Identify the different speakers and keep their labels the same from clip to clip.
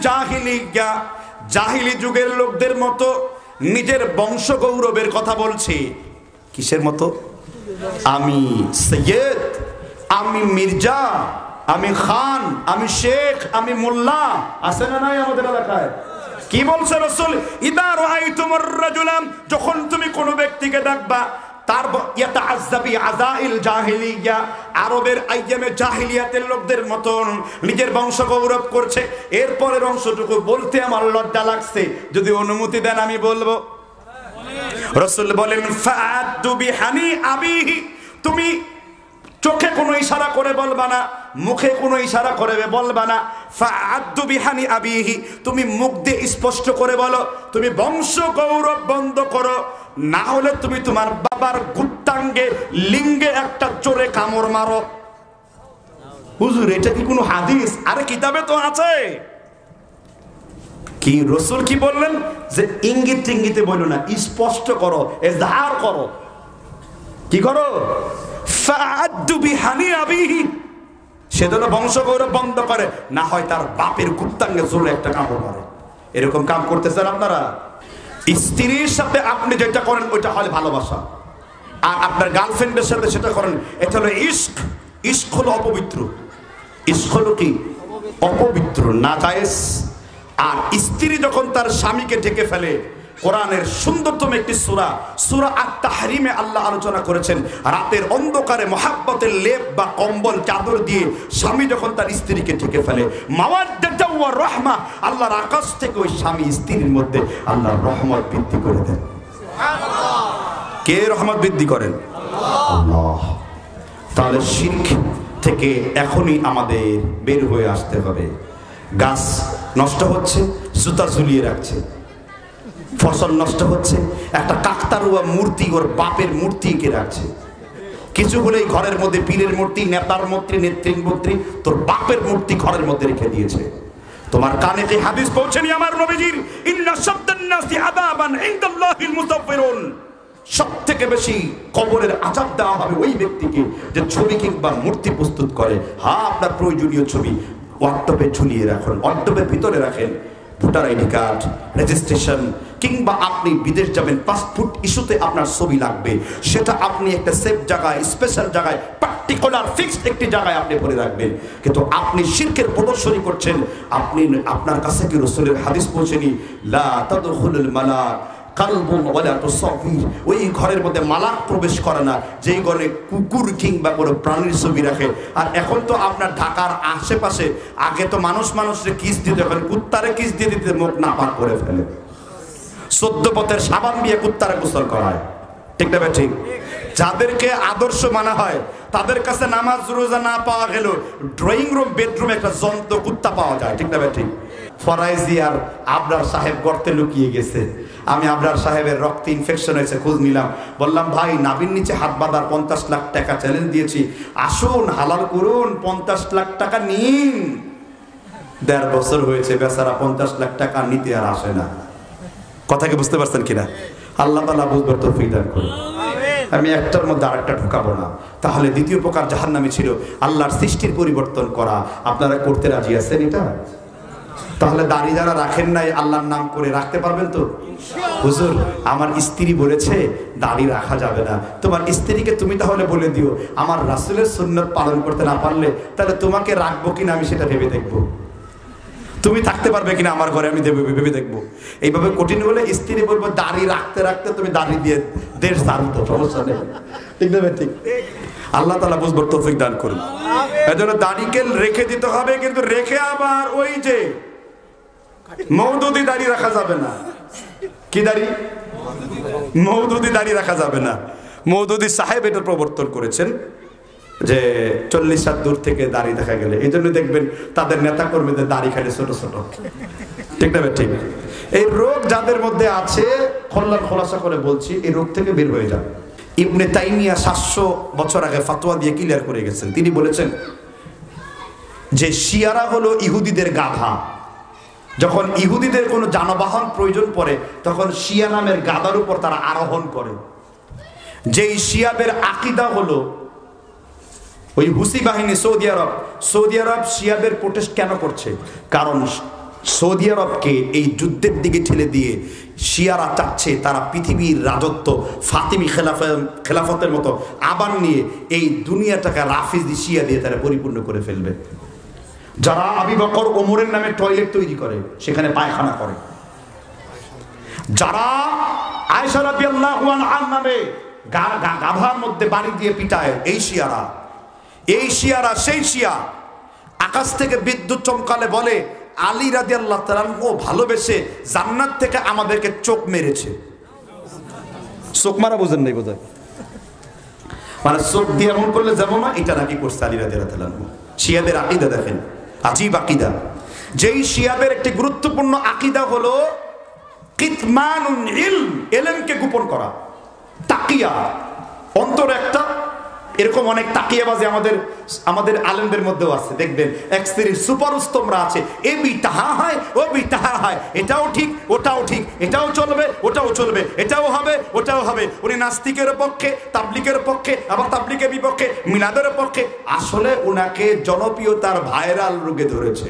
Speaker 1: জাহিলিয়া, জাহিলি যুগের লোকদের মতো নিজের বংশ গৌরবের কথা বলছে। কিসের মতো? আমি সৈয়দ, আমি মির্জা, আমি খান, আমি শেখ, আমি মোল্লা। আছে না নাই আমাদের এলাকায়? কি বলছে রাসূল? ইদা রাআইতুমুর রাজুলা, যখন তুমি কোন ব্যক্তিকে দেখবা তার ইয়াতাআজ্জাবি আযাইল জাহিলিয়া, আরবের আইয়ামে জাহিলিয়াতের লোকদের মতন নিজের বংশ গৌরব করছে, এরপরের অংশটুকু বলতে আমার লজ্জা লাগছে, যদি অনুমতি দেন আমি বলবো। রাসূল বলেন ফাআদু বিহানি আবিহি, তুমি চোখে কোনো ইশারা করে বলবা না, মুখে কোনো ইশারা করে বলবা না। ফাআদু বিহানি আবিহি, তুমি মুখ দিয়ে স্পষ্ট করে বলো, তুমি বংশ গৌরব বন্ধ করো, না হলে তুমি তোমার বাবার গুপ্তাঙ্গে লিঙ্গে একটা জোরে কামড় মারো। হুজুর এটা কি কোনো হাদিস? আরে কিতাবে তো আছে। কি রাসূল কি বললেন? যে ইঙ্গিত টিঙ্গিতে বলো না, স্পষ্ট করো, ইজহার করো। কি করো? ফাআদু বিহানি আবিহি, সেজন্য বংশ গৌরব বন্ধ করে, না হয় তার বাপের গুপ্তাঙ্গে জোরে একটা কামড় মারে। এরকম কাম করতেছেন আপনারা? স্ত্রীর সাথে আপনি যেটা করেন ওইটা হলো ভালোবাসা, আর আপনার গার্লফ্রেন্ডের সাথে সেটা করেন এটা হলো ইশক। ইশক হলো অপবিত্র। ইশক হলো কি? অপবিত্র, নাজায়েজ। আর স্ত্রী যখন তার স্বামীকে ঢেকে ফেলে, কোরআনের সুন্দরতম একটি সূরা, সূরা আত-তাহরিমে আল্লাহ আলোচনা করেছেন, রাতের অন্ধকারে মহাব্বতের লেপ বা কম্বল চাদর দিয়ে স্বামী যখন তার স্ত্রীকে ঢেকে ফেলে, মাওয়াদ্দাতা ওয়া রাহমা, আল্লাহর আকাশ থেকে ওই স্বামী স্ত্রীর মধ্যে আল্লাহর রহমত বৃদ্ধি করে দেন। সুবহানাল্লাহ। কে রহমত বৃদ্ধি করেন? আল্লাহ। তাহলে শিরক থেকে এখনই আমাদের বের হয়ে আসতে হবে। গাছ নষ্ট হচ্ছে, জুতা ঝুলিয়ে রাখছে, ফসল নষ্ট হচ্ছে, একটা কাকতারুয়া মূর্তি ওর বাপের মূর্তি কে রাখছে, কিছু হলেই ঘরের মধ্যে পীরের মূর্তি, নেতার মূর্তি, নেত্রীর মূর্তি, তোর বাপের মূর্তি ঘরের মধ্যে রেখে দিয়েছে। তোমার কানে কি হাদিস পৌঁছেনি আমার নবীজির? ইন্না শাদ্দান নাসি আযাবান ইনদাল্লাহিল মুসাফফিরুন, সবথেকে বেশি কবরের আযাব দেওয়া হবে ওই ব্যক্তিকে যে ছবি কিংবা মূর্তি প্রস্তুত করে। হ্যাঁ, আপনার প্রয়োজনীয় ছবি ওয়াটসঅ্যাপে ঝুলিয়ে রাখুন, ওয়াটসঅ্যাপের ভিতরে রাখেন, ভোটার আইডি কার্ড, রেজিস্ট্রেশন, কিংবা আপনি বিদেশ যাবেন, পাসপোর্ট ইস্যুতে আপনার ছবি লাগবে, সেটা আপনি একটা সেফ জায়গায়, স্পেশাল জায়গায়, পার্টিকুলার ফিক্সড একটি জায়গায় আপনি পরে রাখবেন। কিন্তু আপনি শিরকের প্রদর্শনী করছেন। আপনি, আপনার কাছে কি রাসূলের হাদিস পৌঁছেনি? লা তাদখুলুল মালাক কালবুন ওয়ালা তুসাফির, ওই ঘরের মধ্যে মালাক প্রবেশ করে না যেই ঘরে কুকুর কিংবা কোনো প্রাণীর ছবি রাখে। আর এখন তো আপনার ঢাকার আশেপাশে, আগে তো মানুষরে কিস দিতে, এখন কুত্তারে কিস দিয়ে দিতে মুখ না পাক করে ফেলে। 14 পথের সাবান দিয়ে কুত্তারে গোসল করায়, ঠিক না? ঠিক। যাদেরকে আদর্শ মানা হয় তাদের কাছে নামাজ রোজা না পাওয়া গেল ড্রয়িং রুম, বেডরুমে একটা জন্ত কুত্তা পাওয়া যায়, ঠিক না? ঠিক। ফরাইজি আর আবরার সাহেব গর্তে লুকিয়ে গেছে। আমি আবরার সাহেবের রক্তে ইনফেকশন হয়েছে, খোঁজ নিলাম, বললাম ভাই নাভির নিচে হাত বাঁধার 50 লাখ টাকা চ্যালেঞ্জ দিয়েছি, আসুন হালাল করুন, 50 লাখ টাকা নিন। 1.5 বছর হয়েছে, বেচারা 50 লাখ টাকা নিতে আর আসে না। কথা কি বুঝতে পারছেন কিনা? আল্লাহ তাআলা বুঝবার তৌফিক দান করুন। আমি একটার মধ্যে আরেকটা ঢুকাবো না। তাহলে দ্বিতীয় প্রকার জাহান্নামী ছিল আল্লাহর সৃষ্টির পরিবর্তন করা। আপনারা করতে রাজি আছেন এটা? তাহলে দাড়ি যারা রাখেন নাই আল্লাহর নাম করে রাখতে পারবেন তো? হুজুর আমার স্ত্রী বলেছে দাড়ি রাখা যাবে না। তোমার স্ত্রীকে তুমি তাহলে বলে দিও, আমার রাসূলের সুন্নাত পালন করতে না পারলে তাহলে তোমাকে রাখবো কিনা আমি সেটা ভেবে দেখবো। তুমি থাকতে পারবে কিনা আমার ঘরে আমি ভেবে দেখবো। এইভাবে কঠিন হলে স্ত্রী বলবো দাড়ি রাখতে রাখতে তুমি দাড়ি দিয়ে দেশ ছাড়ো তো, সমস্যা নেই, ঠিক না? ঠিক। আল্লাহ তাআলা বুঝবার তৌফিক দান করুন। এজন্য দাড়িকে রেখে দিতে হবে, কিন্তু রেখে আবার ওই যে মওদুদি দাড়ি রাখা যাবে না। কি দাড়ি? মওদুদি দাড়ি রাখা যাবে না। মওদুদি সাহেব এটা প্রবর্তন করেছেন যে 40 হাত দূর থেকে দাড়ি দেখা গেলে, এই জন্য দেখবেন তাদের নেতা কর্মীদের দাড়ি খালি ছোট ছোট, ঠিক না? ঠিক। এই রোগ যাদের মধ্যে আছে, খোলাসা করে বলছি, এই রোগ থেকে বের হয়ে যান। ইবনে তাইমিয়া 700 বছর আগে ফতোয়া দিয়ে ক্লিয়ার করে গেছেন। তিনি বলেছেন যে শিয়ারা হলো ইহুদিদের গাধা। যখন ইহুদিদের কোনো যানবাহন প্রয়োজন পড়ে তখন শিয়া নামের গাধার উপর তারা আরোহণ করে। যেই শিয়াদের আকীদা হলো ওই হুসি বাহিনী, সৌদি আরব শিয়াদের প্রোটেস্ট কেন করছে? কারণ সৌদি আরবকে এই যুদ্ধের দিকে ঠেলে দিয়ে শিয়ারা চাচ্ছে তারা পৃথিবীর রাজত্ব ফাতিমি খেলাফতের মতো আবার নিয়ে এই দুনিয়াটাকে রাফিজি শিয়া দিয়ে তারা পরিপূর্ণ করে ফেলবে। যারা আবু বকর ওমরের নামে টয়লেট তৈরি করে, সেখানে পায়খানা করে, যারা আয়েশা রাদিয়াল্লাহু আনহার নামে গাধার মধ্যে বাড়ি দিয়ে পিটায়, এই শিয়ারা সেই শিয়া আকাশ থেকে বিদ্যুৎ চমকালে বলে আলী রাদিয়াল্লাহু তাআলা ও ভালোবেসে জান্নাত থেকে আমাদেরকে চোখ মেরেছে। চোখ মারা বুঝেন নাই বোধহয়, মানে চোখ দিয়ে এমন করলে যেমন না, এটা নাকি করছে আলী রাদিয়াল্লাহু তাআলা। শিয়াদের আকীদা দেখেন, আজীব আকীদা। যেই শিয়াদের একটি গুরুত্বপূর্ণ আকীদা হলো কিতমানুল ইলম, ইলমকে গোপন করা, তাকিয়া। অন্তর একটা এরকম অনেক তাকিয়াবাজি আমাদের আলেমদের মধ্যেও আছে। দেখবেন এক শ্রেণীর সুপারস্তমরা আছে, এ বি তাহা হয়, ও বি তাহা হয়, এটাও ঠিক ওটাও ঠিক, এটাও চলবে ওটাও চলবে, এটাও হবে ওটাও হবে। উনি নাস্তিকের পক্ষে, তাবলিগের পক্ষে, আবার তাবলিগের বিপক্ষে, মিলাদের পক্ষে। আসলে উনাকে জনপ্রিয়তার ভাইরাল রোগে ধরেছে।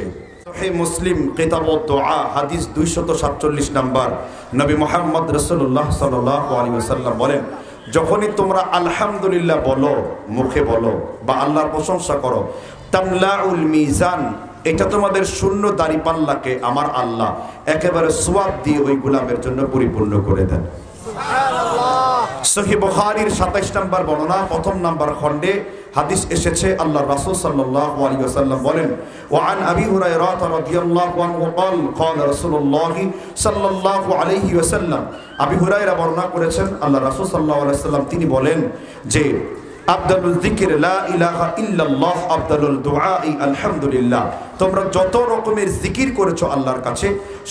Speaker 1: মুসলিম কিতাবুদ দুআ হাদিস 247 নাম্বার, নবী মুহাম্মদ রাসূলুল্লাহ সাল্লাল্লাহু আলাইহি ওয়াসাল্লাম বলেন, যখনই তোমরা আলহামদুলিল্লাহ বলো, মুখে বলো বা আল্লাহর প্রশংসা করো, তামলাউল মিজান, এটা তোমাদের শূন্য দাড়িপাল্লাকে আমার আল্লাহ একেবারে সওয়াব দিয়ে ওই গোলামের জন্য পরিপূর্ণ করে দেন। সহিহ বুখারীর 27 নম্বর বর্ণনা, প্রথম নাম্বার খণ্ডে হাদিস এসেছে, আল্লাহর রাসূল সাল্লাল্লাহু আলাইহি ওয়াসাল্লাম বলেন, ওয়া আন আবি হুরায়রা রাদিয়াল্লাহু আনহু قال قال রাসূলুল্লাহ সাল্লাল্লাহু আলাইহি ওয়াসাল্লাম, আবি হুরায়রা বর্ণনা করেছেন, আল্লাহর রাসূল সাল্লাল্লাহু আলাইহি ওয়াসাল্লাম তিনি বলেন যে আফদালুল যিকর লা ইলাহা ইল্লাল্লাহ আফদালুল দুআই আলহামদুলিল্লাহ। তোমরা যত রকমের জিকির করেছো আল্লাহর কাছে,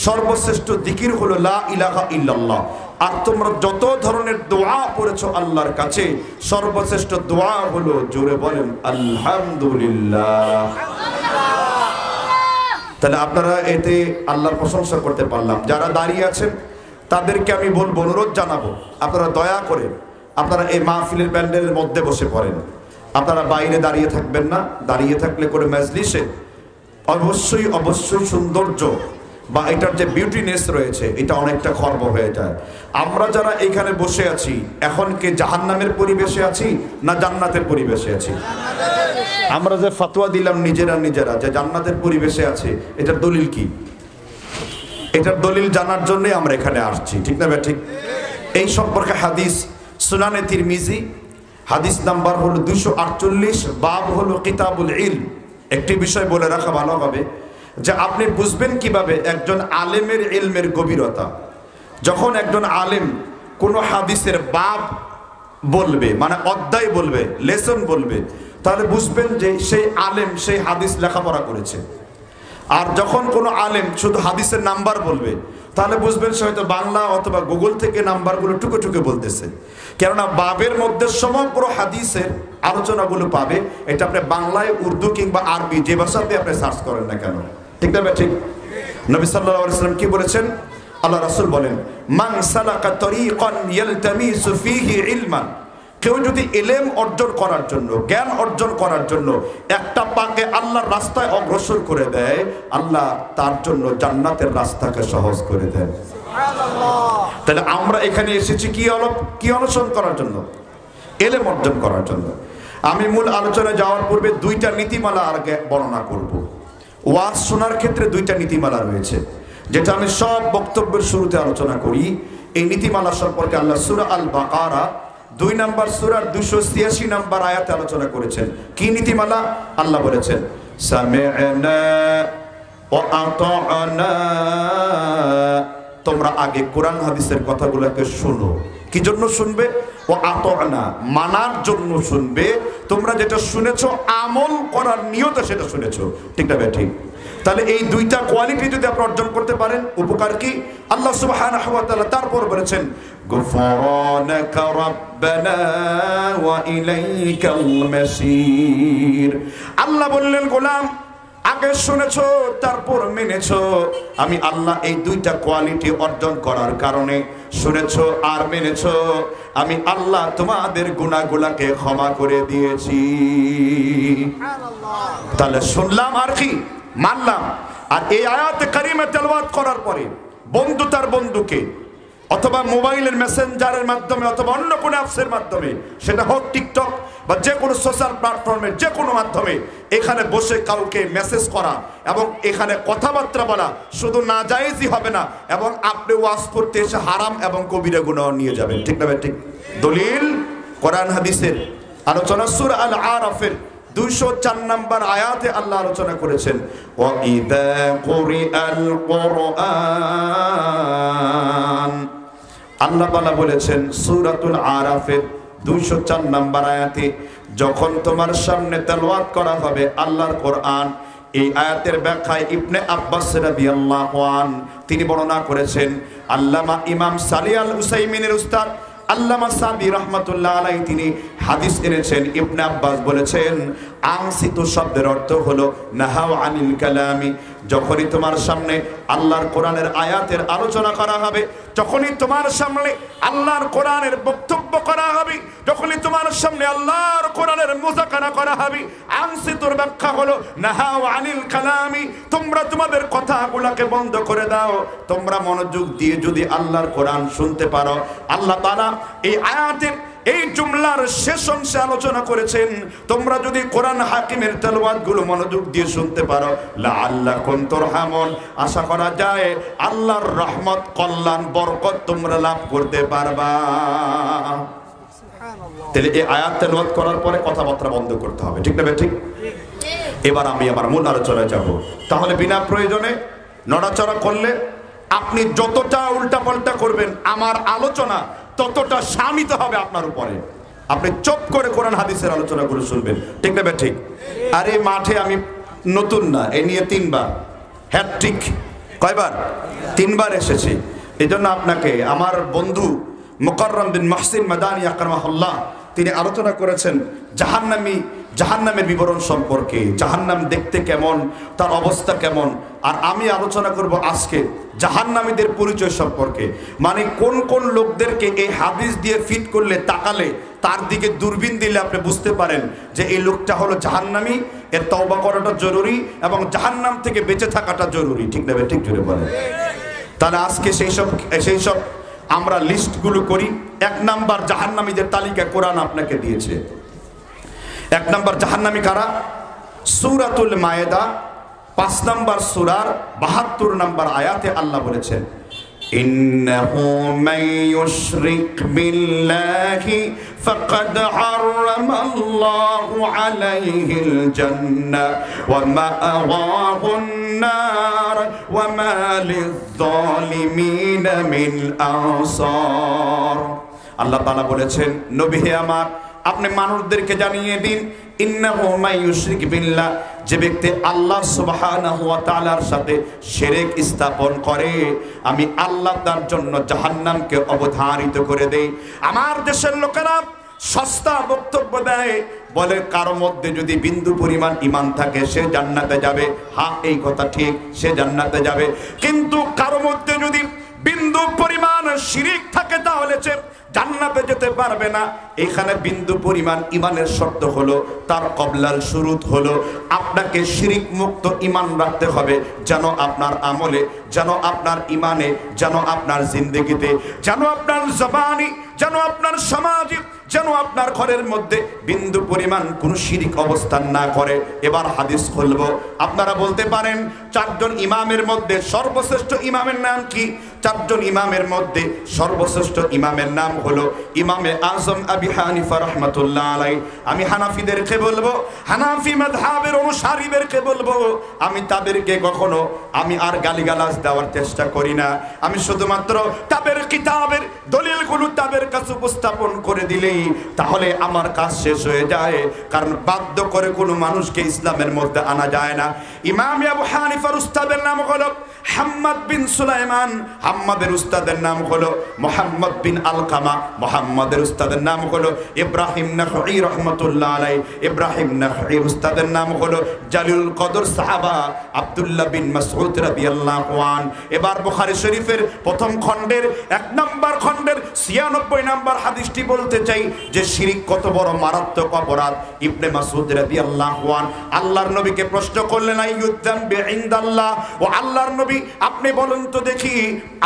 Speaker 1: সর্বশ্রেষ্ঠ জিকির হলো লা ইলাহা ইল্লাল্লাহ। আর তোমরা যত ধরনের দোয়া পড়েছো আল্লাহর কাছে, সর্বশ্রেষ্ঠ দোয়া হলো, জোরে বলেন আলহামদুলিল্লাহ। তাহলে আপনারা এতে আল্লাহর প্রশংসা করতে পারলাম। যারা দাঁড়িয়ে আছেন তাদেরকে আমি বলবো, অনুরোধ জানাবো, আপনারা দয়া করে আপনারা এই মাহফিলের প্যান্ডেলের মধ্যে বসে পড়েন। আপনারা বাইরে দাঁড়িয়ে থাকবেন না। দাঁড়িয়ে থাকলে করে মজলিসে অবশ্যই সৌন্দর্য বা এটার যে বিউটিনেস রয়েছে এটা অনেকটা খর্ব হয়ে যায়। আমরা যারা এখানে বসে আছি, এখন কি জাহান্নামের পরিবেশে আছি না জান্নাতের পরিবেশে আছি? আমরা যে ফতোয়া দিলাম নিজেরা যে জান্নাতের পরিবেশে আছে, এটার দলিল কি? এটার দলিল জানার জন্যই আমরা এখানে আসছি, ঠিক না ঠিক? এই সম্পর্কে হাদিস সুনানে তিরমিজি হাদিস নাম্বার হলো 248, বাব হলো কিতাবুল ইলম। একটি বিষয় বলে রাখা ভালো হবে যে আপনি বুঝবেন কিভাবে একজন আলেমের ইলমের গভীরতা। যখন একজন আলেম কোনো হাদিসের বাব বলবে, মানে অধ্যায় বলবে, লেসন বলবে, তাহলে বুঝবেন যে সেই আলেম সেই হাদিস লেখাপড়া করেছে। আর যখন কোনো আলেম শুধু হাদিসের নাম্বার বলবে, তাহলে বুঝবেন সে হয়তো বাংলা অথবা গুগল থেকে নাম্বারগুলো টুকে টুকে বলতেছে। কেননা বাবের মধ্যে সমগ্র হাদিসের আলোচনাগুলো পাবে। এটা আপনি বাংলায়, উর্দু কিংবা আরবি যে ভাষাতে আপনি সার্চ করেন না কেন, ঠিক না ঠিক? নবী সাল্লাল্লাহু আলাইহি ওয়াসাল্লাম কি বলেছেন? আল্লাহ রাসূল বলেন, মান সালাকা তরিকান ইয়ালতামিসু ফীহি ইলমান, কেউ যদি ইলম অর্জন করার জন্য, জ্ঞান অর্জন করার জন্য একটা পাকে আল্লাহর রাস্তায় অগ্রসর করে দেয়, আল্লাহ তার জন্য জান্নাতের রাস্তাকে সহজ করে দেন। সুবহানাল্লাহ। তাহলে আমরা এখানে এসেছি কি অনুসরণ করার জন্য? ইলম অর্জন করার জন্য। আমি মূল আলোচনায় যাওয়ার পূর্বে দুইটা নীতিমালা আগে বর্ণনা করব। ওয়াজ শোনার ক্ষেত্রে দুইটা নীতিমালা রয়েছে, যেটা আমি সব বক্তব্যের শুরুতে আলোচনা করি। এই নীতিমালা সম্পর্কে আল্লাহ সূরা আল বাকারা 2 নম্বর সূরার 286 নম্বর আয়াতে আলোচনা করেছেন। কি নীতিমালা? আল্লাহ বলেছেন, সামি'না ওয়া আতা'না। তোমরা আগে কোরআন হাদিসের কথাগুলোকে শোনো। কি জন্য শুনবে? ও আতা'না, মানার জন্য শুনবে। তোমরা যেটা শুনেছো আমল করার নিয়তে সেটা শুনেছো, ঠিক না ঠিক? তাহলে এই দুইটা কোয়ালিটি যদি আপনি অর্জন করতে পারেন, উপকার কি? আল্লাহ সুবহানাহু ওয়া তাআলা তারপর বলেছেন, গুফরানাকা রাব্বানা ওয়া ইলাইকাল মাসির। আল্লাহ বললেন, গোলাম আগে শুনেছো তারপর মেনেছো, আমি আল্লাহ এই দুইটা কোয়ালিটি অর্জন করার কারণে, শুনেছো আর মেনেছো, আমি আল্লাহ তোমাদের গুনাহগুলোকে ক্ষমা করে দিয়েছি। সুবহানাল্লাহ। তাহলে শুনলাম আর কি মানলাম, আর এই আয়াতে কারিমা তেলাওয়াত করার পরে বন্ধু তার বন্ধুকে অথবা মোবাইলের মেসেঞ্জারের মাধ্যমে অথবা অন্য কোনো অ্যাপসের মাধ্যমে, সেটা হোক টিকটক বা যে কোনো সোশ্যাল প্ল্যাটফর্মের যে কোনো মাধ্যমে, এখানে বসে কাউকে মেসেজ করা এবং এখানে কথাবার্তা বলা শুধু নাজায়েজই হবে না, এবং আপনি ওয়াজ করতে এসে হারাম এবং কবিরা গুনাহ নিয়ে যাবেন। ঠিক না? ঠিক। দলিল কোরআন হাদিসের আলোচনা সূরা আল আরাফের 204 নম্বর আয়াতে আল্লাহ আলোচনা করেছেন, ওয়াইদা কুরিআল কুরআন। আল্লাহ তাআলা বলেছেন সূরাতুল আরাফের 204 নম্বর আয়াতে, যখন তোমার সামনে তেলাওয়াত করা হবে আল্লাহর কোরআন। এই আয়াতের ব্যাখ্যায় ইবনে আব্বাস রাদিয়াল্লাহু আনহু তিনি বর্ণনা করেছেন, আল্লামা ইমাম সালিহ আল উসাইমিনের উস্তাদ আল্লামা সাদি রহমাতুল্লাহ আলাইহি তিনি হাদিস এনেছেন। ইবনে আব্বাস বলেছেন, আনসিতু শব্দের অর্থ হলো নাহাউ আনিল কালামি। যখনই তোমার সামনে আল্লাহর কোরআনের আয়াতের আলোচনা করা হবে, যখনই তোমার সামনে আল্লাহর কোরআনের বক্তব্য করা হবে, যখনই তোমার সামনে আল্লাহর কোরআনের মুযাকারা করা হবে, আনসিতুর ব্যাখ্যা হলো নাহাউ আনিল কালামি। তোমরা তোমাদের কথাগুলোকে বন্ধ করে দাও, তোমরা মনোযোগ দিয়ে যদি আল্লাহর কোরআন শুনতে পারো। আল্লাহ তাআলা এই আয়াতের এই জুমলার শেষ অংশে আলোচনা করেছেন, তোমরা যদি কোরআন হাকিমের তেলাওয়াত গুলো মনোযোগ দিয়ে শুনতে পারো, লাআল্লাকুম তুরহামুন, আশা করা যায় আল্লাহর রহমত, কল্যাণ, বরকত তোমরা লাভ করতে পারবা। তাহলে এই আয়াত তেলাওয়াত করার পরে কথাবার্তা বন্ধ করতে হবে। ঠিক না? ঠিক। এবার আমি আমার মূল আলোচনায় যাব। তাহলে বিনা প্রয়োজনে নড়াচড়া করলে আপনি যতটা উল্টাপাল্টা করবেন, আমার আলোচনা ততটা শামিত হবে আপনার উপরে। আপনি চুপ করে কোরআন হাদিসের আলোচনা করে শুনবেন। ঠিক না? ঠিক। আর এই মাঠে আমি নতুন না, এ নিয়ে 3 বার হ্যাট্রিক, কয়বার? 3 বার এসেছি। এই জন্য আপনাকে আমার বন্ধু মুকাররম বিন মুহসিন মাদানী আকরামাহুল্লাহ তিনি আলোচনা করেছেন জাহান্নামের বিবরণ সম্পর্কে, জাহান্নাম দেখতে কেমন, তার অবস্থা কেমন। আর আমি আলোচনা করব আজকে জাহান্নামীদের পরিচয় সম্পর্কে। মানে কোন কোন লোকদেরকে এই হাদিস দিয়ে ফিট করলে, তাকালে, তার দিকে দূরবীন দিলে আপনি বুঝতে পারেন যে এই লোকটা হলো জাহান্নামী, এর তওবা করাটা জরুরি এবং জাহান্নাম থেকে বেঁচে থাকাটা জরুরি। ঠিক না? ঠিক জোরে বলেন। তাহলে আজকে সেই সব আমরা লিস্টগুলো করি। 1 নাম্বার জাহান্নামীদের তালিকা কোরআন আপনাকে দিয়েছে। 1 নাম্বার জাহান্নামী কারা? সূরাতুল মায়েদা 5 নাম্বার সূরার 72 নাম্বার আয়াতে আল্লাহ বলেছেন, ইন্নাহু মান ইউশরিক বিল্লাহি ফাকাদ হারামাল্লাহু আলাইহিল জান্নাহ ওয়া মাআওয়াহুন নার ওয়া মা লিয-যালিমিনা মিন আনসার। আল্লাহ তাআলা বলেছেন, নবী হে আমার, আপনি মানুষদেরকে জানিয়ে দিন, ইন্নাহু মান ইউশরিক বিল্লাহ, যে ব্যক্তি আল্লাহ সুবহানাহু ওয়া তাআলার সাথে শিরক স্থাপন করে, আমি আল্লাহ তার জন্য জাহান্নামকে অবধারিত করে দেই। আমার দেশের লোকেরা সস্তা বক্তব্য দেয়, বলে কারো মধ্যে যদি বিন্দু পরিমাণ ঈমান থাকে সে জান্নাতে যাবে। হ্যাঁ, এই কথা ঠিক, সে জান্নাতে যাবে। কিন্তু কারো মধ্যে যদি বিন্দু পরিমাণ শিরক থাকে তাহলে সে জান্নাতে যেতে পারবে না। এখানে বিন্দু পরিমাণ ঈমানের শর্ত হলো, তার কবলাল শুরুত হলো, আপনাকে শিরক মুক্ত ঈমান রাখতে হবে, যেন আপনার আমলে, যেন আপনার ঈমানে, যেন আপনার জিন্দেগিতে, যেন আপনার জবানি, যেন আপনার সমাজে, যেন আপনার ঘরের মধ্যে বিন্দু পরিমাণ কোন শিরক অবস্থান না করে। এবার হাদিস খুলবো। আপনারা বলতে পারেন 4 জন ইমামের মধ্যে সর্বশ্রেষ্ঠ ইমামের নাম কি? 4 জন ইমামের মধ্যে সর্বশ্রেষ্ঠ ইমামের নাম হলো ইমামে আজম আবি হানিফা রাহমাতুল্লাহ আলাইহি। আমি হানাফিদেরকে বলবো, হানাফি মাযহাবের অনুসারীদেরকে বলবো, আমি তাদেরকে কখনো আমি আর গালিগালাজ দেওয়ার চেষ্টা করি না। আমি শুধুমাত্র তাদের কিতাবের দলিলগুলো তাদের কাছে উপস্থাপন করে দিলেই তাহলে আমার কাজ শেষ হয়ে যায়। কারণ বাধ্য করে কোনো মানুষকে ইসলামের মধ্যে আনা যায় না। ইমাম আবু হানিফার উস্তাদের নাম হলো হাম্মাদ বিন সুলাইমান। মুহাম্মাদের উস্তাদের নাম হলো মুহাম্মদ বিন আলকামা, মুহাম্মাদের উস্তাদের নাম হলো ইব্রাহিম নাখঈ রাহমাতুল্লাহ আলাইহি, ইব্রাহিম নাখঈ উস্তাদের নাম হলো জালিলুল কদর সাহাবা আব্দুল্লাহ বিন মাসউদ রাদিয়াল্লাহু আন। এবার বুখারী শরীফের প্রথম খণ্ডের 1 নম্বর খণ্ডের 96 নম্বর হাদিসটি বলতে চাই যে শিরক কত বড় মারাত্মক অপরাধ। ইবনে মাসউদ রাদিয়াল্লাহু আন আল্লাহর নবীকে প্রশ্ন করলেন, আইয়ুদ্দাম বিইনদাল্লাহ, ও আল্লাহর নবী আপনি বলুন তো দেখি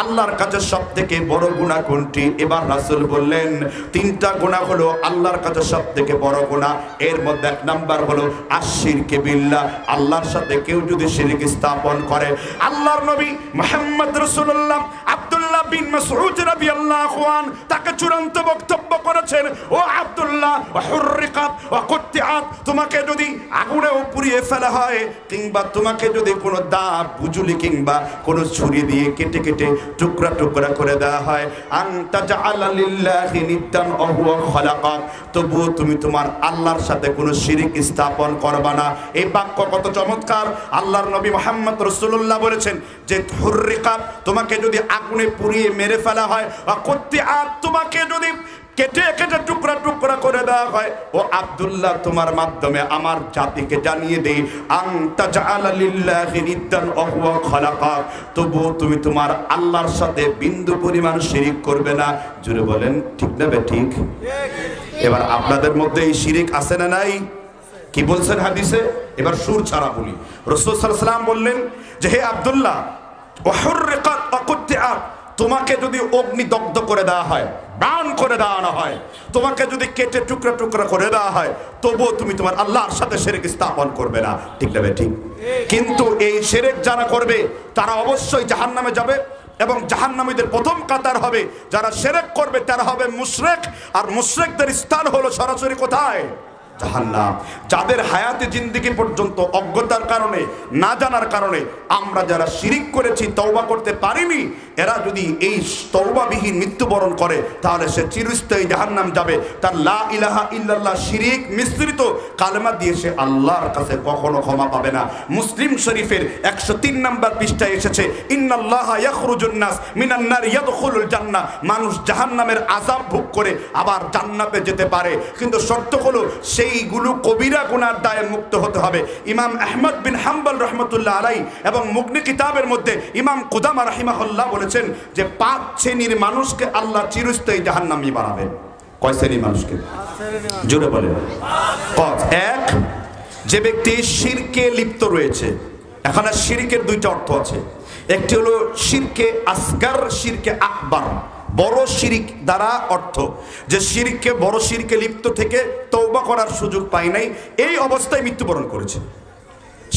Speaker 1: আল্লাহর কাছে সবথেকে বড় গুনাহ কোনটি? এবার রাসূল বললেন 3টা গুনাহ হলো আল্লাহর কাছে সবথেকে বড় গুনাহ। এর মধ্যে 1 নাম্বার হলো আশরিকে বিল্লাহ, আল্লাহর সাথে কেউ যদি শিরক স্থাপন করে। আল্লাহর নবী মুহাম্মদ রাসূলুল্লাহ আব্দুল্লাহ বিন মাসউদ রাদিয়াল্লাহু আন তাকে চূড়ান্ত বক্তব্য করেছেন, ও আব্দুল্লাহ হুররিকাত ওয়া কুতিআত, তোমাকে যদি আগুনে পুড়িয়ে ফেলা হয় কিংবা তোমাকে যদি কোনো দা বুজুলি কিংবা কোনো ছুরি দিয়ে কেটে কেটে টুকরা টুকরা করে দেওয়া হয়, আনতা জাআলা লিল্লাহি নিদ্দান ওয়া হুয়া খালাকাক, তবুও তুমি তোমার আল্লাহর সাথে কোনো শিরক স্থাপন করবা না। এই বাক্য কত চমৎকার! আল্লাহর নবী মুহাম্মদ রাসূলুল্লাহ বলেছেন যে হুররিকাত, তোমাকে যদি আগুনে পুড়িয়ে মেরে ফেলা হয়, ওয়া কুতিআত, তোমাকে যদি কেটে কেটে টুকরা টুকরা করে দেওয়া হয়, ও আব্দুল্লাহ তোমার মাধ্যমে আমার জাতিকে জানিয়ে দেই, আনতা জাআলা লিল্লাহি নিদ্দান ওয়া হুয়া খালাকাক, তবুও তুমি তোমার আল্লাহর সাথে বিন্দু পরিমাণ শিরক করবে না। জোরে বলেন ঠিক না ঠিক? এবার আপনাদের মধ্যে এই শিরক আছে না নাই? কি বলছেন হাদিসে? এবার সুর ছাড়া বলি। রাসূল সাল্লাল্লাহু আলাইহি ওয়াসাল্লাম বললেন যে হে আব্দুল্লাহ, ওয়া হুররিকাত ওয়া কুতিআত, তোমাকে যদি অগ্নি দগ্ধ করে দেওয়া হয়, বান করে দেওয়া হয়, তোমাকে যদি কেটে টুকরা টুকরা করে দেওয়া হয়, তবুও তুমি তোমার আল্লাহর সাথে শিরক স্থাপন করবে না। ঠিক না ঠিক? কিন্তু এই শিরক যারা করবে তারা অবশ্যই জাহান্নামে যাবে, এবং জাহান্নামীদের প্রথম কাতার হবে যারা শিরক করবে, তারা হবে মুশরিক। আর মুশরিকদের স্থান হলো সরাসরি কোথায়? জাহান্নাম। যাদের হায়াতে জিন্দেগি পর্যন্ত অজ্ঞতার কারণে, না জানার কারণে আমরা যারা শিরক করেছি, তওবা করতে পারিনি, এরা যদি এই তওবাবিহীন মৃত্যুবরণ করে তাহলে সে চিরস্থায়ী জাহান্নাম যাবে। তার লা ইলাহা ইল্লাল্লাহ শিরক মিশ্রিত কালেমা দিয়ে সে আল্লাহর কাছে কখনো ক্ষমা পাবে না। মুসলিম শরীফের 103 নম্বর পৃষ্ঠায় এসেছে, ইন্নাল্লাহা ইয়াখরুজুন নাস মিনান নার ইয়াদখুলুল জান্নাহ, মানুষ জাহান্নামের আযাব ভোগ করে আবার জান্নাতে যেতে পারে, কিন্তু শর্ত হলো সেইগুলো কবিরা গুনার দায়ে মুক্ত হতে হবে। ইমাম আহমদ বিন হাম্বল রাহমাতুল্লাহ আলাইহি এবং মুগনি কিতাবের মধ্যে ইমাম কুদামা রাহিমাহুল্লাহ বলেছেন যে 5 শ্রেণীর মানুষকে আল্লাহ চিরস্থায়ী জাহান্নামী বানাবেন। কয় শ্রেণীর মানুষকে? জোরে বলেন। 1, যে ব্যক্তি শিরকে লিপ্ত রয়েছে। এখানে শিরকের 2টা অর্থ আছে, একটি হলো শিরকে আসগার, শিরকে আকবার। বড় শিরক দ্বারা অর্থ যে শিরকে, বড় শিরকে লিপ্ত থেকে তওবা করার সুযোগ পায় নাই, এই অবস্থায় মৃত্যুবরণ করেছে,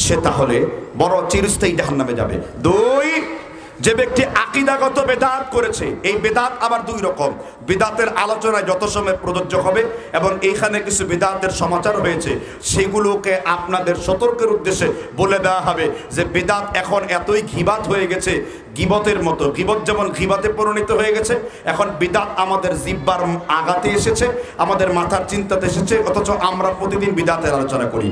Speaker 1: সে তাহলে বড় চিরস্থায়ী জাহান্নামে যাবে। 2, যে ব্যক্তি আকীদাগত বেদাত করেছে। এই বেদাত আবার 2 রকম। বেদাতের আলোচনায় যত সময় প্রযোজ্য হবে এবং এইখানে কিছু বেদাতের সমাচার হয়েছে, সেগুলোকে আপনাদের সতর্কের উদ্দেশ্যে বলে দেওয়া হবে যে বেদাত এখন এতই গীবাত হয়ে গেছে, গীবতের মতো। গীবত যেমন গীবাতে পরিণত হয়ে গেছে, এখন বিদাত আমাদের জিহ্বার আগাতে এসেছে, আমাদের মাথার চিন্তাতে এসেছে, অথচ আমরা প্রতিদিন বিদাতের আলোচনা করি।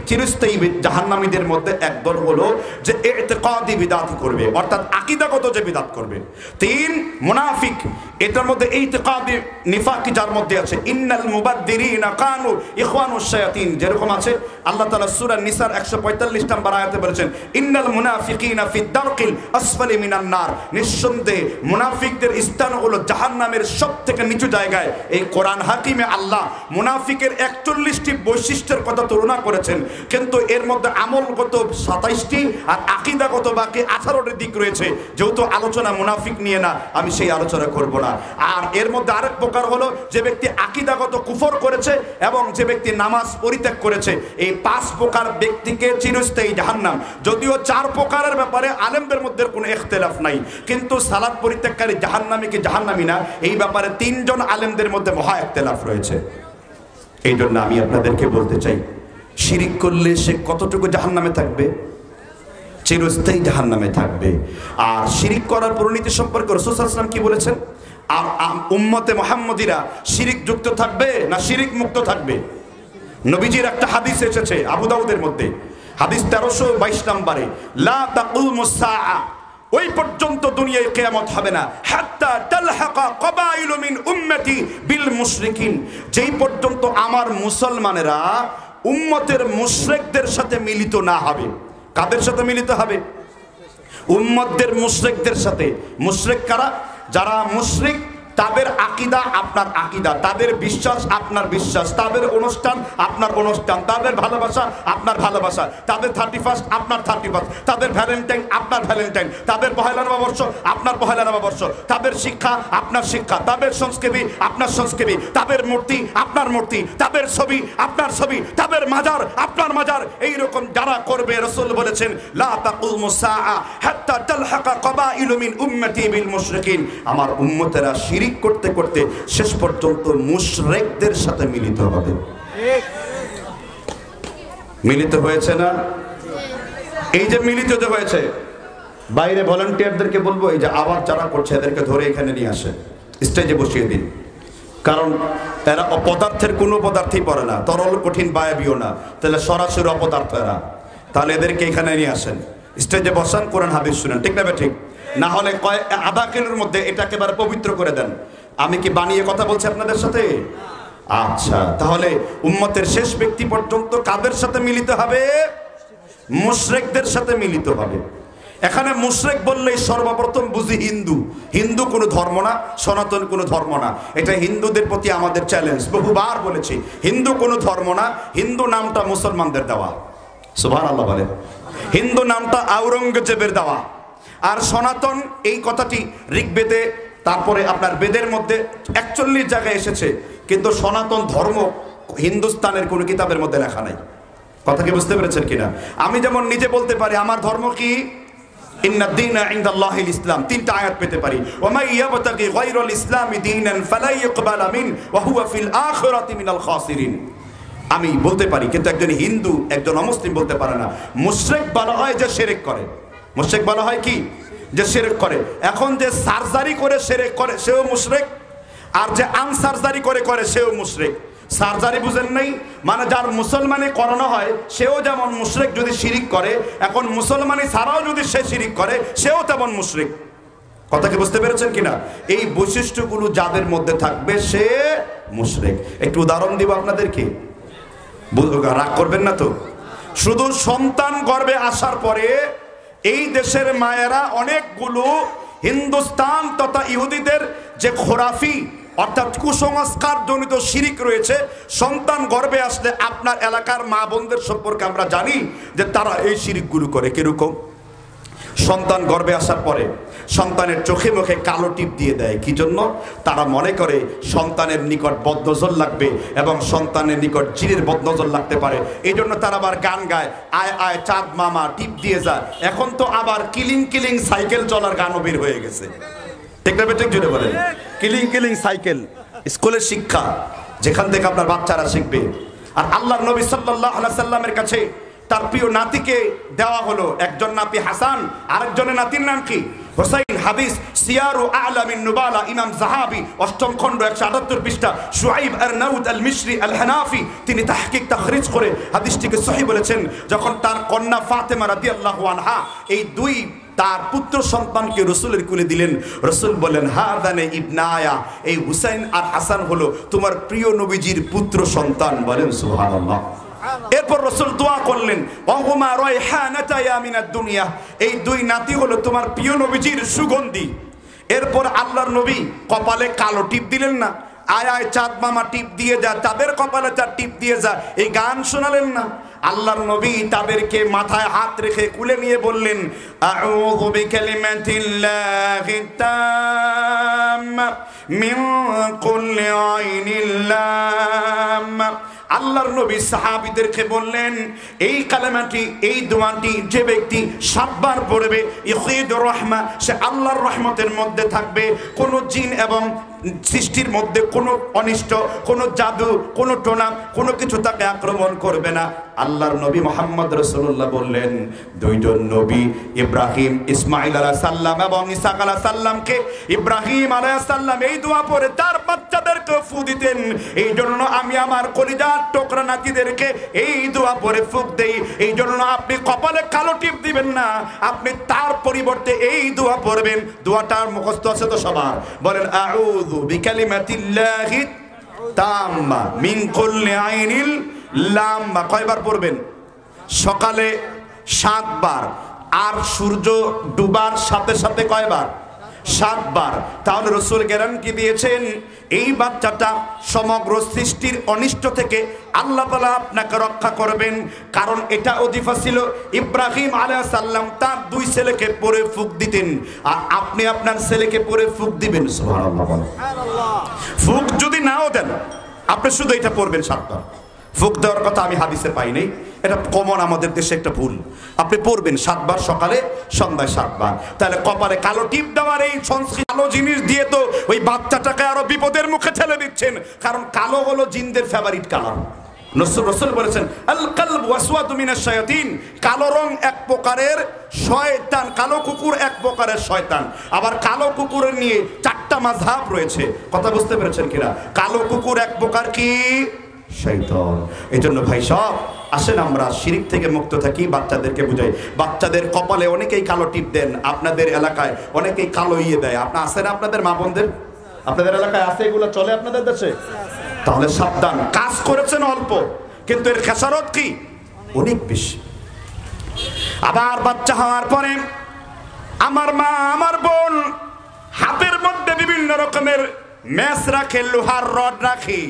Speaker 1: চিরস্থায়ী জাহান্নামীদের মধ্যে একদল হলো যে ইতিকাদি বিদাতি করবে, অর্থাৎ আকীদাগত যে বিদাত করবে। 3, মুনাফিক। এটার মধ্যে ইতিকাদি নিফাকি যার মধ্যে আছে, ইন্নাল মুবাদদিরিনা কানু ইখওয়ানুশ শায়াতিন, যেরকম আছে আল্লাহ তাআলা সূরা নিসার 145 নম্বর আয়াতে বলেছেন, ইন্নাল মুনাফিকিনা ফিদ দারকিল আসফালি মিনান নার, নিঃসন্দেহে মুনাফিকদের স্থান হলো জাহান্নামের সবথেকে নিচু জায়গায়। এই কোরআন হাকিমে আল্লাহ মুনাফিকের 41টি বৈশিষ্ট্যের কথা তুলনা করেছেন, কিন্তু এর মধ্যে আমলগত 27টি আর আকীদাগত বাকি 18টি দিক রয়েছে। যেহেতু আলোচনা মুনাফিক নিয়ে না, আমি সেই আলোচনা করব না। আর এর মধ্যে আরেক প্রকার হলো যে ব্যক্তি আকীদাগত কুফর করেছে এবং যে ব্যক্তি নামাজ পরিত্যাগ করেছে। এই 5 প্রকার ব্যক্তিকে চিরস্থায়ী জাহান্নাম। যদিও 4 প্রকারের ব্যাপারে আলেমদের মধ্যে কোনো ইখতিলাফ নাই, কিন্তু সালাত পরিত্যাগকারী জাহান্নামী কি জাহান্নামী না, এই ব্যাপারে 3 জন আলেমদের মধ্যে মহা ইখতিলাফ রয়েছে। এই জন্য আমি আপনাদেরকে বলতে চাই, শিরিক করলে সে কতটুকু জাহান্নামে থাকবে? চিরস্থায়ী জাহান্নামে থাকবে। আর শিরিক করার পরিণতি সম্পর্কে রাসূল সাল্লাল্লাহু আলাইহি ওয়াসাল্লাম কি বলেছেন? আর উম্মতে মুহাম্মদীরা শিরিক যুক্ত থাকবে না শিরিক মুক্ত থাকবে? নবীজির একটা হাদিস এসেছে আবু দাউদের মধ্যে, হাদিস 1322 নম্বরে, লা তাকুমুস সাআ, ওই পর্যন্ত দুনিয়ায় কিয়ামত হবে না। হাত্তা তালহাকা কবাইলু মিন উম্মতি বিল মুশরিকিন, যেই পর্যন্ত আমার মুসলমানেরা উম্মতের মুশরিকদের সাথে মিলিত না হবে। কাদের সাথে মিলিত হবে? উম্মতদের মুশরিকদের সাথে। মুশরিক কারা? যারা মুশরিক তাদের আকীদা আপনার আকীদা, তাদের বিশ্বাস আপনার বিশ্বাস, তাদের অনুষ্ঠান আপনার অনুষ্ঠান, তাদের ভালোবাসা আপনার ভালোবাসা, তাদের 31 আপনার 31, তাদের ভ্যালেন্টাইন আপনার ভ্যালেন্টাইন, তাদের পহেলা নববর্ষ আপনার পহেলা নববর্ষ, তাদের শিক্ষা আপনার শিক্ষা, তাদের সংস্কৃতি আপনার সংস্কৃতি, তাদের মূর্তি আপনার মূর্তি, তাদের ছবি আপনার ছবি, তাদের মাজার আপনার মাজার। এইরকম যারা করবে, রাসূল বলেছেন লা তাকুমুস সাআ হাত্তা তালহাকা কবাইলু মিন উম্মতি বিল মুশরিকিন, আমার উম্মতেরা শিরক করতে করতে শেষ পর্যন্ত মুশরিকদের সাথে মিলিত হবে। মিলিত হয়েছে না? এই যে মিলিত হয়েছে, বাইরে ভলান্টিয়ারদেরকে বলবো এই যে আবার যারা করছে এদেরকে ধরে এখানে নিয়ে আসে, স্টেজে বসিয়ে দিন। কারণ এরা অপদার্থের কোনো পদার্থই পড়ে না, তরল কঠিন বায়বীয় না, তাহলে সরাসরি অপদার্থ এরা। তাহলে এদেরকে এখানে নিয়ে আসেন, স্টেজে বসান, কোরআন হাদিস শুনেন, ঠিক না ঠিক? না হলে আধা কিলোর মধ্যে এটা একেবারে পবিত্র করে দেন। আমি কি বানিয়ে কথা বলছি আপনাদের সাথে? আচ্ছা, তাহলে উম্মতের শেষ ব্যক্তি পর্যন্ত কাদের সাথে মিলিত হবে? মুশরিকদের সাথে মিলিত হবে। এখানে মুশরিক বললেই সর্বপ্রথম বুঝি হিন্দু। হিন্দু কোনো ধর্ম না, সনাতন কোনো ধর্ম না। এটা হিন্দুদের প্রতি আমাদের চ্যালেঞ্জ, বহুবার বলেছি। হিন্দু কোনো ধর্ম না, হিন্দু নামটা মুসলমানদের দেওয়া। সুবহানাল্লাহ বলে। হিন্দু নামটা আওরঙ্গজেবের দেওয়া। আর সনাতন এই কথাটি ঋগ্বেদে, তারপরে আপনার বেদের মধ্যে 41 জায়গায় এসেছে, কিন্তু সনাতন ধর্ম হিন্দুস্তানের কোনো কিতাবের মধ্যে লেখা নাই। কথা কি বুঝতে পেরেছেন কিনা? আমি যেমন নিজে বলতে পারি আমার ধর্ম কি, ইন্নাদ-দীনা ইনদাল্লাহিল ইসলাম, 3টা আয়াত পেতে পারি। ওয়া মান ইয়াবতাগি গায়রাল ইসলামি দীনান ফালা ইউকবালা মিন ওয়া হুয়া ফিল আখিরাতি মিনাল খাসিরিন। আমি বলতে পারি, কিন্তু একজন হিন্দু একজন অমুসলিম বলতে পারে না। মুশরিক বলা হয় যে শিরক করে। মুশরিক বলা হয় কি? যে শিরক করে। এখন যে সার্জারি করে শিরক করে সেও মুশরিক, আর যে আনসার্জারি করে করে সেও মুশরিক। সার্জারি বুঝেন নাই? মানে যার মুসলমানি করানো হয় সেও যেমন মুশরিক যদি শিরিক করে, এখন মুসলমানি ছাড়াও যদি সে শিরিক করে সেও তেমন মুশরিক। কথা কি বুঝতে পেরেছেন কিনা? এই বৈশিষ্ট্যগুলো যাদের মধ্যে থাকবে সে মুশরিক। একটু উদাহরণ দিব আপনাদেরকে, রাগ করবেন না তো? শুধু সন্তান গর্ভে আসার পরে এই দেশের মায়েরা অনেকগুলো হিন্দুস্তান তথা ইহুদিদের যে খোরাফি অর্থাৎ কুসংস্কার জনিত শিরিক রয়েছে, সন্তান গর্ভে আসলে আপনার এলাকার মা বোনদের সম্পর্কে আমরা জানি যে তারা এই শিরিকগুলো করে। কিরকম? সন্তান গর্ভে আসার পরে সন্তানের চোখে মুখে কালো টিপ দিয়ে দেয়। কি জন্য? তারা মনে করে সন্তানের নিকট বদনজর লাগবে এবং সন্তানের নিকট জিনের বদনজর লাগতে পারে। এই জন্য তারা আবার গান গায়, আয় আয় চাঁদ মামা টিপ দিয়ে যা। এখন তো আবার কিলিং কিলিং সাইকেল চলার গানও বের হয়ে গেছে, ঠিক না? ঠিক জুড়ে বলেন। কিলিং কিলিং সাইকেল স্কুলের শিক্ষা, যেখান থেকে আপনার বাচ্চারা শিখবে। আর আল্লাহর নবী সাল্লাল্লাহু আলাইহি সাল্লামের কাছে তার প্রিয় নাতিকে দেওয়া হলো। একজন নাতি হাসান, আরেকজনের নাতির নাম কি? হুসাইন। হাদিস সিয়ারু আ'লামিন নুবালা, ইমাম যাহাবী 8ম খণ্ড 178 পৃষ্ঠা। শুআইব আরনাউদ আল মিশরি আল হানাফি তিনি তাহকিক তাখরিজ করে হাদিসটিকে সহিহ বলেছেন। যখন তার কন্যা ফাতেমা রাদিয়াল্লাহু আনহা এই দুই তার পুত্র সন্তানকে রসুলের কোলে দিলেন, রসুল বলেন হাদানে ইবনায়া, এই হুসাইন আর হাসান হলো তোমার প্রিয় নবীজির পুত্র সন্তান। বলেন সুবহানাল্লাহ। এরপর রসুল দোয়া করলেন ওয়াহুমা রায়হানাতায়া মিনাদ দুনিয়া, এই দুই নাতি হলো তোমার প্রিয় নবীজির সুগন্ধি। এরপর আল্লাহর নবী কপালে কালো টিপ দিলেন না, আয় আয় চাঁদ মামা টিপ দিয়ে যা, তাদের কপালে চার টিপ দিয়ে যা, এই গান শোনালেন না। আল্লাহর নবী তাদেরকে মাথায় হাত রেখে কুলে নিয়ে বললেন আউযু বিকালিমাতিল্লাহি তাম্মা মিন কুল্লি আইনিল লাম্মা। আল্লাহর নবী সাহাবীদেরকে বললেন এই কালেমাটি, এই দোয়াটি যে ব্যক্তি 7 বার পড়বে ইউখিদুর রাহমা, সে আল্লাহর রহমতের মধ্যে থাকবে। কোনো জিন এবং সৃষ্টির মধ্যে কোনো অনিষ্ট, কোনো জাদু, কোনো টোনা, কোনো কিছু তাকে আক্রমণ করবে না। আল্লাহর নবী মুহাম্মদ রাসূলুল্লাহ বললেন দুইজন নবী ইব্রাহিম ইসমাঈল আলাইহিস সালাম এবং ইসহাক আলাইহিস সালামকে ইব্রাহিম আলাইহিস সালাম এই দোয়া পড়ে তার বাচ্চাদেরকে ফু দিতেন। এই জন্য আমি আমার কলিজার টুকরা নাতিদেরকে এই দোয়া পড়ে ফুক দেই। এই জন্য আপনি কপালে কালো টিপ দিবেন না, আপনি তার পরিবর্তে এই দোয়া পড়বেন। দোয়াটার মুখস্থ আছে তো সবার? বলেন আউযু বিকালিমাতিল্লাহি তাম্মা মিন কুল্লি আইনিল লাম্মা। কয়বার পড়বেন? সকালে 7 বার, আর সূর্য ডুবার সাথে সাথে কয়বার? 7 বার। তাহলে রাসূল গ্যারান্টি দিয়েছেন এই বাচ্চাটা সমগ্র সৃষ্টির অনিষ্ট থেকে আল্লাহ তাআলা আপনাকে রক্ষা করবেন। কারণ এটা ওজিফা ছিল ইব্রাহিম আলাইহিস সালাম তার 2 ছেলেকে পরে ফুক দিতেন, আর আপনি আপনার ছেলেকে পরে ফুক দিবেন। সুবহানাল্লাহ। ফুক যদি নাও দেন আপনি শুধু এটা পড়বেন 7 বার। ফুক দেওয়ার কথা আমি হাদিসে পাই নাই, এটা কমন আমাদের দেশে একটা ভুল। আপনি পড়বেন 7 বার, সকালে সন্ধ্যায় 7 বার। তাহলে কপালে কালো টিপ দেওয়ার এই সংস্কৃতি কালো জিনিস দিয়ে তো ওই বাচ্চাটাকে আরো বিপদের মুখে ঠেলে দিচ্ছেন। কারণ কালো হলো জিনদের ফেভারিট কালার। রাসূল বলেছেন আল কলব ওয়াসওয়াদু মিনাশ শায়াতিন, কালো রং এক প্রকারের শয়তান, কালো কুকুর এক প্রকারের শয়তান। আবার কালো কুকুরের নিয়ে 4টা মাযহাব রয়েছে, কথা বুঝতে পেরেছেন কিনা? কালো কুকুর এক প্রকার কি? শয়তান। এজন্য ভাই সব আসেন আমরা শিরক থেকে মুক্ত থাকি, বাচ্চাদেরকে বুঝাই। বাচ্চাদের কপালে অনেকেই কালো টিপ দেন, আপনাদের এলাকায় অনেকেই কালো ইয়ে দেয়। আপনি আসেন, আপনাদের মা বোনদের আপনাদের এলাকায় আছে, এগুলো চলে আপনাদের দেশে? তাহলে সাবধান, কাজ করেছেন অল্প কিন্তু এর খেসারত কি অনেক বেশি। আবার বাচ্চা হওয়ার পরে আমার মা আমার বোন হাতের মধ্যে বিভিন্ন রকমের ম্যাচ রাখে, লোহার রড রাখে।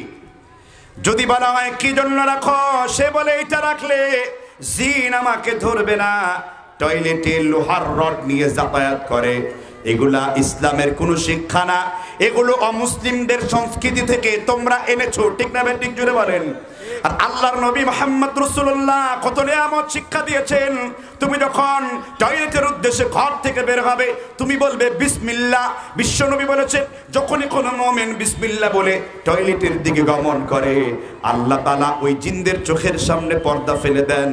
Speaker 1: যদি বলা হয় কি জন্য রাখো, সে বলে এটা রাখলে জিন আমাকে ধরবে না। টয়লেটে লোহার রড নিয়ে যাতায়াত করে, এগুলা ইসলামের কোনো শিক্ষা না, এগুলো অমুসলিমদের সংস্কৃতি থেকে তোমরা এনেছো, ঠিক না ঠিক জুড়ে বলেন। আর আল্লাহর নবী মুহাম্মদ রাসূলুল্লাহ কত নিয়ামত শিক্ষা দিয়েছেন। তুমি যখন টয়লেটের উদ্দেশ্যে ঘর থেকে বের হবে তুমি বলবে বিসমিল্লাহ। বিশ্বনবী বলেছেন যখনই কোনো মুমিন বিসমিল্লাহ বলে টয়লেটের দিকে গমন করে আল্লাহ তাআলা ওই জিনদের চোখের সামনে পর্দা ফেলে দেন।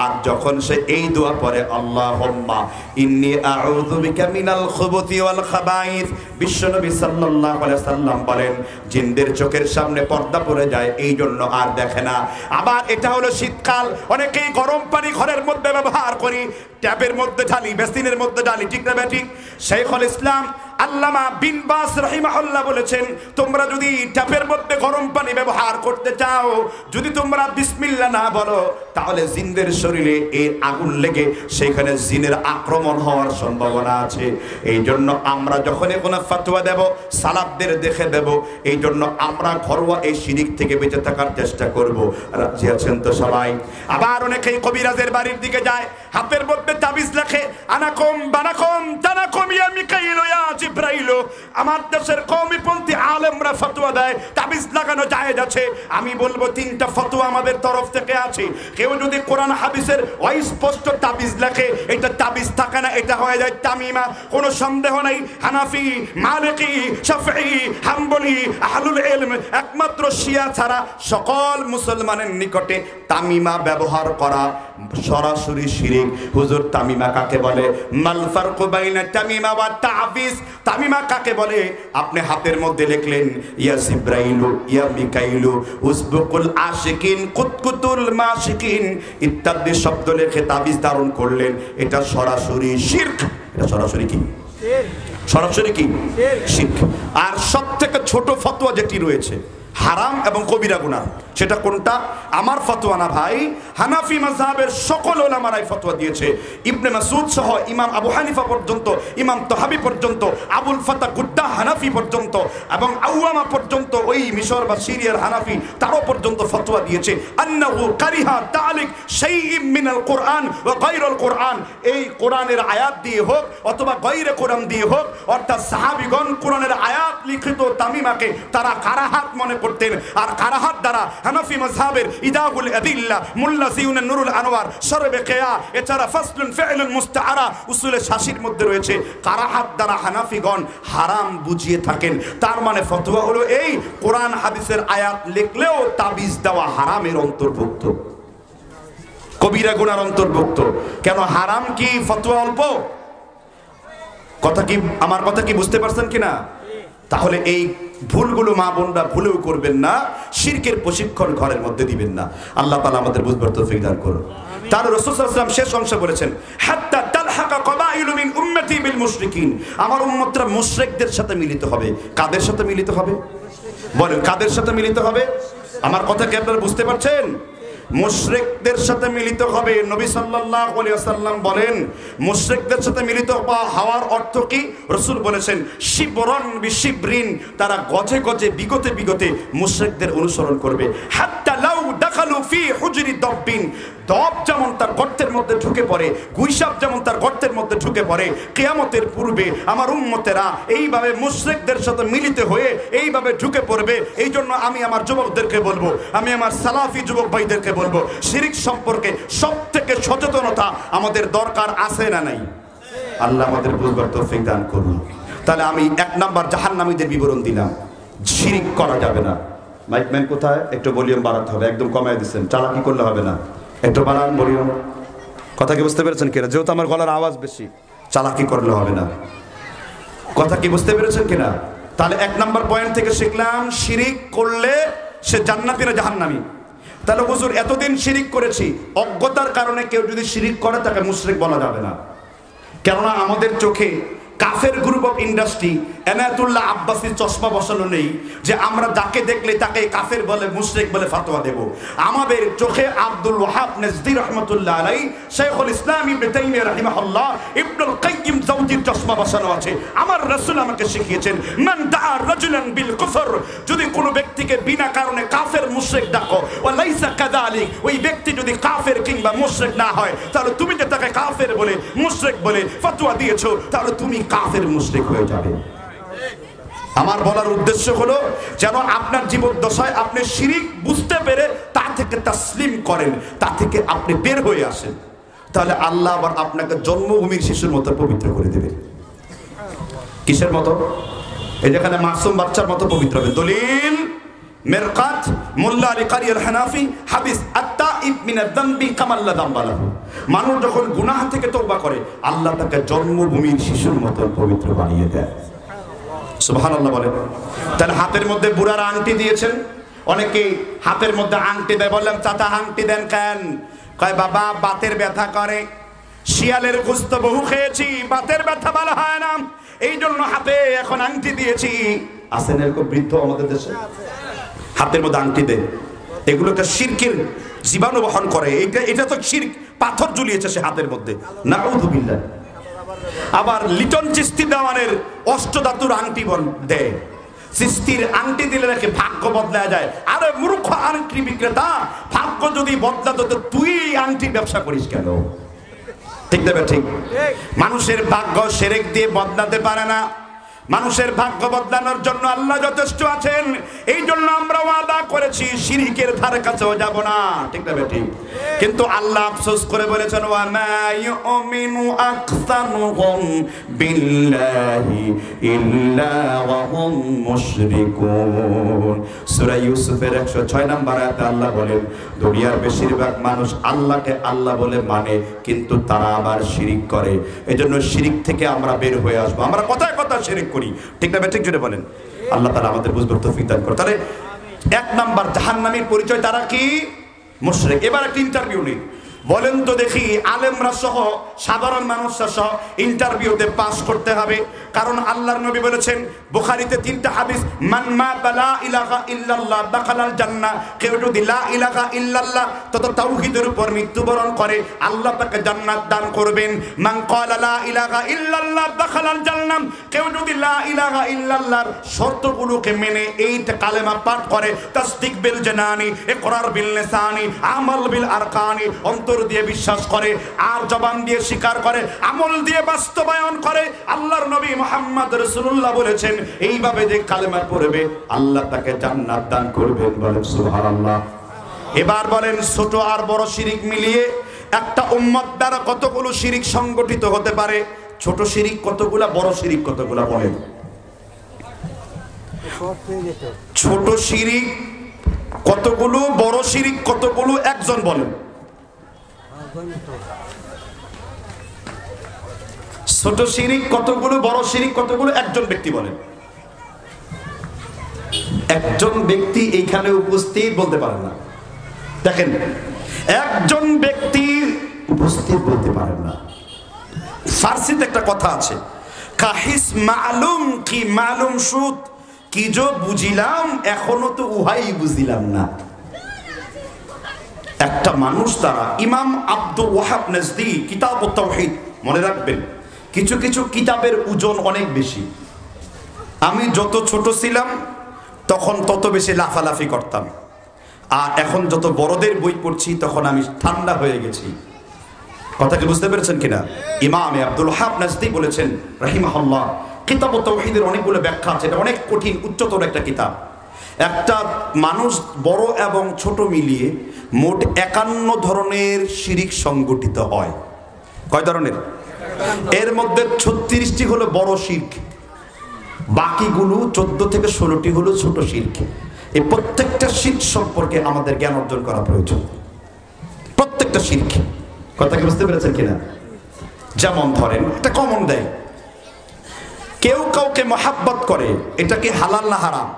Speaker 1: আর যখন সে এই দোয়া পড়ে আল্লাহুম্মা ইন্নী আউযু বিকা মিনাল খুবুতি ওয়াল খাবাইস, বিশ্বনবী সাল্লাল্লাহু আলাইহি সাল্লাম বলেন জিনদের চোখের সামনে পর্দা পড়ে যায়, এই জন্য আর দেখে না। আবার এটা হলো শীতকাল, অনেকেই গরম পানি ঘরের মধ্যে ব্যবহার করি, ট্যাপের মধ্যে ঢালি, বেসিনের মধ্যে ঢালি, ঠিক না ঠিক? শাইখুল ইসলাম আল্লামা বিন বাস রাহিমাহুল্লাহ বলেছেন তোমরা যদি ট্যাপের মধ্যে গরম পানি ব্যবহার করতে চাও, যদি তোমরা বিসমিল্লাহ না বলো তাহলে জিনদের শরীরে এর আগুন লেগে সেখানে জিনের আক্রমণ হওয়ার সম্ভাবনা আছে। এই জন্য আমরা যখন কোনো ফতোয়া দেব সালাফদের দেখে দেব। এই জন্য আমরা ঘরোয়া এই শিরক থেকে বেঁচে থাকার চেষ্টা করব। রাজি আছেন তো সবাই? আবার অনেকেই কবিরাজের বাড়ির দিকে যায়, হাতের মধ্যে তাবিজ লেখে আনাকুম বানাকুম তানাকুম ইয়া মিকাইল ইয়া জিব্রাইল। আমার দেশের কওমিপন্থী আলেমরা ফতোয়া দেয় তাবিজ লাগানো জায়েজ আছে। আমি বলবো 3টা ফতোয়া আমাদের তরফ থেকে আছে। কেউ যদি কোরআন হাদিসের অস্পষ্ট তাবিজ লেখে এটা তাবিজ থাকে না, এটা হয়ে যায় তামিমা, কোনো সন্দেহ নাই। হানাফি, মালিকি, শাফিঈ, হাম্বলি, আহলুল ইলম একমাত্র শিয়া ছাড়া সকল মুসলমানের নিকটে তামিমা ব্যবহার করা সরাসরি শিরক। হুজুর তামিমা কাকে বলে? মাল ফারকু বাইনা তামিমা ওয়া তাবিজ। তামিমা কাকে বলে? আপনি হাতের মধ্যে লিখলেন ইয়া জিব্রাইলু ইয়া মিকাইলু উসবুকুল আশিকিন কুতকুতুল মাশিকিন ইত্যাদি শব্দ লিখে তাবিজ ধারণ করলেন, এটা সরাসরি শিরক। এটা সরাসরি কি? সরাসরি কি? শিরক। আর সবথেকে ছোট ফতোয়া যেটি রয়েছে হারাম এবং কবিরা গুনাহ, সেটা কোনটা? আমার ফতোয়া না ভাই, হানাফি মাযহাবের সকল উলামারাই ফতোয়া দিয়েছে। ইবনে মাসউদ সহ ইমাম আবু হানিফা পর্যন্ত, ইমাম তাহাবি পর্যন্ত, আবুল ফাতা গুদ্দা হানাফি পর্যন্ত এবং আওয়ামা পর্যন্ত, ওই মিশর বা সিরিয়ার হানাফি তারও পর্যন্ত ফতোয়া দিয়েছে আন্নাহু কারিহা তালিক শাইইম মিনাল কোরআন ওয়া গায়রুল কোরআন। এই কোরআনের আয়াত দিয়ে হোক অথবা গায়রে কোরআন দিয়ে হোক, অর্থাৎ সাহাবীগণ কোরআনের আয়াত লিখিত তামিমাকে তারা কারাহাত মনে করতেন। আর কারাহাত দ্বারা হানাফি মাযহাবের ইদাউল আদিল্লা, মুল্লা জিউনের নুরুল আনোয়ার, শরবে কিয়া, এছাড়া ফাসলুন ফি'লুল মুস্তাআরা উসুলে শাসির মধ্যে রয়েছে কারাহাত দ্বারা হানাফিগণ হারাম বুঝিয়ে থাকেন। তার মানে ফতোয়া হলো এই কোরআন হাদিসের আয়াত লিখলেও তাবিজ দেওয়া হারামের অন্তর্ভুক্ত। কবিরা গুনার অন্তর্ভুক্ত। কেন হারাম কি ফতোয়া অল্প? কথা কি, আমার কথা কি বুঝতে পারছেন কিনা? তাহলে এই ভুলগুলো মা বোনরা ভুলেও করবেন না, শিরকের প্রশিক্ষণ ঘরের মধ্যে দিবেন না। আল্লাহ তাআলা আমাদের বুঝবার তৌফিক দান করুন। তার রাসূল সাল্লাল্লাহু আলাইহি ওয়াসাল্লাম শেষ অংশে বলেছেন, হাত্তা তালহাকা কবাইলু মিন উম্মতি বিল মুশরিকিন, আমার উম্মতরা মুশরিকদের সাথে মিলিত হবে। কাদের সাথে মিলিত হবে? বলেন, কাদের সাথে মিলিত হবে? আমার কথা কি আপনারা বুঝতে পারছেন? মুশরিকদের সাথে মিলিত হবে। নবী সাল্লাল্লাহু আলাইহি ওয়াসাল্লাম বলেন, মুশরিকদের সাথে মিলিত হওয়ার অর্থ কি? রাসূল বলেছেন, শিবরন বিশিবরিন, তারা গজে গজে বিগতে বিগতে মুশরিকদের অনুসরণ করবে। হাত্তা লাউ দাখালু ফি হুজরি দাব্বিন, দব যেমন তার গর্তের মধ্যে ঢুকে পড়ে, গুইসাপ যেমন তার গর্তের মধ্যে ঢুকে পড়ে, কিয়ামতের পূর্বে আমার উম্মতেরা এইভাবে মুশরিকদের সাথে মিলিত হয়ে এইভাবে ঢুকে পড়বে। এই জন্য আমি আমার যুবকদেরকে বলবো, আমি আমার সালাফি যুবক ভাইদেরকে বলবো, শিরক সম্পর্কে সব থেকে সচেতনতা আমাদের দরকার আছে না নাই? আল্লাহ আমাদের বুঝবার তৌফিক দান করুন। তাহলে আমি 1 নাম্বার জাহান্নামীদের বিবরণ দিলাম, শিরক করা যাবে না। মাইকম্যান কোথায়? একটু ভলিউম বাড়াতে হবে, একদম কমায় দিচ্ছেন, চালাকি করলে হবে না, একটু বাড়ান ভলিউম। কথা কি বুঝতে পেরেছেন কিনা? যেহেতু আমার গলার আওয়াজ বেশি, চালাকি করলে হবে না। কথা কি বুঝতে পেরেছেন কিনা? তাহলে 1 নাম্বার পয়েন্ট থেকে শিখলাম, শিরক করলে সে জান্নাতি না জাহান্নামী। তাহলে হুজুর এতদিন শিরক করেছি, অজ্ঞতার কারণে কেউ যদি শিরক করে তাকে মুশরিক বলা যাবে না। কেননা আমাদের চোখে কাফের গ্রুপ অফ ইন্ডাস্ট্রি এনায়েতুল্লাহ আব্বাসীর চশমা বসানো নেই যে আমরা যাকে দেখলে তাকে কাফের বলে মুশরিক বলে ফতোয়া দেব। আমাদের চোখে আব্দুল ওয়াহাব নাজদি রাহমাতুল্লাহ আলাইহি, শাইখুল ইসলাম ইবনে তাইমিয়া রাহিমাহুল্লাহ, ইবনুল কাইয়্যিম জাওজির চশমা বসানো আছে। আমার রাসূল আমাকে শিখিয়েছেন, মান দাআ রাজুলান বিল কুফর, যদি কোনো ব্যক্তিকে বিনা কারণে কাফের মুশরিক ডাকো, ওয়া লাইসা কাযালিক, ওই ব্যক্তি যদি কাফের কিংবা মুশরিক না হয়, তাহলে তুমি যে তাকে কাফের বলে মুশরিক বলে ফতোয়া দিয়েছো, তাহলে তুমি কাফের মুশরিক হয়ে যাবে। আমার বলার উদ্দেশ্য হলো যেন আপনার জীবদ্দশায় আপনি শিরক বুঝতে পেরে তা থেকে তাসলিম করেন, তা থেকে আপনি বের হয়ে আসেন। তাহলে আল্লাহ আবার আপনাকে জন্মভূমির শিশুর মতো পবিত্র করে দেবে। কিসের মতো? এই যেখানে মাসুম বাচ্চার মতো পবিত্র হবে। দলিল মিরকাত মোল্লা আলী কারি আল হানাফি হাদিস, আত-তাইব মিনাদ যামবি কামা লা যামবা লাহু, মানুষ যখন গুনাহ থেকে তওবা করে আল্লাহ তাকে জন্মভূমির শিশুর মতো পবিত্র বানিয়ে দেয়। সুবহানাল্লাহ বলেন। তাহলে হাতের মধ্যে বুড়ার আংটি দিয়েছেন, অনেকেই হাতের মধ্যে আংটি দেয়। বললাম চাচা আংটি দেন কেন? কয় বাবা বাতের ব্যথা করে, শিয়ালের গোশত বহু খেয়েছি, বাতের ব্যথা ভালো হয় না, এই জন্য হাতে এখন আংটি দিয়েছি। আছেন এরকম বৃদ্ধ আমাদের দেশে, হাতের মধ্যে আংটি দেন। এগুলো একটা শিরকের জীবাণু বহন করে। এটা তো শিরক, পাথর ঝুলিয়েছে সে হাতের মধ্যে, নাউযুবিল্লাহ। আবার লিটন চিস্তি দেওয়ানের অষ্টধাতুর আংটি দেয়। চিস্তির আংটি দিলে নাকি ভাগ্য বদলা যায়। আরে মূর্খ আংটি বিক্রেতা, ভাগ্য যদি বদলাতো তো তুই আংটি ব্যবসা করিস কেন? ঠিক দেবে ঠিক। মানুষের ভাগ্য শিরক দিয়ে বদলাতে পারে না। মানুষের ভাগ্য বদলানোর জন্য আল্লাহ যথেষ্ট আছেন। এই জন্য আমরা ওয়াদা করেছি শিরকের ধারে কাছেও যাব না। ঠিক না ঠিক? কিন্তু আল্লাহ আফসোস করে বলেছেন, ওয়া মা ইউমিনু আকসারুহুম বিল্লাহি ইল্লা ওয়া হুম মুশরিকুন। সূরা ইউসুফের 106 নম্বর আয়াতে আল্লাহ বলেন, দুনিয়ার বেশিরভাগ মানুষ আল্লাহকে আল্লাহ বলে মানে, কিন্তু তারা আবার শিরক করে। এজন্য শিরক থেকে আমরা বের হয়ে আসবো। আমরা কথায় কথা শিরক করি, ঠিক না ঠিক? জুড়ে বলেন। আল্লাহ তাআলা আমাদের বুঝবার তৌফিক দান করুন। তাহলে 1 নাম্বার জাহান্নামীর পরিচয়, তারা কি? মুশরিক। এবার একটা ইন্টারভিউ নেই, বলেন তো দেখি, আলেমরা সহ সাধারণ মানুষরা সহ ইন্টারভিউতে পাস করতে হবে। কারণ আল্লাহর নবী বলেছেন বুখারীতে 3টা হাদিস, মান মাতা লা ইলাহা ইল্লাল্লাহ দাখালাল জান্নাহ, কেউ যদি লা ইলাহা ইল্লাল্লাহ তত তাওহীদের উপর মৃত্যুবরণ করে আল্লাহ তাকে জান্নাত দান করবেন। মান ক্বালা লা ইলাহা ইল্লাল্লাহ দাখালাল জান্নাহ, কেউ যদি লা ইলাহা ইল্লাল্লাহর শর্তগুলোকে মেনে এইটা কালেমা পাঠ করে, তাসদিক বিল জানানি, ইকরার বিল লিসানি, আমাল বিল আরকানি, অন্তর দিয়ে বিশ্বাস করে আর জবান দিয়ে স্বীকার করে, আমল দিয়ে বাস্তবায়ন করে, আল্লাহর নবী মুহাম্মদ রাসূলুল্লাহ বলেছেন এইভাবে যে কালেমা পড়বে আল্লাহ তাকে জান্নাত দান করবেন। বলেন সুবহানাল্লাহ। এবার বলেন, ছোট আর বড় শিরক মিলিয়ে একটা উম্মত দ্বারা কতগুলো শিরক সংগঠিত হতে পারে? ছোট শিরক কতগুলা, বড় শিরক কতগুলা? বলেন। ছোট শিরক কতগুলো, বড় শিরক কতগুলো? একজন বলেন। ছোট শিরিক কতগুলো, বড় শিরিক কতগুলো, একজন ব্যক্তি বলেন। একজন ব্যক্তি এইখানে উপস্থিত বলতে পারেন না। দেখেন, একজন ব্যক্তি উপস্থিত বলতে পারেন না। ফার্সিতে একটা কথা আছে, কাহিস মালুম কি মালুম সুদ কি যে বুঝিলাম এখনো তো উহাই বুঝিলাম না। একটা মানুষ তারা ইমাম আব্দুল ওয়াহাব নাজদি কিতাব তাওহীদ, মনে রাখবেন কিছু কিছু কিতাবের ওজন অনেক বেশি। আমি যত ছোট ছিলাম তখন তত বেশি লাফালাফি করতাম, আর এখন যত বড়দের বই পড়ছি তখন আমি ঠান্ডা হয়ে গেছি। কথাকে বুঝতে পেরেছেন কিনা? ইমাম আব্দুল ওয়াহাব নাজদি বলেছেন রাহিমাহুল্লাহ, কিতাব তাওহীদের অনেকগুলো ব্যাখ্যা আছে, এটা অনেক কঠিন উচ্চতর একটা কিতাব। একটা মানুষ বড় এবং ছোট মিলিয়ে মোট 51 ধরনের শিরিক সংগঠিত হয়। কয় ধরনের? এর মধ্যে 36টি হলো বড় শিরক, বাকিগুলো 14 থেকে 16টি হলো ছোট শিরক। এই প্রত্যেকটা শিরক সম্পর্কে আমাদের জ্ঞান অর্জন করা প্রয়োজন, প্রত্যেকটা শিরক। কথাকে বুঝতে পেরেছেন কিনা? যেমন ধরেন একটা কমন দেয়, কেউ কাউকে মহাব্বত করে, এটা কি হালাল না হারাম?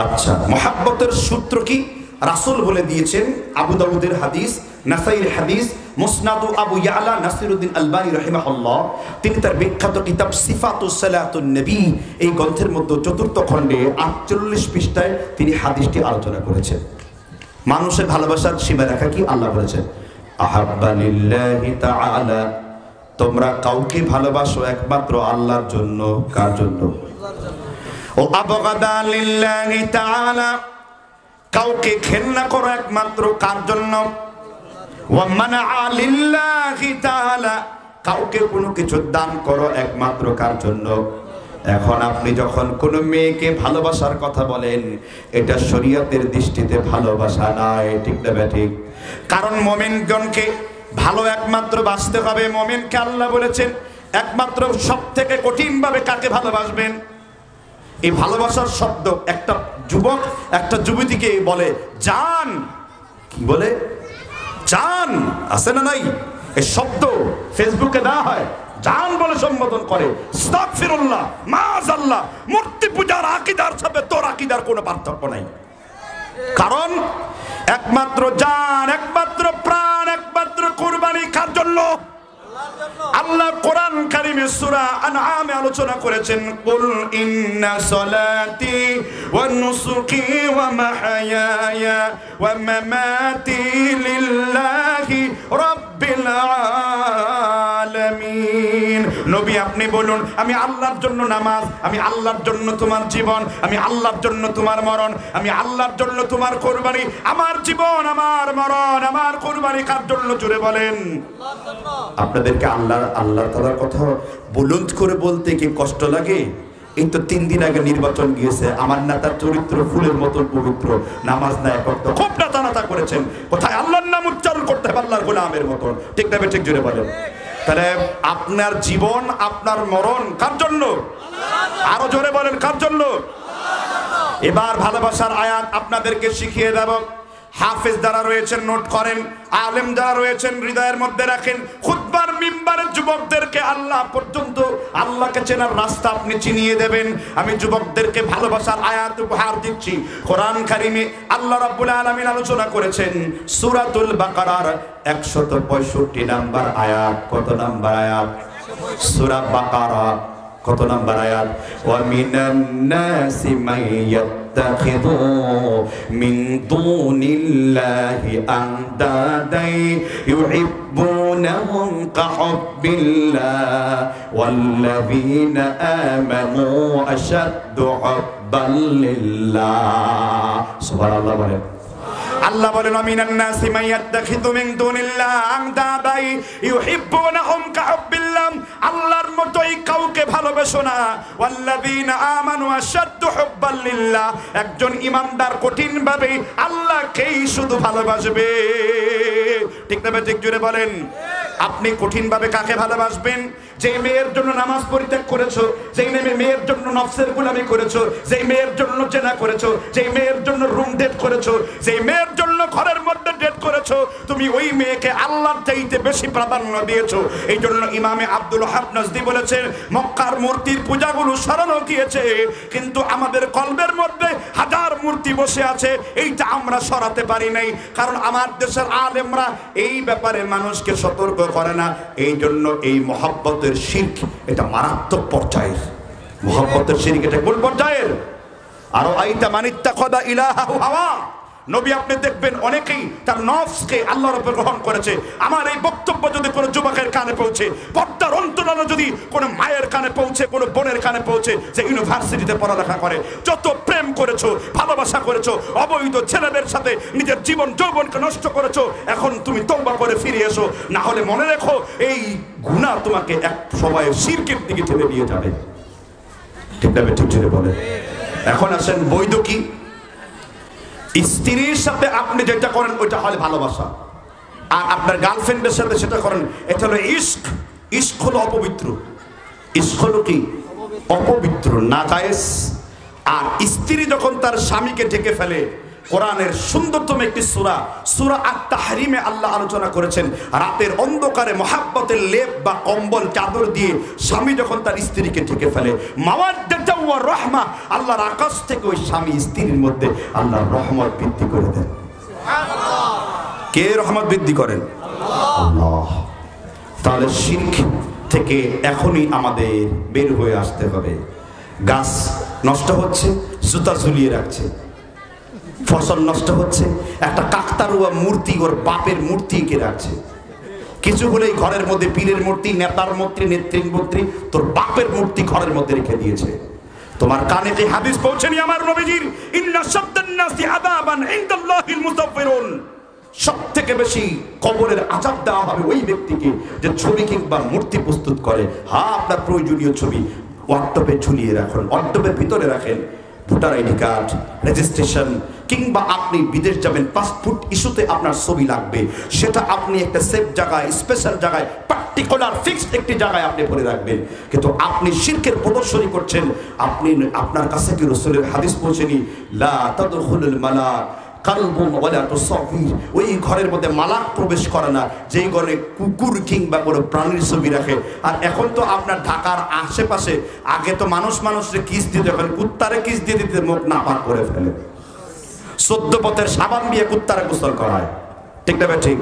Speaker 1: আচ্ছা, মহাব্বতের সূত্র কি? রাসূল বলে দিয়েছেন, আবু দাউদের হাদিস, নাসাইর হাদিস, মুসনাদু আবু ইয়ালা নাসিরউদ্দিন আলবানী রাহিমাহুল্লাহ, তিনি তার বিখ্যাত কিতাব সিফাতুস সালাতুন নবী এই গ্রন্থের মধ্যে 4th খণ্ডে 48 পৃষ্ঠায় তিনি হাদিসটি আলোচনা করেছেন। মানুষের ভালোবাসার সীমারেখা কি? আল্লাহ বলেছেন, আহাব্বা লিল্লাহি তাআলা, তোমরা কাউকে ভালোবাসো একমাত্র আল্লাহর জন্য। কার জন্য? ও আবগাদা লিল্লাহি তাআলা, কাউকে ঘৃণা করো একমাত্র কার জন্য? ওয়া মানআ লিল্লাহি তাআলা, কাউকে কোনো কিছু দান করো একমাত্র কার জন্য? এখন আপনি যখন কোনো মেয়েকে ভালোবাসার কথা বলেন, এটা শরীয়তের দৃষ্টিতে ভালোবাসা নয়, ঠিক না ঠিক? কারণ মুমিনগণকে ভালো একমাত্র বাসতে হবে। মুমিনকে আল্লাহ বলেছেন একমাত্র সবথেকে কঠিন ভাবে কাকে ভালোবাসবেন। এই ভালোবাসার শব্দ একটা যুবক একটা যুবতীকে বলে জান, কি বলে? জান, আছে না নাই? এই শব্দ ফেসবুকে দেওয়া হয়, জান বলে সম্বোধন করে। আস্তাগফিরুল্লাহ, মাআযাল্লাহ। মূর্তি পূজার আকীদার সাথে তোর আকীদার কোনো পার্থক্য নাই। কারণ একমাত্র জান, একমাত্র প্রাণ, একমাত্র কুরবানি কার জন্য? আল্লাহ কোরআন কারীমে সূরা আনআমে আলোচনা করেছেন, কুল ইন্না সলাতি ওয়া নুসুকি ওয়া মাহইয়ায়া ওয়া মামাতি লিল্লাহি রাব্বিল আলামিন। নবী আপনি বলুন, আমি আল্লাহর জন্য নামাজ, আমি আল্লাহর জন্য তোমার জীবন, আমি আল্লাহর জন্য তোমার মরণ, আমি আল্লাহর জন্য তোমার কুরবানি। আমার জীবন, আমার মরণ, আমার কুরবানি কার জন্য? জুড়ে বলেন। আপনাদেরকে আল্লাহ তাআলার কথা বুলন্দ করে বলতে কি কষ্ট লাগে? এই তো 3 দিন আগে নির্বাচন গিয়েছে, আমার নেতার চরিত্র ফুলের মতন পবিত্র, নামাজ নাই করতে খুব নাতা করেছেন। কোথায় আল্লাহর নাম উচ্চারণ করতে হবে আল্লাহর গোলামের মতন, ঠিক না? ঠিক জোরে বলেন। তাহলে আপনার জীবন, আপনার মরণ কার জন্য? আরো জোরে বলেন, কার জন্য? এবার ভালোবাসার আয়াত আপনাদেরকে শিখিয়ে দেব। হাফেজ যারা রয়েছেন নোট করেন, আলেম যারা রয়েছেন হৃদয়ের মধ্যে রাখেন। খুতবার মিম্বারের যুবকদেরকে আল্লাহ পর্যন্ত আল্লাহকে চেনার রাস্তা আপনি চিনিয়ে দেবেন। আমি যুবকদেরকে ভালোবাসার আয়াত উপহার দিচ্ছি। কোরআন কারীমে আল্লাহ রাব্বুল আলামিন আলোচনা করেছেন সূরাতুল বাকারার 165 নাম্বার আয়াত। কত নাম্বার আয়াত? সূরা বাকারা কত নাম্বার আয়াত? ওয়া মিনান নাসি মাইয়াত্তাখিযু মিন দুনিল্লাহি আনদাদাই ইউহিব্বুনাহুম কাহুব্বিল্লাহ ওয়াল্লাযীনা আমানু আশাদ্দু হুব্বান লিল্লাহ। সুবহানাল্লাহ বলেন। আল্লাহ বলেন, মিনান নাসি মাইয়াত্তাখিযু মিন দুনিল্লাহি আনদাদাই ইউহিব্বুনাহুম কাহুব্বিল্লাহ, আল্লাহর মতোই কাউকে ভালোবাসো না। ওয়াল্লাযীনা আমানু আশাদ্দু হুব্বান লিল্লাহ, একজন ঈমানদার কঠিন ভাবে আল্লাহকেই শুধু ভালোবাসবে, ঠিক না? ঠিক জোরে বলেন। আপনি কঠিনভাবে কাকে ভালোবাসবেন? যে মেয়ের জন্য নামাজ পরিত্যাগ করেছো, যেই মেয়ের জন্য নফসের গোলামি করেছো, যেই মেয়ের জন্য জেনা করেছো, যেই মেয়ের জন্য রুম ডেট করেছো, যেই মেয়ের জন্য ঘরের মধ্যে ডেট করেছো, তুমি ওই মেয়েকে আল্লাহর চাইতে বেশি প্রাধান্য দিয়েছো। এই জন্য ইমামে আব্দুল ওয়াহাব নজদি বলেছেন, মক্কার মূর্তির পূজাগুলো সরানো গিয়েছে, কিন্তু আমাদের কলবের মধ্যে হাজার মূর্তি বসে আছে, এইটা আমরা সরাতে পারি নাই। কারণ আমার দেশের আলেমরা এই ব্যাপারে মানুষকে সতর্ক করে না। এই জন্য এই মহব্বতের শিরক এটা মারাত্মক পর্যায়ের। মহব্বতের শিরক এটা কোন পর্যায়ের? আরো আইতা মানিত্তা খোদা ইলাহু হাওয়া। নবী আপনি দেখবেন অনেকেই তার নফসকে আল্লাহর উপর গ্রহণ করেছে। আমার এই বক্তব্য যদি কোনো যুবকের কানে পৌঁছে, পর্দার অন্তরালে যদি কোনো মায়ের কানে পৌঁছে, কোনো বোনের কানে পৌঁছে, যে ইউনিভার্সিটিতে পড়ালেখা করে, যত প্রেম করেছো, ভালোবাসা করেছো, অবৈধ ছেলেদের সাথে নিজের জীবন যৌবনকে নষ্ট করেছো, এখন তুমি তওবা করে ফিরে এসো, না হলে মনে রেখো এই গুনাহ তোমাকে এক সময় শিরকের দিকে ঠেলে নিয়ে যাবে। ঠিক না? ঠিক ছেড়ে বলে। এখন আসেন বৈধ কি? স্ত্রীর সাথে আপনি যেটা করেন ওইটা হলো ভালোবাসা, আর আপনার গার্লফ্রেন্ডের সাথে সেটা করেন এটা হলো ইশক। ইশক হলো অপবিত্র। ইশক হলো কি? অপবিত্র, নাজায়েজ। আর স্ত্রী যখন তার স্বামীকে ঢেকে ফেলে, কোরআনের সুন্দরতম একটি সূরা, সূরা আত-তাহরিমে আল্লাহ আলোচনা করেছেন, রাতের অন্ধকারে মহাব্বতের লেপ বা কম্বল চাদর দিয়ে স্বামী যখন তার স্ত্রীকে ঢেকে ফেলে, মাওয়াদ্দাতাও ওয়া রাহমা, আল্লাহর আকাশ থেকে ওই স্বামী স্ত্রীর মধ্যে আল্লাহর রহমত বৃদ্ধি করে দেন। সুবহানাল্লাহ। কে রহমত বৃদ্ধি করেন? আল্লাহ। তাহলে শিরক থেকে এখনই আমাদের বের হয়ে আসতে হবে। গাছ নষ্ট হচ্ছে, জুতা ঝুলিয়ে রাখছে, ফসল নষ্ট হচ্ছে, একটা কাকতারুয়া মূর্তি ওর বাপের মূর্তিকে রাখছে, কিছু হলেই ঘরের মধ্যে পীরের মূর্তি, নেতার মূর্তি, নেত্রীর মূর্তি, তোর বাপের মূর্তি ঘরের মধ্যে রেখে দিয়েছে। তোমার কানে যে হাদিস পৌঁছেনি আমার নবীজির, ইন্না শাদ্দান নাসি আযাবান ইনদাল্লাহিল মুসাফফিরুন, সবথেকে বেশি কবরের আযাব দেওয়া হবে ওই ব্যক্তিকে যে ছবি কিংবা মূর্তি প্রস্তুত করে। হ্যাঁ, আপনার প্রয়োজনীয় ছবি ওয়াটসঅ্যাপে ঝুলিয়ে রাখুন, ওয়াটসঅ্যাপের ভিতরে রাখেন, ভোটার আইডি কার্ড, রেজিস্ট্রেশন, কিংবা আপনি বিদেশ যাবেন, পাসপোর্ট ইস্যুতে আপনার ছবি লাগবে, সেটা আপনি একটা সেফ জায়গায়, স্পেশাল জায়গায়, পার্টিকুলার ফিক্সড একটি জায়গায় আপনি পরে রাখবেন। কিন্তু আপনি শিরকের প্রদর্শনী করছেন। আপনি, আপনার কাছে কি রাসূলের হাদিস পৌঁছেনি, লা তাদখুলুল মালাক কালবুন ওয়ালা তুসাফির, ওই ঘরের মধ্যে মালাক প্রবেশ করে না যেই ঘরে কুকুর কিংবা কোনো প্রাণীর ছবি রাখে। আর এখন তো আপনার ঢাকার আশেপাশে, আগে তো মানুষের কিস দিতে, এখন কুত্তারে কিস দিয়ে দিতে মুখ নাপাক করে ফেলে। 14 পথের সাবান দিয়ে কুত্তারে গোসল করা হয়। ঠিক না? ঠিক।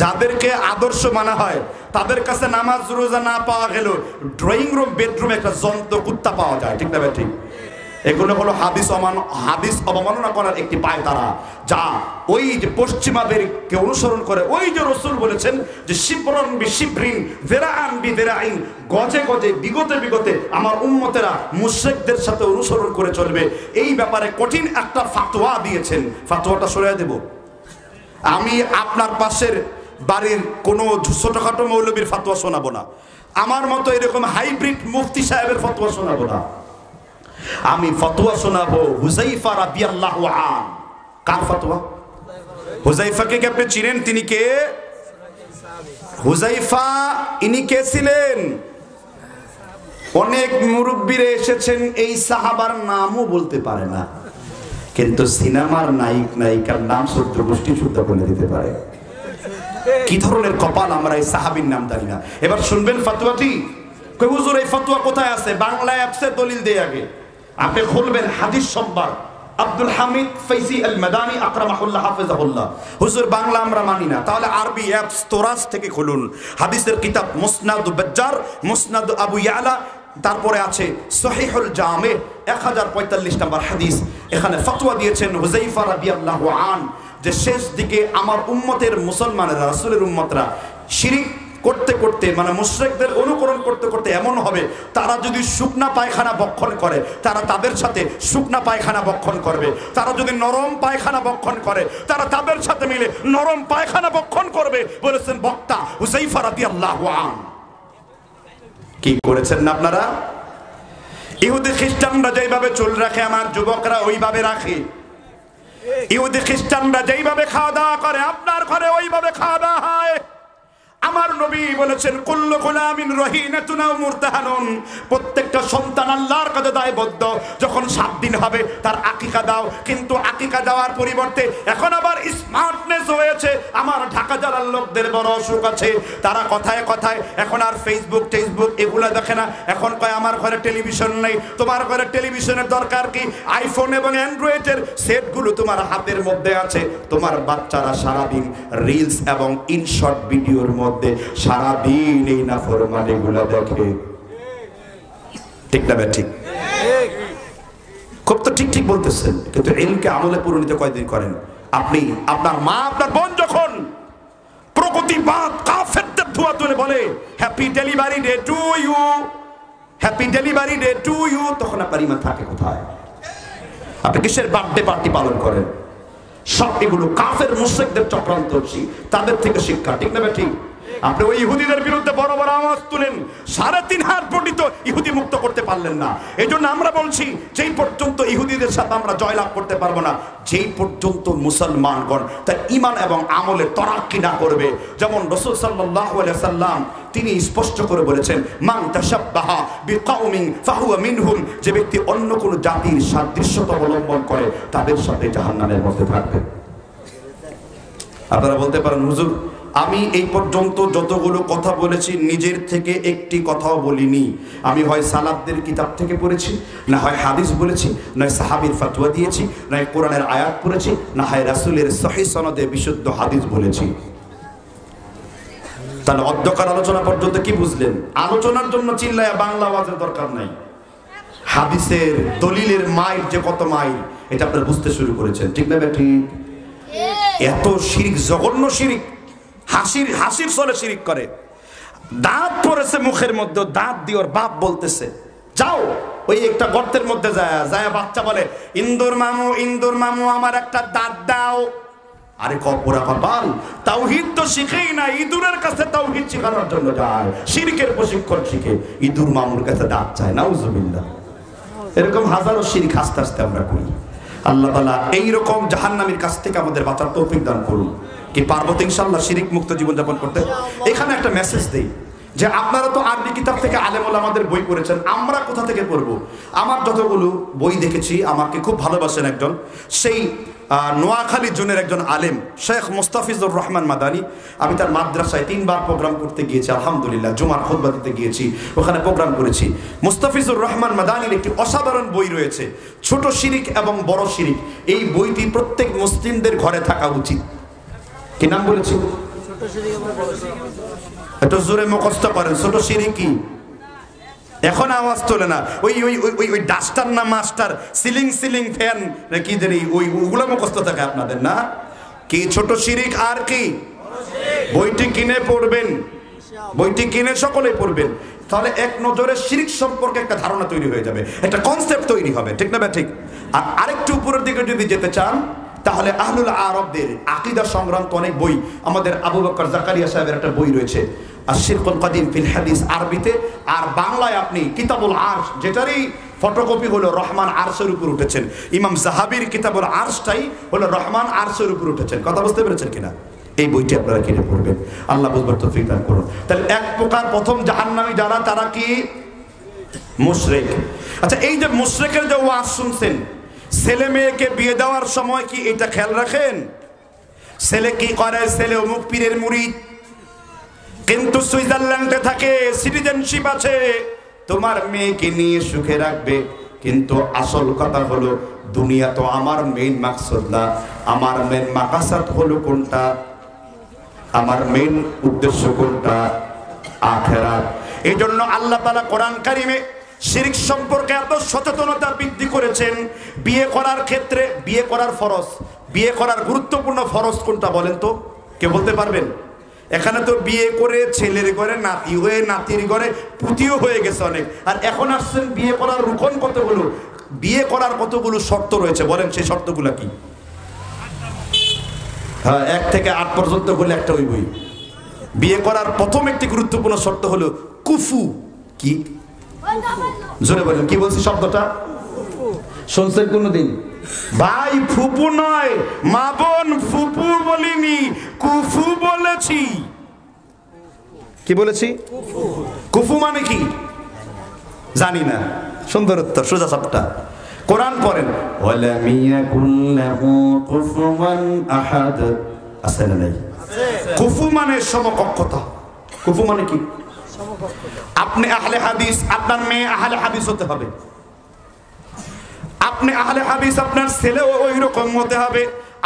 Speaker 1: যাদেরকে আদর্শ মানা হয় তাদের কাছে নামাজ রোজা না পাওয়া গেল ড্রয়িং রুম, বেডরুমে একটা জন্ত কুত্তা পাওয়া যায়। ঠিক না? ঠিক। এগুলো হলো হাদিস অবমাননা করার একটি পায়তারা, যা ওই যে পশ্চিমাদেরকে অনুসরণ করে। ওই যে রাসূল বলেছেন যে শিবরন বিশিবরিন যিরাআন বিযিরাইন, গজে গজে, বিগতে বিগতে আমার উম্মতেরা মুশরিকদের সাথে অনুসরণ করে চলবে। এই ব্যাপারে কঠিন একটা ফতোয়া দিয়েছেন। ফতোয়াটা শোনায় দেব। আমি আপনার পাশের বাড়ির কোনো ছোটখাটো মৌলবীর ফতোয়া শোনাবো না, আমার মতো এরকম হাইব্রিড মুফতি সাহেবের ফতোয়া শোনাবো না। আমি ফতোয়া শোনাবো হুযায়ফা রাদিয়াল্লাহু আনহু। কার ফতোয়া? হুযায়ফাকে কি আপনি চিনেন? তিনি কে? হুযায়ফা ইনি কে ছিলেন? অনেক মুরব্বীরা এসেছেন, এই সাহাবার নামও বলতে পারে না, কিন্তু সিনেমার নায়ক নায়িকার নাম সূর্য গোষ্ঠী শুদ্ধ বলে দিতে পারে। কি ধরনের কপাল আমরা এই সাহাবীর নাম জানি না। এবার শুনবেন ফতোয়াটি। কই হুজুর এই ফতোয়া কোথায় আছে? বাংলা অ্যাপসে দলিল দেই। আগে আপনি খুলবেন হাদিস সম্ভার, আব্দুল হামিদ ফাইসি আল মাদানী আকরামাহুল্লাহ হাফিজাহুল্লাহ। হুজুর বাংলা আমরা মানি না, তাহলে আরবি অ্যাপস তোরাস থেকে খুলুন। হাদিসের কিতাব মুসনাদ বাজ্জার, মুসনাদ আবু ইয়ালা, তারপরে আছে সহিহুল জামে 1045 নম্বর হাদিস। এখানে ফতোয়া দিয়েছেন হুযায়ফা রাদিয়াল্লাহু আনহু যে শেষ দিকে আমার উম্মতের মুসলমানেরা, রাসূলের উম্মতরা শিরক করতে করতে, মানে মুশরিকদের অনুকরণ করতে করতে এমন হবে, তারা যদি শুকনা পায়খানা বক্ষণ করে তারা তাদের সাথে শুকনা পায়খানা বক্ষণ করবে, তারা যদি নরম পায়খানা বক্ষণ করে তারা তাদের সাথে মিলে নরম পায়খানা বক্ষণ করবে, বলেছেন বক্তা হুযায়ফা রাদিয়াল্লাহু আনহু। কি করেছেন না আপনারা? ইহুদি খ্রিস্টানরা যেইভাবে চুল রাখে আমার যুবকরা ওইভাবে রাখে। ইহুদি খ্রিস্টানরা যেইভাবে খাওয়া দাওয়া করে আপনার ঘরে ওইভাবে খাওয়া দাওয়া হয়। আমার নবী বলেছেন কুল্লু গুলামিন রহিনাতুন আও মুরতাহানুন, প্রত্যেকটা সন্তান আল্লাহর কাছে দায়বদ্ধ। যখন 7 দিন হবে তার আকিকা দাও, কিন্তু আকিকা দেওয়ার পরিবর্তে এখন আবার স্মার্টনেস হয়েছে। আমার ঢাকা জেলার লোকদের বড় অসুখ আছে, তারা কথায় কথায় এখন আর ফেসবুক টেসবুক এগুলা দেখে না, এখন কয় আমার ঘরে টেলিভিশন নেই। তোমার ঘরে টেলিভিশনের দরকার কি? আইফোন এবং অ্যান্ড্রয়েডের সেটগুলো তোমার হাতের মধ্যে আছে। তোমার বাচ্চারা সারাদিন রিলস এবং ইনশর্ট ভিডিওর মধ্যে সারাদিন এই নাফরমানিগুলো দেখে। ঠিক না ঠিক? খুব তো ঠিক ঠিক বলতেছেন, কিন্তু ইলমকে আমলে পরিণত কয়দিন করেন আপনি? আপনার মা আপনার বোন যখন প্রগতিবাদ কাফেরদের ধোয়া তুলে বলে happy delivery day to you, happy delivery day to you, তখন আপনার ইমান থাকে কোথায়? আপনি কিসের বার্থডে পার্টি পালন করেন? সব এগুলো কাফের মুশরিকদের চক্রান্ত, তাদের থেকে শিক্ষা। ঠিক না ঠিক? আপনি ওই ইহুদিদের বিরুদ্ধে বড় বড় আওয়াজ তুলেন, 3.5 হাত পর্যন্ত ইহুদি মুক্ত করতে পারলেন না। এই জন্য আমরা বলছি যেই পর্যন্ত ইহুদিদের সাথে আমরা জয়লাভ করতে পারবো না, যেই পর্যন্ত মুসলমানগণ তার ঈমান এবং আমলে তরাক্কি না করবে। যেমন রাসূল সাল্লাল্লাহু আলাইহি সাল্লাম তিনি স্পষ্ট করে বলেছেন, মান তাশাব্বাহা বিকাউমিন ফাহুয়া মিনহুম, যে ব্যক্তি অন্য কোন জাতির সাদৃশ্যতা অবলম্বন করে তাদের সাথে জাহান্নামের মধ্যে থাকবে। আপনারা বলতে পারেন হুজুর আমি এই পর্যন্ত যতগুলো কথা বলেছি নিজের থেকে একটি কথাও বলিনি। আমি হয় সালাফদের কিতাব থেকে পড়েছি, না হয় হাদিস বলেছি, নয় সাহাবীর ফতোয়া দিয়েছি, নয় কোরআনের আয়াত পড়েছি, না হয় রাসূলের সহিহ সনদে বিশুদ্ধ হাদিস বলেছি। তাহলে অধ্যকার আলোচনা পর্যন্ত কি বুঝলেন? আলোচনার জন্য চিল্লায়া বাংলা আওয়াজের দরকার নাই। হাদিসের দলিলের মাইল যে কত মাইল এটা আপনারা বুঝতে শুরু করেছেন। ঠিক না ঠিক? এত শিরিক, জঘন্য শিরিক, হাসির চলে শিরিক করে। দাঁত পড়েছে মুখের মধ্যে, দাঁত দিয়ে ওর বাপ বলতেছে যাও ওই একটা গর্তের মধ্যে যায় বাচ্চা বলে ইন্দুর মামু আমার একটা দাঁত দাও। আরে কপরা কপাল, তাওহীদ তো শিখেই না, ইঁদুরের কাছে তাওহীদ শেখানোর জন্য যায়, শিরকের প্রশিক্ষণ শিখে ইঁদুর মামুর কাছে দাঁত চায়। নাউজুবিল্লাহ। এরকম হাজারো শিরক আস্তে আস্তে আমরা করি। আল্লাহ তাআলা এইরকম জাহান্নামীর কাছ থেকে আমাদের বাঁচার তৌফিক দান করুন। কি পারবো ইনশাআল্লাহ শিরক মুক্ত জীবনযাপন করতে? এখানে একটা মেসেজ দেই যে আপনারা তো আরবি কিতাব থেকে আলেম ওলামাদের বই পড়েছেন, আমরা কোথা থেকে পড়বো? আমার যতগুলো বই দেখেছি, আমাকে খুব ভালোবাসেন একজন, সেই নোয়াখালী জোনের একজন আলেম শেখ মুস্তাফিজুর রহমান মাদানী। আমি তার মাদ্রাসায় 3 বার প্রোগ্রাম করতে গিয়েছি, আলহামদুলিল্লাহ। জুমার খুতবা দিতে গিয়েছি, ওখানে প্রোগ্রাম করেছি। মুস্তাফিজুর রহমান মাদানীর একটি অসাধারণ বই রয়েছে, ছোট শিরিক এবং বড় শিরিক। এই বইটি প্রত্যেক মুসলিমদের ঘরে থাকা উচিত। কি নাম বলেছি? একটু জোরে মুখস্থ করেন, ছোট শিরিক কি? এখন আওয়াজ তোলে না। ওই ডাস্টার না মাস্টার, সিলিং ফ্যান কি দেরি, ওইগুলো মুখস্থ থাকে আপনাদের না? কি ছোট শিরিক আর কি? বইটি কিনে পড়বেন, বইটি কিনে সকলেই পড়বেন, তাহলে এক নজরে শিরিক সম্পর্কে একটা ধারণা তৈরি হয়ে যাবে, একটা কনসেপ্ট তৈরি হবে। ঠিক না ঠিক? আর আরেকটু উপরের দিকে যদি যেতে চান তাহলে আহলুল আরবদের আকীদা সংক্রান্ত অনেক বই, আমাদের আবু বকর জাকারিয়া সাহেবের একটা বই রয়েছে আশ-শিরকুল কাদিম ফিল হাদিস আরবিতে, আর বাংলায় আপনি কিতাবুল আরশ, যেটারই ফটোকপি হলো রহমান আরশের উপর উঠেছেন। ইমাম যাহাবীর কিতাবুল আরশটাই হলো রহমান আরশের উপর উঠেছেন। কথা বুঝতে পেরেছেন কিনা? এই বইটি আপনারা কিনে পড়বেন, আল্লাহ বুঝবার তৌফিক দান করুন। তাহলে এক প্রকার প্রথম জাহান্নামী যারা, তারা কি? মুশরিক। আচ্ছা, এই যে মুশরিকের যে ওয়াজ শুনছেন, ছেলে মেয়েকে বিয়ে দেওয়ার সময় কি এটা খেয়াল রাখেন? ছেলে কি করে? ছেলে অমুক পীরের মুরিদ, কিন্তু সুইজারল্যান্ডে থাকে, সিটিজেনশিপ আছে, তোমার মেয়েকে নিয়ে সুখে রাখবে। কিন্তু আসল কথা হলো দুনিয়া তো আমার মেইন মাকসাদ না, আমার মেইন মাকাসাদ হলো কোনটা? আমার মেইন উদ্দেশ্য কোনটা? আখিরাত। এই জন্য আল্লাহ তাআলা কোরআন কারিমে শিরক সম্পর্কে এত সচেতনতা বৃদ্ধি করেছেন। বিয়ে করার ক্ষেত্রে, বিয়ে করার ফরজ, বিয়ে করার গুরুত্বপূর্ণ ফরজ কোনটা বলেন তো? কে বলতে পারবেন? এখানে তো বিয়ে করে ছেলের ঘরে নাতি হয়ে, নাতির ঘরে পুতিও হয়ে গেছে অনেক, আর এখন আসছেন বিয়ে করার রুকন কতগুলো, বিয়ে করার কতগুলো শর্ত রয়েছে, বলেন সেই শর্তগুলো কি? হ্যাঁ, 1 থেকে 8 পর্যন্ত হলে একটা ওই বই। বিয়ে করার প্রথম একটি গুরুত্বপূর্ণ শর্ত হলো কুফু। কি? জোরে বলেন, কি বলছি শব্দটা? শুনছেন কোনদিন? ভাই, ফুপু নয়, মা বোন, ফুপু বলিনি, কুফু বলেছি। কি বলেছি? কুফু মানে কি জানি না। সুন্দর উত্তর, সোজা সাপটা। কোরআন পড়েন, ওয়ালাম ইয়াকুল লাহু কুফুয়ান আহাদ। আছে না নাই? কুফু মানে সমকক্ষতা। কুফু মানে কি? আপনি আহলে হাদিস, আপনার মেয়ে আহলে হাদিস হতে হবে। আপনি আহলে হাদিস, আপনার ছেলেও ওই রকম হতে হবে।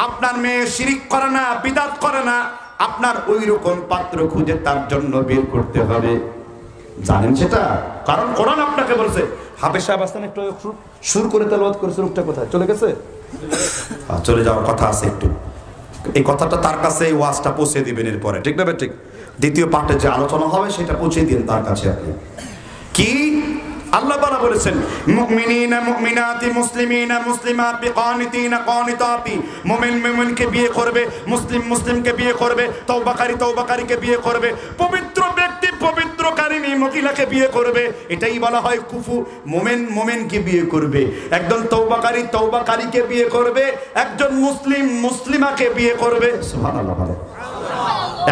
Speaker 1: আপনার মেয়ে শিরিক করে না, বিদআত করে না, আপনার ওই রকম পাত্র খুঁজে তার জন্য বের করতে হবে। জানেন সেটা? কারণ কোরআন আপনাকে বলছে। হাফেজ সাহেব আসতেন, একটু সুর করে তেলাওয়াত করেছে, রূপটা কোথায় চলে গেছে? চলে যাওয়ার কথা আছে একটু। এই কথাটা তার কাছে এই ওয়াজটা পৌঁছে দিবেন এরপরে, ঠিক না? ঠিক। দ্বিতীয় পার্টে যে আলোচনা হবে সেটা পৌঁছে দিন তার কাছে আপনি। কি আল্লাহ তাআলা বলেছেন, মুমিনিনা মুমিনাতি মুসলিমিনা মুসলিমাতি কানিতিনা কানিতাতি। মুমিন মুমিনকে বিয়ে করবে, মুসলিম মুসলিমকে বিয়ে করবে, তওবাকারী তওবাকারীকে বিয়ে করবে, পবিত্র ব্যক্তি পবিত্রকারিণী মহিলাকে বিয়ে করবে। এটাই বলা হয় কুফু। মুমিন মুমিনকে বিয়ে করবে, একজন তওবাকারী তওবাকারীকে বিয়ে করবে, একজন মুসলিম মুসলিমাকে বিয়ে করবে। সুবহানাল্লাহ বলেন।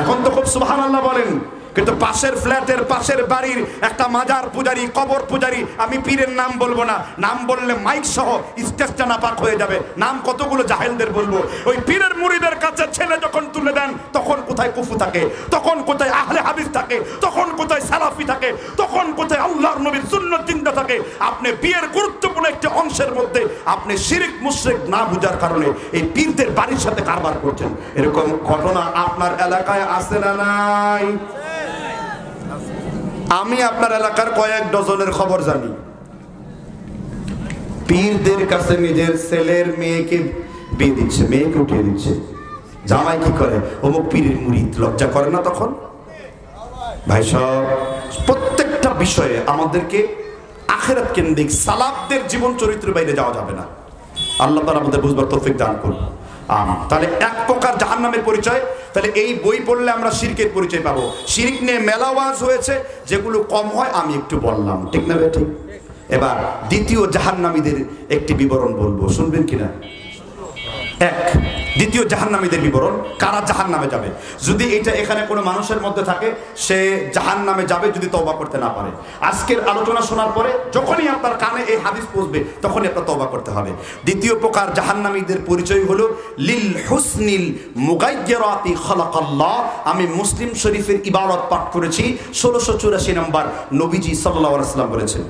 Speaker 1: এখন তো খুব সুবহানাল্লাহ বলেন, কিন্তু পাশের ফ্ল্যাটের পাশের বাড়ির একটা মাজার পূজারি, কবর পূজারি, আমি পীরের নাম বলবো না, নাম বললে মাইক সহ স্টেজটা নাপাক হয়ে যাবে। নাম কতগুলো জাহেলদের বলবো। ওই পীরের মুরিদের কাছে ছেলে যখন তুলে দেন, তখন কোথায় কুফু থাকে, তখন কোথায় আহলে হাদিস থাকে, তখন কোথায় সালাফি থাকে, তখন কোথায় আল্লাহর নবীর সুন্নাত জিন্দা থাকে। আপনি বিয়ের গুরুত্বপূর্ণ একটি অংশের মধ্যে আপনি শিরিক মুশরিক না বুঝার কারণে এই পীরদের বাড়ির সাথে কারবার করছেন। এরকম ঘটনা আপনার এলাকায় আছে না নাই? আমি আপনার এলাকার কয়েক ডজনের খবর জানি। পীরদের কাছে নিজের ছেলের মেয়েকে বিয়ে দিচ্ছে, মেয়েকে উঠিয়ে দিচ্ছে। জামাই কি করে? অমুক পীরের মুরিদ। লজ্জা করে না তখন? ভাই সব প্রত্যেকটা বিষয়ে আমাদেরকে আখিরাত কেন্দ্রিক সালাফদের জীবন চরিত্রের বাইরে যাওয়া যাবে না। আল্লাহ তাআলা আমাদের বুঝবার তৌফিক দান করুন। তাহলে এক প্রকার জাহান্নামের পরিচয়। তাহলে এই বই পড়লে আমরা শিরকের পরিচয় পাবো। শিরক নিয়ে মেলা ওয়াজ হয়েছে, যেগুলো কম হয় আমি একটু বললাম, ঠিক না ঠিক? এবার দ্বিতীয় জাহান্নামীদের একটি বিবরণ বলবো, শুনবেন কিনা? দ্বিতীয় জাহান্নামীদের বিবরণ, কারা জাহান্নামে যাবে। যদি এটা এখানে কোনো মানুষের মধ্যে থাকে, সে জাহান্নামে যাবে যদি তওবা করতে না পারে। আজকের আলোচনা শোনার পরে যখনই আপনার কানে এই হাদিস পৌঁছবে, তখনই আপনার তওবা করতে হবে। দ্বিতীয় প্রকার জাহান্নামীদের পরিচয় হলো লিল হুসনিল মুগায়্যিরাতি খালাকাল্লাহ। আমি মুসলিম শরীফের ইবারত পাঠ করেছি, 1684 নম্বর। নবীজি সাল্লাল্লাহু আলাইহি ওয়াসাল্লাম বলেছেন,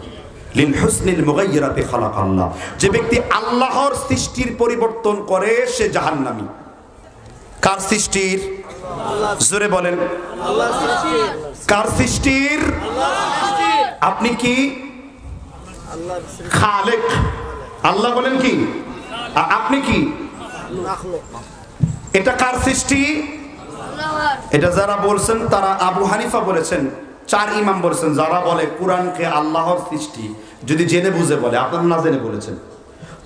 Speaker 1: লিল হুসনিল মুগায়্যিরাতি খালাকাল্লাহ। যে ব্যক্তি আল্লাহর সৃষ্টির পরিবর্তন করে সে জাহান্নামী। কার সৃষ্টির? জোরে বলেন। আল্লাহর সৃষ্টির। কার সৃষ্টির? আল্লাহর সৃষ্টির। আপনি কি? আল্লাহর সৃষ্টি। খালেক। আল্লাহ বলেন কি? আপনি কি? মাখলুক। এটা কার সৃষ্টি? আল্লাহর। এটা যারা বলছেন তারা আবু হানিফা বলেছেন, 4 ইমাম বলেছেন, যারা বলে কোরআনকে আল্লাহর সৃষ্টি, যদি জেনে বুঝে বলে, আপনারা না জেনে বলেছেন,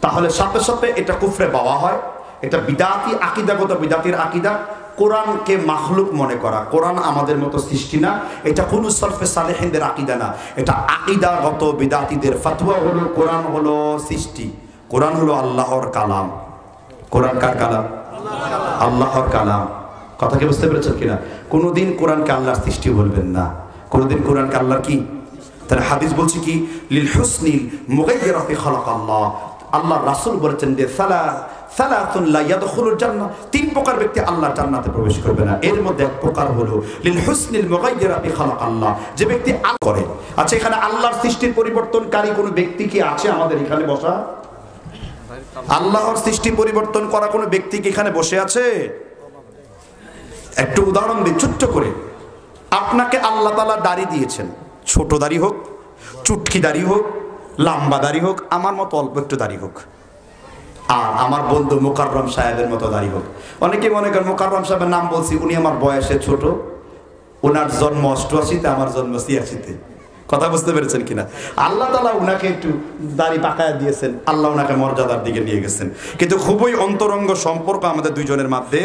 Speaker 1: তাহলে সাথে সাথে এটা কুফরে বাওয়া হয়। এটা বিদাতি আকীদাগত বিদাতির আকীদা। কোরআনকে মাখলুক মনে করা, কোরআন আমাদের মতো সৃষ্টি না, এটা কোন সলফে সালেহিনদের আকীদা না, এটা আকীদাগত বিদাতিদের ফতোয়া হলো কোরআন হলো সৃষ্টি, কোরআন হলো আল্লাহর কালাম। কোরআন কার কালাম? আল্লাহর কালাম। কথা কি বুঝতে পেরেছেন কিনা? কোনদিন কোরআনকে আল্লাহর সৃষ্টি বলবেন না, কোনদিন কোরআনকে আল্লাহর কি? তাহলে হাদিস বলছে কি? লিল হুসনিল মুগায়্যিরাতি খালাকাল্লাহ। আল্লাহ রাসূল বলেছেন যে সালাতুন লা ইয়াদখুলুল জান্নাহ, 3 প্রকার ব্যক্তি আল্লাহর জান্নাতে প্রবেশ করবে না। এর মধ্যে এক প্রকার হলো লিল হুসনিল মুগায়্যিরাতি খালাকাল্লাহ, যে ব্যক্তি করে। আচ্ছা, এখানে আল্লাহর সৃষ্টির পরিবর্তনকারী কোনো ব্যক্তি কি আছে আমাদের এখানে বসা? আল্লাহর সৃষ্টি পরিবর্তন করা কোনো ব্যক্তি কি এখানে বসে আছে? একটু উদাহরণ দিই ছোট্ট করে। আপনাকে আল্লাহ তাআলা দাড়ি দিয়েছেন, ছোট দাড়ি হোক, চুটকি দাড়ি হোক, লম্বা দাড়ি হোক, আমার মতো অল্প একটু দাড়ি হোক, আর আমার বন্ধু মোকাররম সাহেবের মতো দাড়ি হোক। অনেকে মনে করেন মোকাররম সাহেবের নাম বলছি, উনি আমার বয়সে ছোট, ওনার জন্ম 88-তে, আমার জন্ম 86-তে। কথা বুঝতে পেরেছেন কিনা? আল্লাহ তাআলা উনাকে একটু দাড়ি পাকায় দিয়েছেন, আল্লাহ উনাকে মর্যাদার দিকে নিয়ে গেছেন, কিন্তু খুবই অন্তরঙ্গ সম্পর্ক আমাদের দুইজনের মধ্যে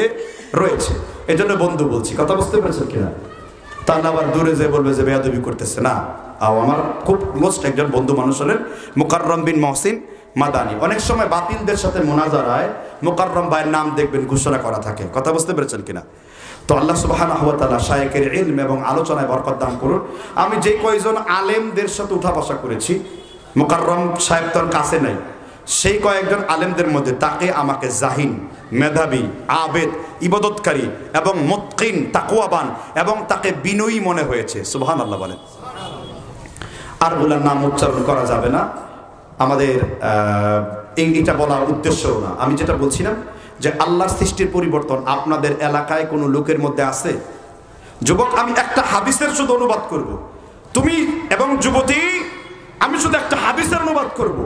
Speaker 1: রয়েছে, এজন্য বন্ধু বলছি। কথা বুঝতে পেরেছেন কিনা? তার আবার দূরে যে বলবে যে বেয়াদবি করতেছে না। আমার খুব ক্লোজ একজন বন্ধু মানুষ হলেন মুকাররম বিন মহসিন মাদানী। অনেক সময় বাতিলদের সাথে মোনাজারায় মুকাররম ভাইয়ের নাম দেখবেন ঘোষণা করা থাকে। কথা বুঝতে পেরেছেন কিনা? তো আল্লাহ সুবহানাহু ওয়া তাআলা শায়েখের ইলম এবং আলোচনায় বরকত দান করুন। আমি যে কয়জন আলেমদের সাথে উঠা বসা করেছি, মুকাররম সাহেব তোর কাছে নাই, সেই কয়েকজন আলেমদের মধ্যে তাকে আমাকে জাহিন, মেধাবী, আবেদ, ইবাদতকারী এবং মুত্কিন, তাকওয়াবান এবং তাকে বিনয়ী মনে হয়েছে। সুবহানাল্লাহ বলেন। আর ওগুলার নাম উচ্চারণ করা যাবে না, আমাদের এটা বলার উদ্দেশ্যও না। আমি যেটা বলছিলাম যে আল্লাহর সৃষ্টির পরিবর্তন আপনাদের এলাকায় কোনো লোকের মধ্যে আছে? যুবক, আমি একটা হাদিসের শুধু অনুবাদ করব, তুমি এবং যুবতী, আমি শুধু একটা হাদিসের অনুবাদ করব।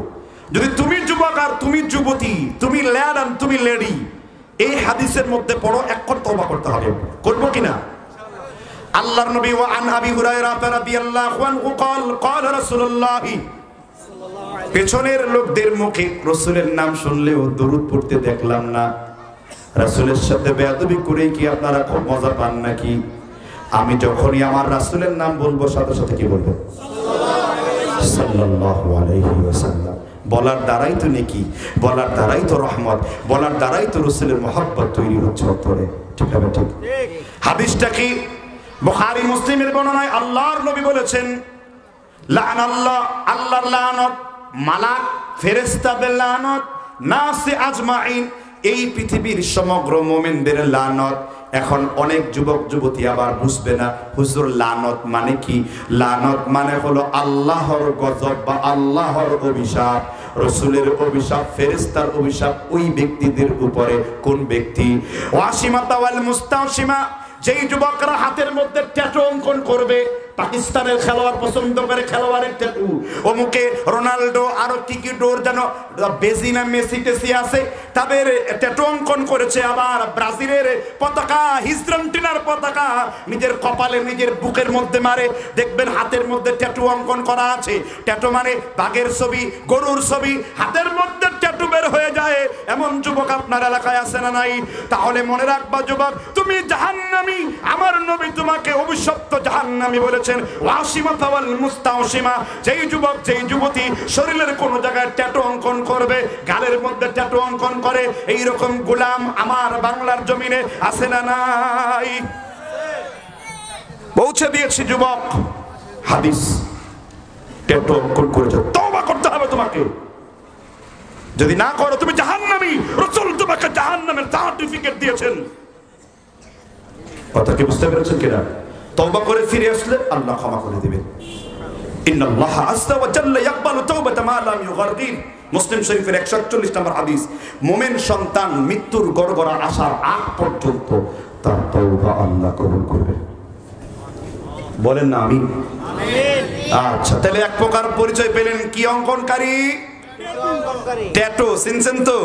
Speaker 1: যদি তুমি যুবক আর তুমি যুবতী, তুমি ল্যাড আর তুমি লেডি, এই হাদিসের মধ্যে পড়ো, এখন তওবা করতে হবে। করবো কিনা? আল্লাহর নবী ওয়া আন আবি হুরায়রা রাদিয়াল্লাহু আনহু قال রাসূলুল্লাহ, পেছনের লোকদের মুখে রাসূলের নাম শুনলেও দরুদ পড়তে দেখলাম না। রাসূলের সাথে বেয়াদবি করে কি আপনারা খুব মজা পান নাকি? আমি যখনই আমার রাসূলের নাম বলবো সাথে সাথে কি বলবো? সাল্লাল্লাহু আলাইহি ওয়াসাল্লাম। বলার দ্বারাই তো নেকি, বলার দ্বারাই তো রহমত, বলার দ্বারাই তো রাসূলের মহব্বত তৈরি হচ্ছে অন্তরে। ঠিক আছে? ঠিক। হাদিসটা কি? বুখারী মুসলিমের বর্ণনায় আল্লাহর নবী বলেছেন, লাআনাল্লাহ, আল্লাহর লানত, মালাক ফেরেশতাদের লানত, নাসে আজমাইন, এই পৃথিবীর সমগ্র মুমিনদের লানত। এখন অনেক যুবক যুবতী আবার বুঝবে না, হুজুর লানত মানে কি? লানত মানে হলো আল্লাহর গজব বা আল্লাহর অভিশাপ, রাসূলের অভিশাপ, ফেরেশতার অভিশাপ ওই ব্যক্তিদের উপরে। কোন ব্যক্তি? ওয়াসিমাতা ওয়াল মুস্তাওসিমা, যেই যুবকরা হাতের মধ্যে ট্যাটু অঙ্কন করবে, পাকিস্তানের খেলোয়াড় পছন্দ করে খেলোয়াড়ের ট্যাটু, অমুকে রোনাল্ডো আরো কি কি ডোর যেন বেজিনা মেসি টেসি আছে, তাদের ট্যাটু অঙ্কন করেছে। আবার ব্রাজিলের পতাকা, আর্জেন্টিনার পতাকা নিজের কপালে নিজের বুকের মধ্যে মারে, দেখবেন হাতের মধ্যে ট্যাটু অঙ্কন করা আছে। ট্যাটু মানে বাঘের ছবি, গরুর ছবি, হাতের মধ্যে ট্যাটু বের হয়ে যায়। এমন যুবক আপনার এলাকায় আছে না নাই? তাহলে মনে রাখবা যুবক, তুমি জাহান্নামী। আমার নবী তোমাকে অভিশপ্ত জাহান্নামী বলেছেন। ওয়াসিমাতা ওয়াল মুস্তাওসিমা, যেই যুবক যেই যুবতী শরীরের কোন জায়গায় ট্যাটু অঙ্কন করবে, গালের মধ্যে ট্যাটু অঙ্কন করে, এই রকম গোলাম আমার বাংলার জমিনে আছে না নাই? পৌঁছে দিয়েছি যুবক, হাদিস। ট্যাটু অঙ্কন করেছে, তওবা করতে হবে তোমাকে। যদি না করো তুমি জাহান্নামী। রাসূল তোমাকে জাহান্নামের সার্টিফিকেট দিয়েছেন। কথা কি বুঝতে পেরেছেন কিনা? তওবা করে ফিরে আসলে আল্লাহ ক্ষমা করে দিবেন। ইন্নাল্লাহা আযজা ওয়া জাল্লা ইয়াকবালু তাওবাতা মা লাম ইউগারগির। মুসলিম শরীফের 141 নম্বর হাদিস। মুমিন সন্তান মৃত্যুর গড়গড়া আসার আগ পর্যন্ত তার তওবা আল্লাহ কবুল করবেন। বলেন না আমিন? আমিন। আচ্ছা, তাহলে এক প্রকার পরিচয় পেলেন কি অঙ্কনকারী? ট্যাটু। চিনছেন তো?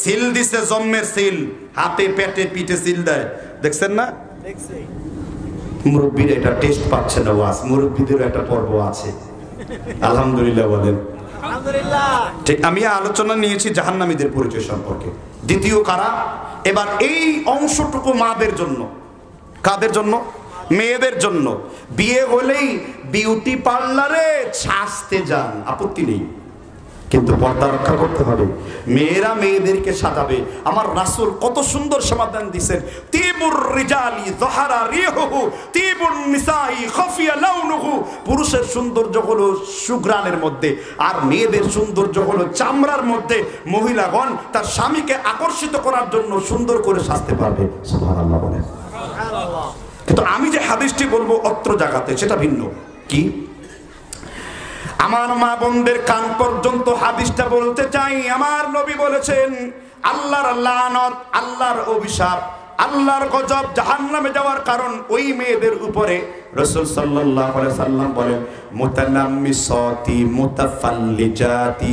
Speaker 1: সিল দিছে, জম্মের সিল, হাতে পেটে পিঠে সিল দেয়, দেখছেন না? দেখছি। মুরব্বীরা এটা টেস্ট পাচ্ছে না, ওয়াজ মুরব্বীদের একটা পর্ব আছে। আলহামদুলিল্লাহ বলেন। আলহামদুলিল্লাহ। ঠিক, আমি আলোচনা নিয়েছি জাহান্নামীদের পরিচয় সম্পর্কে। দ্বিতীয় কারা? এবার এই অংশটুকু মাদের জন্য। কাদের জন্য? মেয়েদের জন্য। বিয়ে হলেই বিউটি পার্লারে সাজতে যান, আপত্তি নেই, কিন্তু পর্দা রক্ষা করতে হবে। মেয়েরা মেয়েদেরকে সাজাবে। আমার রাসূল কত সুন্দর সমাধান দিয়েছেন। তিবুর রিজালি যাহারা রিহুহু তিবুন নিসাই খাফিয়া লাউনুহু। পুরুষের সৌন্দর্য হলো সুঘ্রাণের মধ্যে, আর মেয়েদের সৌন্দর্য হলো চামড়ার মধ্যে। মহিলাগণ তার স্বামীকে আকর্ষিত করার জন্য সুন্দর করে সাজতে পারবে। সুবহানাল্লাহ বলেন। সুবহানাল্লাহ। কিন্তু আমি যে হাদিসটি বলবো অত্র জায়গাতে সেটা ভিন্ন। কি? আমার মা বোনদের কান পর্যন্ত হাদিসটা বলতে চাই। আমার নবী বলেছেন, আল্লাহর লানত, আল্লাহর অভিশাপ, আল্লাহর গজব, জাহান্নামে যাওয়ার কারণ ওই মেয়েদের উপরে। রাসূল সাল্লাল্লাহু আলাইহি সাল্লাম বলেন, মুতানাম্মিসাতি মুতাফাল্লিজাতি।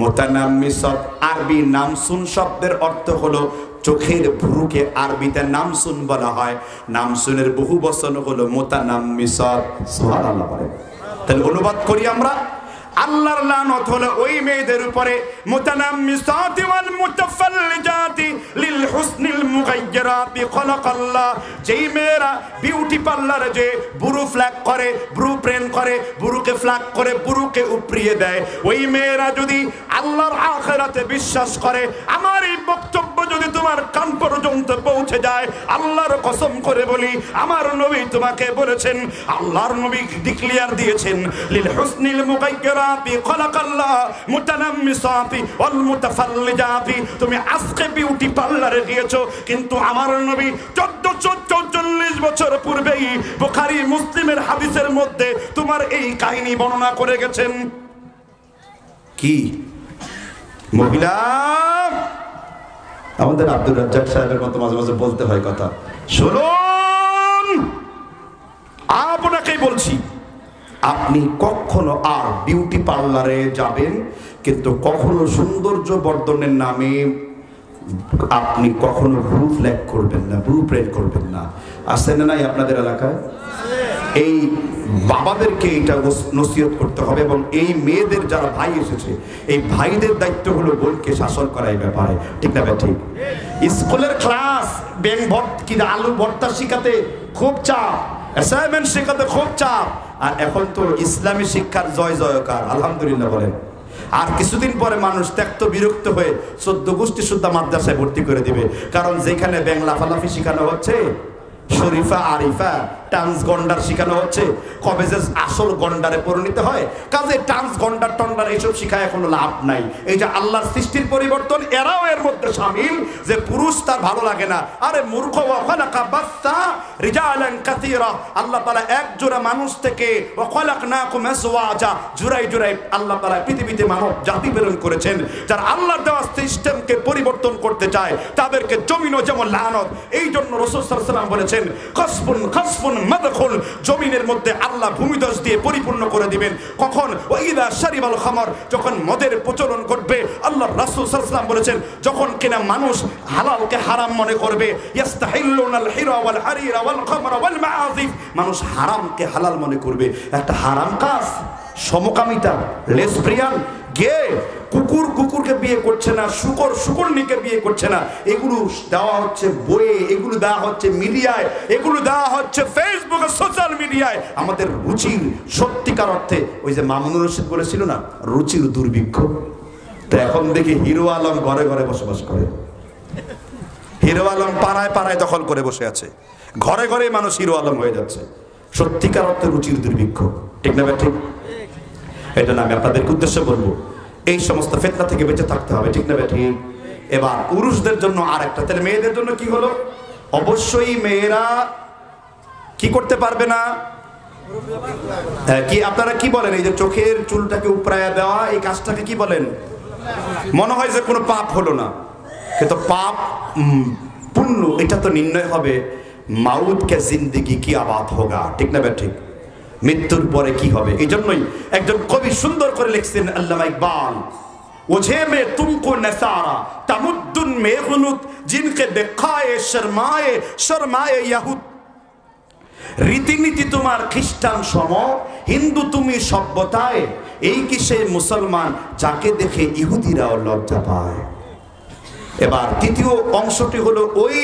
Speaker 1: মুতানাম্মিসাত আরবি নামসুন শব্দের অর্থ হলো চোখের ভ্রুকে আরবিতে নামসুন বলা হয়। নামসুনের বহু বচন হলো মুতানাম্মিসাত। সুবহানাল্লাহ বলেন। তাহলে অনুবাদ করি আমরা, আল্লাহর লানত হলো ওই মেয়েদের উপরে মুতানাম্মিসাতি ওয়াল মুতাফাল্লিজাতি লিল হুসনিল মুগায়্যিরাতি খালাকাল্লাহ, যেই মেয়েরা বিউটি পার্লারে যে বুরু ফ্ল্যাগ করে, ব্রু প্রেন করে, বুরুকে ফ্ল্যাগ করে, বুরুকে উপরিয়ে দেয়, ওই মেয়েরা যদি আল্লাহর আখিরাতে বিশ্বাস করে, আমার এই বক্তব্য যদি তোমার কান পর্যন্ত পৌঁছে যায়, আল্লাহর কসম করে বলি, আমার নবী তোমাকে বলেছেন, আল্লাহর নবী ডিক্লেয়ার দিয়েছেন, লিল হুসনিল মুগায়্যিরাতি খালাকাল্লাহ মুতানাম্মিসাতি ওয়াল মুতাফাল্লিজাতি। তুমি আজকে বিউটি পার্লারে গিয়েছো, কিন্তু আমার নবী 1440 বছর পূর্বেই বুখারী মুসলিমের হাদিসের মধ্যে তোমার এই কাহিনী বর্ণনা করে গেছেন। কি মহিলা, আমাদের আব্দুর রাজ্জাক সাহেবের মতো মাঝে মাঝে বলতে হয় কথা, শুনুন আপনাকেই বলছি, আপনি কখনো আর বিউটি পার্লারে যাবেন, কিন্তু কখনো সৌন্দর্য বর্ধনের নামে আপনি কখনো ব্রু ফ্ল্যাগ করবেন না, ব্রু প্রেন্ট করবেন না। আছে না নাই আপনাদের এলাকায়? এই বাবাদেরকে এটা নসিহত করতে হবে, এবং এই মেয়েদের যারা ভাই এসেছে, এই ভাইদের দায়িত্ব হলো বোনকে শাসন করা এই ব্যাপারে, ঠিক না ভাই? ঠিক। স্কুলের ক্লাস ব্যাং কি আলু ভর্তা শিখাতে খুব চাপ, অ্যাসাইনমেন্ট শেখাতে খুব চাপ, আর এখন তো ইসলামী শিক্ষার জয় জয়কার, আলহামদুলিল্লাহ বলেন। আর কিছুদিন পরে মানুষ ত্যক্ত বিরক্ত হয়ে 14 গোষ্ঠী শুদ্ধ মাদ্রাসায় ভর্তি করে দিবে, কারণ যেখানে ব্যাং লাফালাফি শেখানো হচ্ছে, শরীফা আরিফা ট্রান্সগন্ডার শেখানো হচ্ছে, কবে যে আসল গন্ডারে পরিণত হয়, কাজে ট্রান্সগন্ডার টন্ডার এইসব শিখায় কোনো লাভ নাই। এই যে আল্লাহর সৃষ্টির পরিবর্তন, এরাও এর মধ্যে শামিল, যে পুরুষ তার ভালো লাগে না। আরে মূর্খ, ওয়া খালাকা বাসসা রিজালান কাসীরা, আল্লাহ তাআলা এক জোড়া মানুষ থেকে ওয়া খালাকনাকুম আজওয়াজা, জোড়ায় জোড়ায় আল্লাহ তাআলা পৃথিবীতে মানব জাতি প্রেরণ করেছেন। যারা আল্লাহর দেওয়া সিস্টেমকে পরিবর্তন করতে চায়, তাদেরকে জমিনও যেমন লানত। এই জন্য রাসূল সাল্লাল্লাহু আলাইহি ওয়াসাল্লাম বলেছেন, খাসফুন মাদখুল, জমিনের মধ্যে আল্লাহ ভূমিধস দিয়ে পরিপূর্ণ করে দিবেন। কখন? ওয়াইদা শারিবাল খামর, যখন মদের প্রচলন ঘটবে। আল্লাহ রাসূল সাল্লাল্লাহু আলাইহি ওয়াসাল্লাম বলেছেন, যখন কিনা মানুষ হালালকে হারাম মনে করবে, ইস্তাহিল্লুনাল হিরা ওয়াল হারিরা ওয়াল খামরা ওয়াল মাআজিফ, মানুষ হারামকে হালাল মনে করবে। একটা হারাম কাজ, সমকামিতা, লেসবিয়ান, গে, কুকুর কুকুরকে বিয়ে করছে না, শুকর শুকরনিকে বিয়ে করছে না, এগুলো দেওয়া হচ্ছে বইয়ে, এগুলো দেওয়া হচ্ছে মিডিয়ায়, এগুলো দেওয়া হচ্ছে ফেসবুকে, সোশ্যাল মিডিয়ায়। আমাদের রুচির সত্যিকার অর্থে, ওই যে মামুনুর রশিদ বলেছিল না, রুচির দুর্ভিক্ষ। তো এখন দেখি হিরো আলম ঘরে ঘরে বসবাস করে, হিরো আলম পাড়ায় পাড়ায় দখল করে বসে আছে, ঘরে ঘরে মানুষ হিরো আলম হয়ে যাচ্ছে। সত্যিকার অর্থে রুচির দুর্ভিক্ষ, ঠিক না? ঠিক। এই জন্য আমি আপনাদেরকে উদ্দেশ্য বলবো, এই সমস্ত ফিতনা থেকে বেঁচে থাকতে হবে, ঠিক না? ঠিক। এবার পুরুষদের জন্য আর একটা, তাহলে মেয়েদের জন্য কি হলো? অবশ্যই মেয়েরা কি করতে পারবে না? কি আপনারা কি বলেন? এই যে চোখের চুলটাকে উপড়ায়া দেওয়া, এই কাজটাকে কি বলেন? মনে হয় যে কোনো পাপ হলো না, কিন্তু পাপ পুণ্য এটা তো নির্ণয় হবে মাউত কে জিন্দেগি কি আবাদ হোগা, ঠিক না? ঠিক। মৃত্যুর পরে কি হবে? এই জন্যই একজন কবি সুন্দর করে লিখছেন, আল্লামা ইকবাল, ওঝে মে তুমকো নসারা তামুদ্দুন মে গুনুত জিনকে দেখায়ে শর্মায়ে শর্মায়ে ইয়াহুদ। রীতিনীতি তোমার খ্রিস্টান সম, হিন্দু তুমি সভ্যতায়, এই কি সে মুসলমান যাকে দেখে ইহুদিরাও লজ্জা পায়। এবার তৃতীয় অংশটি হলো ওই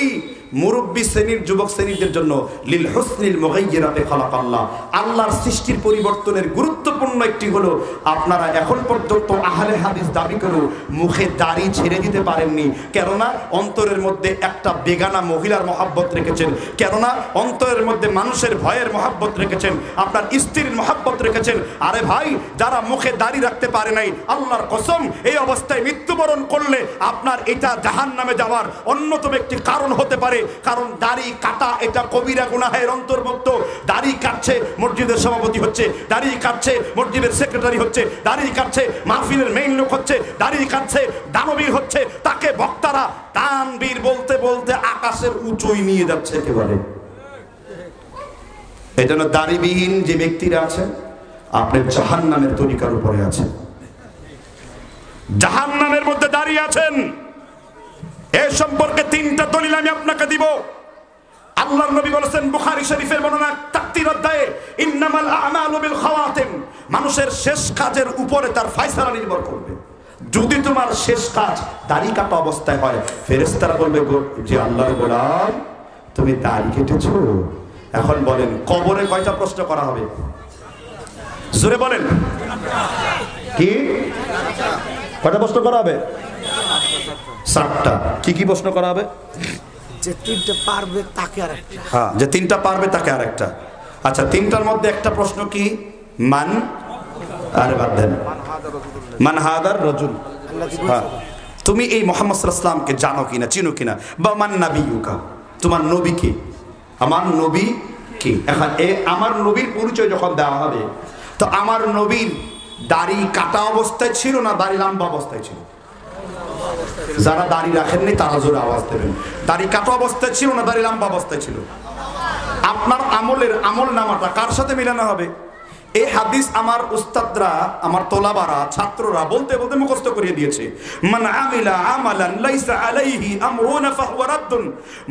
Speaker 1: মুরব্বী শ্রেণীর, যুবক শ্রেণীদের জন্য, লিল হুসনিল মুগায়্যিরাতি খালাকাল্লাহ, আল্লাহর সৃষ্টির পরিবর্তনের গুরুত্বপূর্ণ একটি হলো, আপনারা এখন পর্যন্ত আহলে হাদিস দাবি করে মুখে দাড়ি ছেড়ে দিতে পারেননি, কেননা অন্তরের মধ্যে একটা বেগানা মহিলার মহাব্বত রেখেছেন, কেননা অন্তরের মধ্যে মানুষের ভয়ের মহাব্বত রেখেছেন, আপনার স্ত্রীর মহাব্বত রেখেছেন। আরে ভাই, যারা মুখে দাড়ি রাখতে পারে নাই, আল্লাহর কসম, এই অবস্থায় মৃত্যুবরণ করলে আপনার এটা জাহান্নামে যাওয়ার অন্যতম একটি কারণ হতে পারে, কারণ দাড়ি কাটা এটা কবিরা গুনাহের অন্তর্ভুক্ত। দাড়ি কাটছে মসজিদের সভাপতি হচ্ছে, দাড়ি কাটছে মসজিদের সেক্রেটারি হচ্ছে, দাড়ি কাটছে মাহফিলের মেইন লোক হচ্ছে, দাড়ি কাটছে দানবীর হচ্ছে, তাকে বক্তারা তানবীর বলতে বলতে আকাশের উঁচুই নিয়ে যাচ্ছে একেবারে। এই জন্য দাড়িবিহীন যে ব্যক্তিরা আছেন, আপনি জাহান্নামের তরিকার উপরে আছেন, জাহান্নামের মধ্যে দাঁড়িয়ে আছেন। এ সম্পর্কে 3টা দলিল আমি আপনাকে দিব। আল্লাহর নবী বলেছেন বুখারী শরীফের বর্ণনা 33 অধ্যায়ে, ইন্নামাল আ'মালু বিল খাওয়াতিম মানুষের শেষ কাজের উপরে তার ফয়সালা নির্ভর করবে। যদি তোমার শেষ কাজ দাড়ি কাটা অবস্থায় হয়, ফেরেশতারা বলবে যে আল্লাহর গোলাম তুমি দাড়ি কেটেছো, এখন বলেন কবরে কয়টা প্রশ্ন করা হবে? জোরে বলেন, কি কয়টা প্রশ্ন করা হবে? 7টা। কি কি প্রশ্ন করা হবে?
Speaker 2: যে 3টা পারবে তাকে আরেকটা।
Speaker 1: হ্যাঁ, যে 3টা পারবে তাকে আরেকটা। আচ্ছা, 3টার মধ্যে একটা প্রশ্ন কি? মান, আরে বাদ দেন, মান হাদার রাজুল। হ্যাঁ, তুমি এই মুহাম্মদ সাল্লাল্লাহু আলাইহি ওয়াসাল্লামকে জানো কিনা, চিনো কিনা? বা মান নাবিয়ুকা, তোমার নবী কে? আমার নবী কে? এখন আমার নবীর পরিচয় যখন দেওয়া হবে, তো আমার নবীর দাড়ি কাটা অবস্থায় ছিল না দাড়ি লম্বা অবস্থায় ছিল? যারা দাড়ি রাখেননি তারা জোরে আওয়াজ দেবেন। দাড়ি কাটা অবস্থায় ছিল না দাড়ি লম্বা অবস্থায় ছিল? আপনার আমল নামাটা কার সাথে মিলানো হবে? এই হাদিস আমার উস্তাদরা, আমার তোলাবারা, ছাত্ররা বলতে বলতে মুখস্থ করিয়ে দিয়েছে। মান আমিলা আমালান লাইসা আলাইহি আমরুনা ফাহুয়া রাদ্দুন।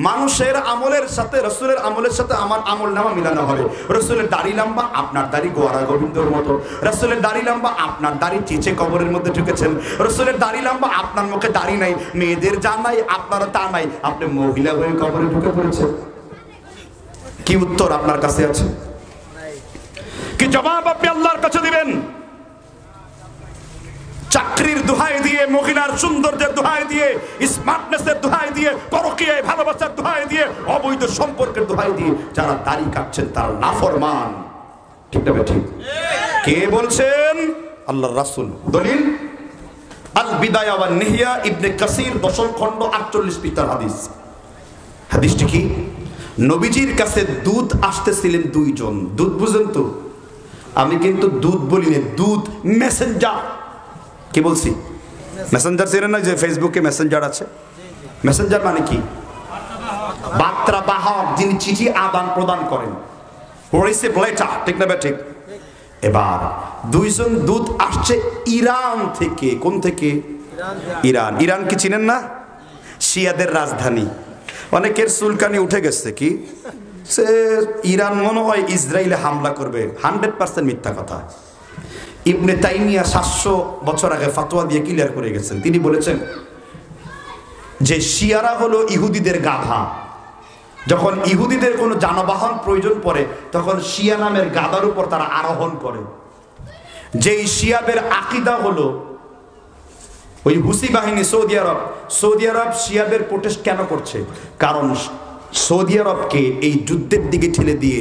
Speaker 1: মানুষের আমলের সাথে রাসূলের আমলের সাথে আমার আমল নামা মিলানো হবে। রাসূলের দাড়ি লম্বা, আপনার দাড়ি গোয়ারা গোবিন্দর মতো। রাসূলের দাড়ি লম্বা, আপনার দাড়ি চেঁচে কবরের মধ্যে ঢুকেছেন। রাসূলের দাড়ি লম্বা, আপনার মুখে দাড়ি নাই, মেয়েদের যা নাই আপনার তা নাই, আপনি মহিলা হয়ে কবরে ঢুকে পড়েছেন। কি উত্তর আপনার কাছে আছে? কি জবাব আপনি আল্লাহর কাছে দিবেন? চাকরির দোহাই দিয়ে, মহিলার সৌন্দর্যের দোহাই দিয়ে, স্মার্টনেসের দোহাই দিয়ে, পরকীয়ায় ভালোবাসার দোহাই দিয়ে, অবৈধ সম্পর্কের দোহাই দিয়ে যারা দাড়ি কাটছেন তারা নাফরমান। ঠিক না ঠিক? কে বলছেন? আল্লাহর রাসূল। দলিল আল বিদায়া ওয়ান নিহিয়া, ইবনে কাসির 10ম খণ্ড 48 পৃষ্ঠার হাদিস। হাদিসটি কি? নবীজির কাছে দূত আসতেছিলেন 2 জন। দূত বুঝেন তো? আমি কিন্তু দূত বলি না, দূত মেসেঞ্জার। কি বলছি? মেসেঞ্জার ছিলেন না, যে ফেসবুকে মেসেঞ্জার আছে? মেসেঞ্জার মানে কি? বার্তা বাহক, যিনি চিঠি আদান প্রদান করেন। রিসিপ্লেটার, ঠিক না ঠিক? এবার 2 জন দূত আসছে ইরান থেকে। কোন থেকে? ইরান। ইরান কি চিনেন না? শিয়াদের রাজধানী। অনেকের চুলকানি উঠে গেছে কি সে ইরান মনে হয় ইসরায়েলে হামলা করবে। 100% মিথ্যা কথা। ইবনে তাইমিয়া 700 বছর আগে ফতোয়া দিয়ে ক্লিয়ার করে গেছেন। তিনি বলেছেন যে শিয়ারা হলো ইহুদিদের গাধা। যখন ইহুদিদের কোনো যানবাহন প্রয়োজন পড়ে তখন শিয়া নামের গাধার উপর তারা আরোহণ করে। যেই শিয়াদের আকীদা হলো ওই হুসি বাহিনী, সৌদি আরব শিয়াদের প্রোটেস্ট কেন করছে? কারণ সৌদি আরবকে এই যুদ্ধের দিকে ঠেলে দিয়ে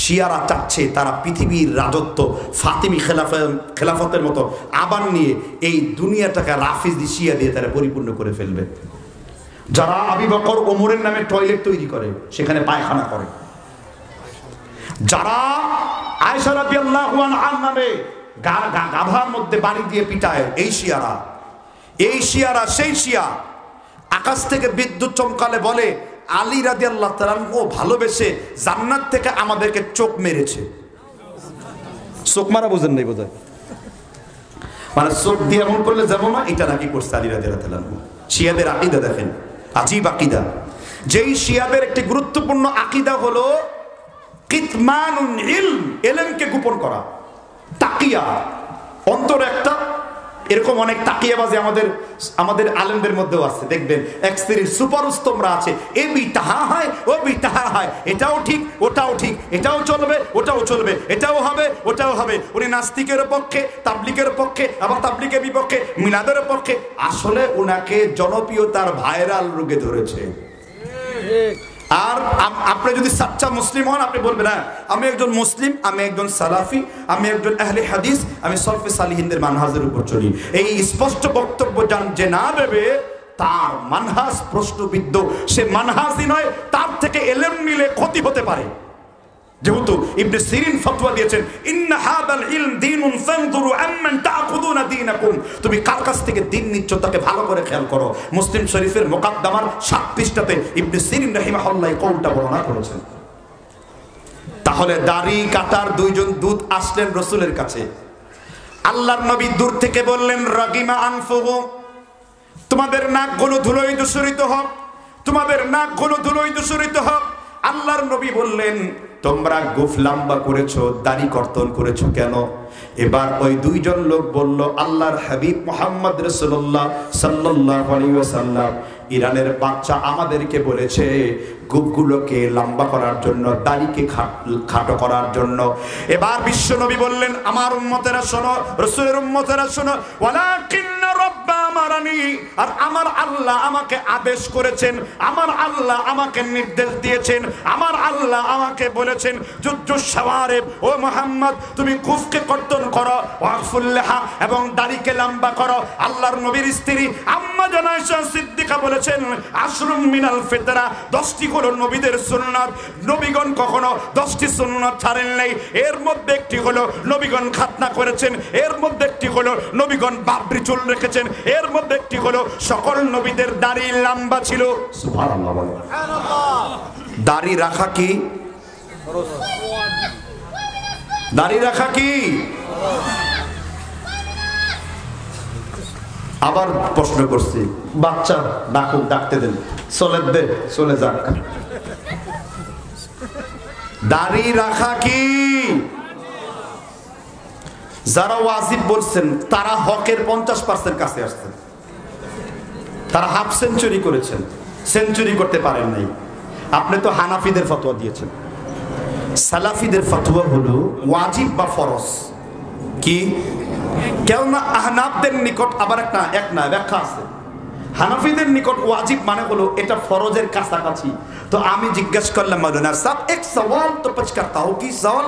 Speaker 1: শিয়ারা চাচ্ছে তারা পৃথিবীর রাজত্ব ফাতিমি খেলাফতের মতো আবার নিয়ে এই দুনিয়াটাকে রাফিজি শিয়া দিয়ে তারা পরিপূর্ণ করে ফেলবে। যারা আবু বকর ওমরের নামে টয়লেট তৈরি করে, সেখানে পায়খানা করে। যারা আয়েশা রাদিয়াল্লাহু আনহা নামে গাধার মধ্যে বাড়ি দিয়ে পিটায়, এই শিয়ারা সেই শিয়া। আকাশ থেকে বিদ্যুৎ চমকালে বলে আলী রাদিয়াল্লাহু তাআলা ও ভালোবেসে জান্নাত থেকে আমাদেরকে চোখ মেরেছে। চোখ মারা বুঝেন নাই বোধহয়, মানে চোখ দিয়ে এমন করলে যেমন না, এটা নাকি করছে আলী রাদিয়াল্লাহু তাআলা। শিয়াদের আকীদা দেখেন, আজীব আকীদা। যেই শিয়াদের একটি গুরুত্বপূর্ণ আকীদা হলো কিতমানুল ইলম, ইলমকে গোপন করা। তাকিয়া, অন্তর একটা এরকম অনেক তাকিয়াবাজি আমাদের আলেমদের মধ্যেও আছে। দেখবেন এক শ্রেণীর সুপার উস্তমরা আছে, এ বি তাহা হয়, ও বি তাহা হয়, এটাও ঠিক ওটাও ঠিক, এটাও চলবে ওটাও চলবে, এটাও হবে ওটাও হবে। উনি নাস্তিকের পক্ষে, তাবলিগের পক্ষে, আবার তাবলিগের বিপক্ষে, মিলাদের পক্ষে। আসলে উনাকে জনপ্রিয়তার ভাইরাল রোগে ধরেছে। আর আপনি যদি সাচ্চা মুসলিম হন, আপনি বলবেন না আমি একজন মুসলিম, আমি একজন সালাফি, আমি একজন আহলে হাদিস, আমি সলফে সালিহিনদের মানহাজের উপর চলি। এই স্পষ্ট বক্তব্য যে না দেবে তার মানহাজ প্রশ্নবিদ্ধ, সে মানহাজই নয়, তার থেকে ইলম নিলে ক্ষতি হতে পারে। যেহেতু ইবনে সিরিন ফতোয়া দিয়েছেন ইন্না হাদাল ইলম দীনুন ফানজুরু আম্মান তাআখুদুনা দীনাকুম। তুমি কার কাছ থেকে দ্বীন নিচ্ছ তাকে ভালো করে খেয়াল করো। মুসলিম শরীফের মুকাদ্দামার 7 পৃষ্ঠাতে ইবনে সিরিন রাহিমাহুল্লাহ এই কওলটা বর্ণনা করেছেন। তাহলে দাড়ি কাটার 2 জন দূত আসলেন রাসূলের কাছে। আল্লাহর নবী দূর থেকে বললেন রাগিমা আনফুহু, তোমাদের নাকগুলো ধুলোয় দূষিত হোক, তোমাদের নাকগুলো ধুলোয় দূষিত হোক। আল্লাহর নবী বললেন তোমরা গোঁফ লম্বা করেছো, দাড়ি কর্তন করেছো কেন? এবার ওই দুইজন লোক বলল, আল্লাহর হাবিব মুহাম্মদ রাসূলুল্লাহ সাল্লাল্লাহু আলাইহি ওয়াসাল্লাম, ইরানের বাচ্চা আমাদেরকে বলেছে গোঁফগুলোকে লম্বা করার জন্য, দাড়িকে খাটো করার জন্য। এবার বিশ্বনবী বললেন, আমার উম্মতেরা শোনো, রাসূলের উম্মতেরা শোনো, ওয়ালাকিন্না রাব্বা আমারানি, আর আমার আল্লাহ আমাকে আদেশ করেছেন, আমার আল্লাহ আমাকে নির্দেশ দিয়েছেন, আমার আল্লাহ আমাকে বলেছেন জুজ্জুস শাওয়ারিব, ও মুহাম্মদ তুমি গোঁফকে কর্তন করো, ওয়াকফুল লিহা, এবং দাড়িকে লম্বা করো। আল্লাহর নবীর স্ত্রী আম্মা জানা আয়েশা সিদ্দিকা বলেছেন, আশরুম মিনাল ফিতরা, 10টি হলো নবীদের সুন্নাত। নবীগণ কখনো 10টি সুন্নাত ছাড়েন নাই। এর মধ্যে একটি হলো নবীগণ খাতনা করেছেন, এর মধ্যে একটি হলো নবীগণ বাবরি চুল রেখেছেন, এর মধ্যে একটি হলো সকল নবীদের দাড়ি লম্বা ছিল। সুবহানাল্লাহ বলেন। দাড়ি রাখা কি? দাড়ি রাখা কি? আবার প্রশ্ন করছি, বাচ্চা ডাকুক, ডাকতে দেন, চলে দে, চলে যাক। দাড়ি রাখা কি? যারা ওয়াজিব বলছেন তারা হকের 50% কাছে আসছেন, তারা হাফ সেঞ্চুরি করেছেন, সেঞ্চুরি করতে পারেন নাই। আপনি তো হানাফিদের ফতোয়া দিয়েছেন, সালাফিদের ফতোয়া হলো ওয়াজিব বা ফরজ। কি? কেননা আহনাফদের নিকট আবার এক না ব্যাখ্যা আছে। হানাফিদের নিকট ওয়াজিব মানে হলো এটা ফরজের কাছাকাছি। তো আমি জিজ্ঞেস করলাম, মৌলানা সাহেব এক সওয়াল তো পেশ করতা হো কি সওয়াল,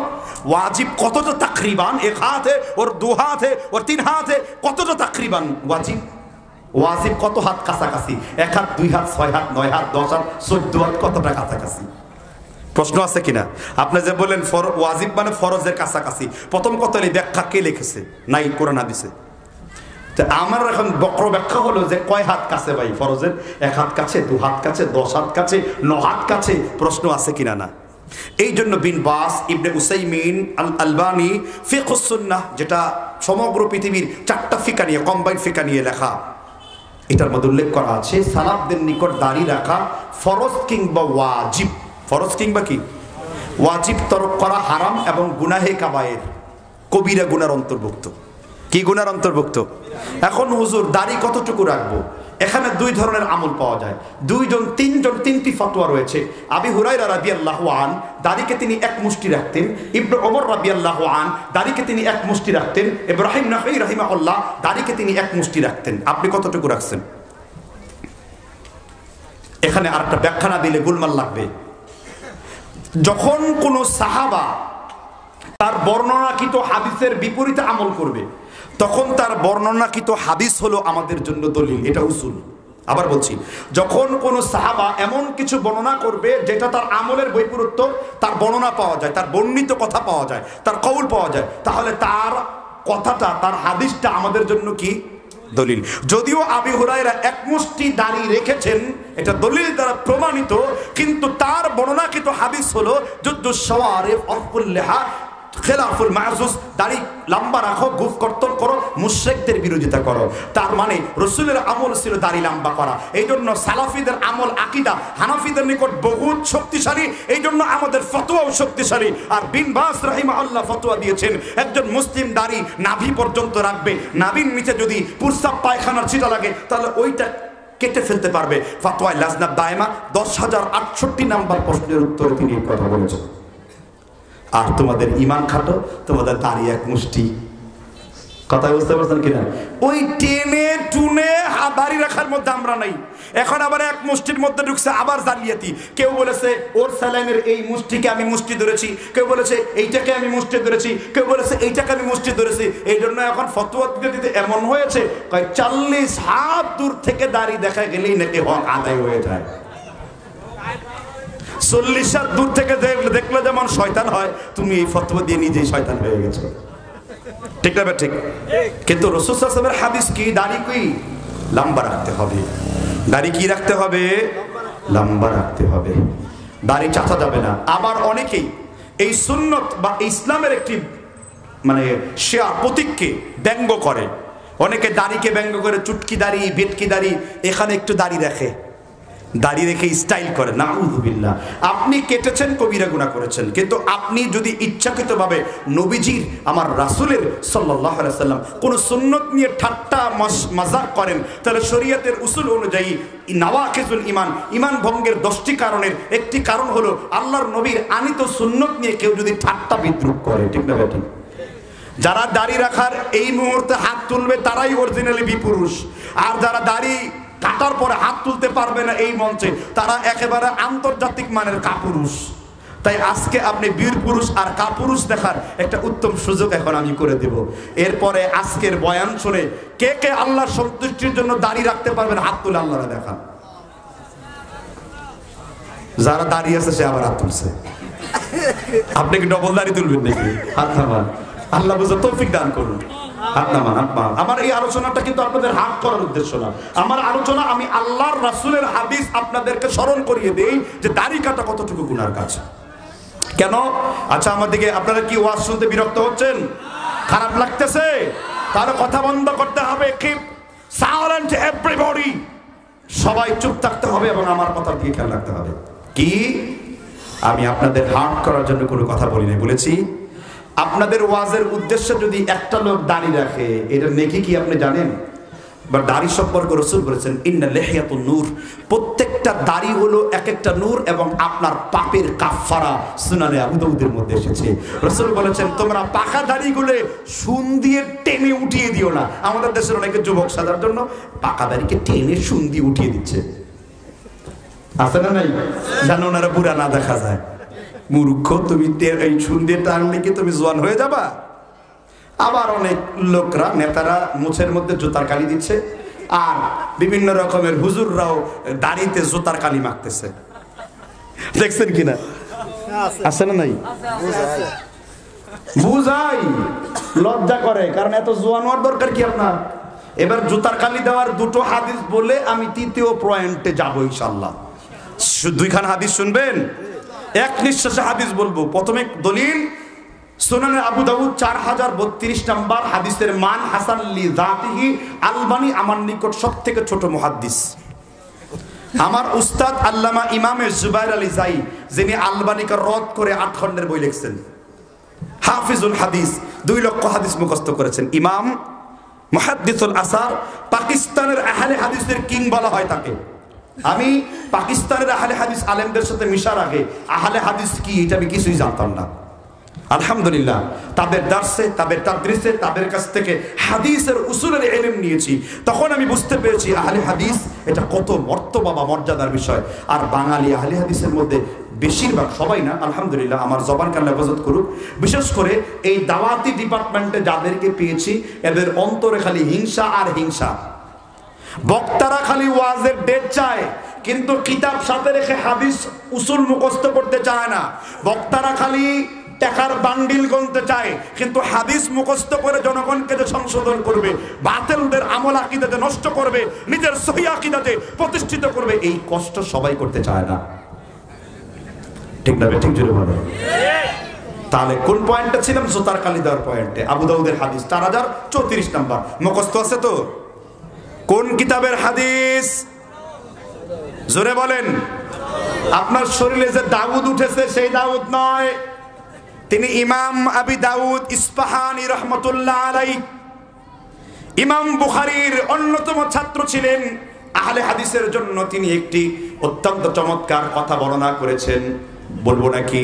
Speaker 1: ওয়াজিব কতটা তাকরিবান, এক হাত है और दो हाथ है और तीन हाथ है, কতটা তাকরিবান ওয়াজিব? ওয়াজিব কত হাত কাছাকাছি? 1 হাত, 2 হাত, 6 হাত, 9 হাত, 10 হাত, 14 হাত, কতটা কাছাকাছি? প্রশ্ন আছে কিনা? আপনি যে বলেন ওয়াজিব মানে ফরজের কাছাকাছি, প্রথম কথাই ব্যাখ্যা কে লিখেছে? নাই, কোরআন হাদিসে। তো আমার এখন বক্র ব্যাখ্যা হলো যে কয় হাত কাছে ভাই ফরজের? 1 হাত কাছে, 2 হাত কাছে, 10 হাত কাছে, 9 হাত কাছে? প্রশ্ন আছে কিনা? না। এই জন্য বিন বাস, ইবনে উসাইমিন, আল আলবানি ফিকহুস সুন্নাহ, যেটা সমগ্র পৃথিবীর 4টা ফিকা নিয়ে, কম্বাইন্ড ফিকা নিয়ে লেখা, এটার মধ্যে উল্লেখ করা আছে সালাফদের নিকট দাড়ি রাখা ফরজ কিংবা ওয়াজিব। ফরজ কিংবা কি ওয়াজিব তরক করা হারাম এবং গুনাহে কাবায়ের, কবিরা গুনার অন্তর্ভুক্ত। কি গুনার অন্তর্ভুক্ত? এখন হুজুর দাড়ি কতটুকু রাখবো? এখানে 2 ধরনের আমল পাওয়া যায়। 3টি ফতোয়া রয়েছে। আবি হুরায়রা রাদিয়াল্লাহু আনহু দাড়িকে তিনি 1 মুষ্টি রাখতেন, ইবনে ওমর রাদিয়াল্লাহু আনহু দাড়িকে তিনি 1 মুষ্টি রাখতেন, ইব্রাহিম নাখাই রাহিমাহুল্লাহ দাড়িকে তিনি 1 মুষ্টি রাখতেন। আপনি কতটুকু রাখছেন? এখানে আরেকটা ব্যাখ্যা না দিলে গোলমাল লাগবে। যখন কোন সাহাবা তার বর্ণনাকৃত হাদিসের বিপরীতে আমল করবে, তখন তার বর্ণনাকৃত হাদিস হলো আমাদের জন্য দলিল, এটা উসুল। আবার বলছি, যখন কোন সাহাবা এমন কিছু বর্ণনা করবে যেটা তার আমলের বৈপরীত্য, তার বর্ণনা পাওয়া যায়, তার বর্ণিত কথা পাওয়া যায়, তার কওল পাওয়া যায়, তাহলে তার কথাটা, তার হাদিসটা আমাদের জন্য কি? দলিল। যদিও আবি হুরায়রা 1 মুষ্টি দাড়ি রেখেছেন, এটা দলিল দ্বারা প্রমাণিত, কিন্তু তার বর্ণনাকৃত হাদিস হলো জুদ্দুস শাওয়ারিব, ওয়াকফুল লিহা, খেলাফুল মাযুজ, দাড়ি লম্বা রাখো, গোঁফ কর্তন করো, মুশরিকদের বিরোধিতা করো। তার মানে রাসূলের আমল ছিল দাড়ি লম্বা করা। এই জন্য সালাফিদের আমল আকীদা হানাফিদের নিকট বহুত শক্তিশালী, এই জন্য আমাদের ফতোয়াও শক্তিশালী। আর বিন বাস রাহিমাহুল্লাহ ফতোয়া দিয়েছেন একজন মুসলিম দাড়ি নাভি পর্যন্ত রাখবে, নাভির নিচে যদি প্রস্রাব পায়খানার ছিটা লাগে তাহলে ওইটা কেটে ফেলতে পারবে। ফতোয়ায়ে লাজনা দায়মা 10068 নাম্বার প্রশ্নের উত্তরে তিনি এই কথা বলেছেন। আর তোমাদের ঈমান খাটো, তোমাদের দাড়ি 1 মুষ্টি। কথা বুঝতে পারছেন কিনা? ওই টেনে টুনে দাড়ি রাখার মধ্যে আমরা নাই। এখন আবার 1 মুষ্টির মধ্যে ঢুকছে আবার জালিয়াতি। কেউ বলেছে ওর স্যালাইনের এই মুষ্টিকে আমি মুষ্টি ধরেছি, কেউ বলেছে এইটাকে আমি মুষ্টি ধরেছি, কেউ বলেছে এইটাকে আমি মুষ্টি ধরেছি। এই জন্য এখন ফতোয়া দিতে এমন হয়েছে 40 হাত দূর থেকে দাড়ি দেখা গেলেই নাকি হক আদায় হয়ে যায়। 40 হাত দূর থেকে দেখলে যেমন শয়তান হয়, তুমি এই ফতোয়া দিয়ে নিজেই শয়তান হয়ে গেছো। ঠিক না? ঠিক। কিন্তু রাসূল সাল্লাল্লাহু আলাইহি ওয়াসাল্লামের হাদিস কি? দাড়ি কি লম্বা রাখতে হবে। দাড়ি কি রাখতে হবে? লম্বা রাখতে হবে। দাড়ি চাচা যাবে না। আবার অনেকেই এই সুন্নত বা ইসলামের একটি মানে শিয়ার প্রতীককে ব্যঙ্গ করে। অনেকে দাড়িকে ব্যঙ্গ করে চুটকি দাড়ি, ভেটকি দাড়ি, এখানে একটু দাড়ি রাখে, দাড়ি রেখে স্টাইল করে, নাউযুবিল্লাহ। আপনি কেটেছেন, কবিরা গুনাহ করেছেন, কিন্তু আপনি যদি ইচ্ছাকৃতভাবে নবীজির, আমার রাসূলের সাল্লাল্লাহু আলাইহি সাল্লাম কোন সুন্নত নিয়ে ঠাট্টা মাজাক করেন, তাহলে শরীয়তের উসুল অনুযায়ী নাওয়াকিজুল ঈমান, ঈমান ভঙ্গের 10টি কারণের একটি কারণ হলো আল্লাহর নবীর আনিত সুন্নত নিয়ে কেউ যদি ঠাট্টা বিদ্রুপ করে। ঠিক না ঠিক? যারা দাড়ি রাখার এই মুহূর্তে হাত তুলবে তারাই অরিজিনালি বিপুরুষ, আর যারা দাড়ি কাটার পরে হাত তুলতে পারবে না এই মঞ্চে, তারা একেবারে আন্তর্জাতিক মানের কাপুরুষ। তাই আজকে আপনি বীর পুরুষ আর কাপুরুষ দেখার একটা উত্তম সুযোগ এখন আমি করে দেব। এরপরে আজকের বয়ান শুনে কে কে আল্লাহর সন্তুষ্টির জন্য দাড়ি রাখতে পারবেন হাত তুলে আল্লাহরা দেখান। যারা দাঁড়িয়ে আছে সে আবার হাত তুলছে। আপনি কি ডবল দাড়ি তুলবেন নাকি? হাত নামান, আল্লাহ বুঝে তৌফিক দান করুন। হাত নামান, হাত নামান। আমার এই আলোচনাটা কিন্তু আপনাদের হাত করার উদ্দেশ্য না, আমার আলোচনা আমি আল্লাহর রাসূলের হাদিস আপনাদেরকে স্মরণ করিয়ে দেই যে দাড়ি কাটা কতটুকু গুনার কাজ। কেন? আচ্ছা, আমাদেরকে আপনারা কি ওয়াজ শুনতে বিরক্ত হচ্ছেন? খারাপ লাগতেছে? তাহলে কথা বন্ধ করতে হবে। কিপ সাইলেন্ট এভরিবডি, সবাই চুপ থাকতে হবে এবং আমার কথার দিকে খেয়াল রাখতে হবে। কি আমি আপনাদের হার্ট করার জন্য কোনো কথা বলি নাই, বলেছি আপনাদের ওয়াজের উদ্দেশ্যে যদি একটা লোক দাড়ি রাখে এটা নেকি কি আপনি জানেন? বা দাড়ি সম্পর্কে রাসূল বলেছেন ইন্না লিহিয়াতুন নূর, প্রত্যেকটা দাড়ি হলো এক একটা নূর এবং আপনার পাপের কাফারা। সুনানে আবু দাউদের মধ্যে এসেছে, রাসূল বলেছেন তোমরা পাকা দাড়িগুলো সুন দিয়ে টেনে উঠিয়ে দিও না। আমাদের দেশের অনেকে যুবক সাজার জন্য পাকা দাড়িকে টেনে সুন দিয়ে উঠিয়ে দিচ্ছে, আছে না নাই? জানো ওনারা পুরা না দেখা যায়। মূর্খ, তুমি এই সুন দিয়ে টানলে কি তুমি জোয়ান হয়ে যাবা? আবার অনেক লোকরা, নেতারা মুছের মধ্যে জুতার কালি দিচ্ছে, আর বিভিন্ন রকমের হুজুররাও দাড়িতে জুতার কালি মাখতেছে। দেখছেন কিনা? আছে না নাই? বুঝাই লজ্জা করে, কারণ এত জোয়ান হওয়ার দরকার কি আপনার? এবার জুতার কালি দেওয়ার দুটো হাদিস বলে আমি তৃতীয় পয়েন্টে যাবো ইনশাআল্লাহ। দুইখান হাদিস শুনবেন, এক নিঃশ্বাসে হাদিস বলবো। প্রথমে দলিল সুনানে আবু দাউদ 4032 নম্বর হাদিসের মান হাসান লি যাতিহি, আলবানী আমার নিকট সবথেকে ছোট মুহাদ্দিস। আমার উস্তাদ আল্লামা ইমামে জুবাইর আলী জাই, যিনি আলবানীকে রদ করে 8 খণ্ডের বই লিখছেন, হাফিজুল হাদিস, 2 লক্ষ হাদিস মুখস্থ করেছেন। ইমাম মুহাদ্দিসুল আসার, পাকিস্তানের আহলে হাদিসের কিং বলা হয় তাকে। আমি পাকিস্তানের আহলে হাদিস আলেমদের সাথে মিশার আগে আহলে হাদিস কি এটা আমি কিছুই জানতাম না। আলহামদুলিল্লাহ তাদের দার্সে, তাদের তাদরিসে, তাদের কাছ থেকে হাদিসের উসুলের ইলম নিয়েছি। তখন আমি বুঝতে পেরেছি আহলে হাদিস এটা কত মর্তবা বা মর্যাদার বিষয়। আর বাঙালি আহলে হাদিসের মধ্যে বেশিরভাগ, সবাই না আলহামদুলিল্লাহ, আমার জবানকে আল্লাহ হেফাজত করুক, বিশেষ করে এই দাওয়াতি ডিপার্টমেন্টে যাদেরকে পেয়েছি এদের অন্তরে খালি হিংসা আর হিংসা। বক্তারা খালি ওয়াজের ডেট চায়, কিন্তু কিতাব সাথে রেখে হাদিস উসুল মুখস্থ করতে চায় না। বক্তারা খালি টাকার বান্ডিল গুনতে চায়, কিন্তু হাদিস মুখস্থ করে জনগণকে যে সংশোধন করবে, বাতিলদের আমল আকীদাতে নষ্ট করবে, নিজের সহিহ আকীদাতে প্রতিষ্ঠিত করবে, এই কষ্ট সবাই করতে চায় না। ঠিক না? ঠিক জোরে বলো। তাহলে কোন পয়েন্টে ছিলাম? জুতার কালি দেওয়ার পয়েন্টে। আবু দাউদের হাদিস 4034 নম্বর, মুখস্থ আছে তো? কোন কিতাবের হাদিস? জোরে বলেন। আপনার শরীরে যে দাউদ উঠেছে সেই দাউদ নয়, তিনি ইমাম আবি দাউদ ইসফাহানি রহমতুল্লাহ আলাইহি, ইমাম বুখারীর অন্যতম ছাত্র ছিলেন। আহলে হাদিসের জন্য তিনি একটি অত্যন্ত চমৎকার কথা বর্ণনা করেছেন, বলবো নাকি?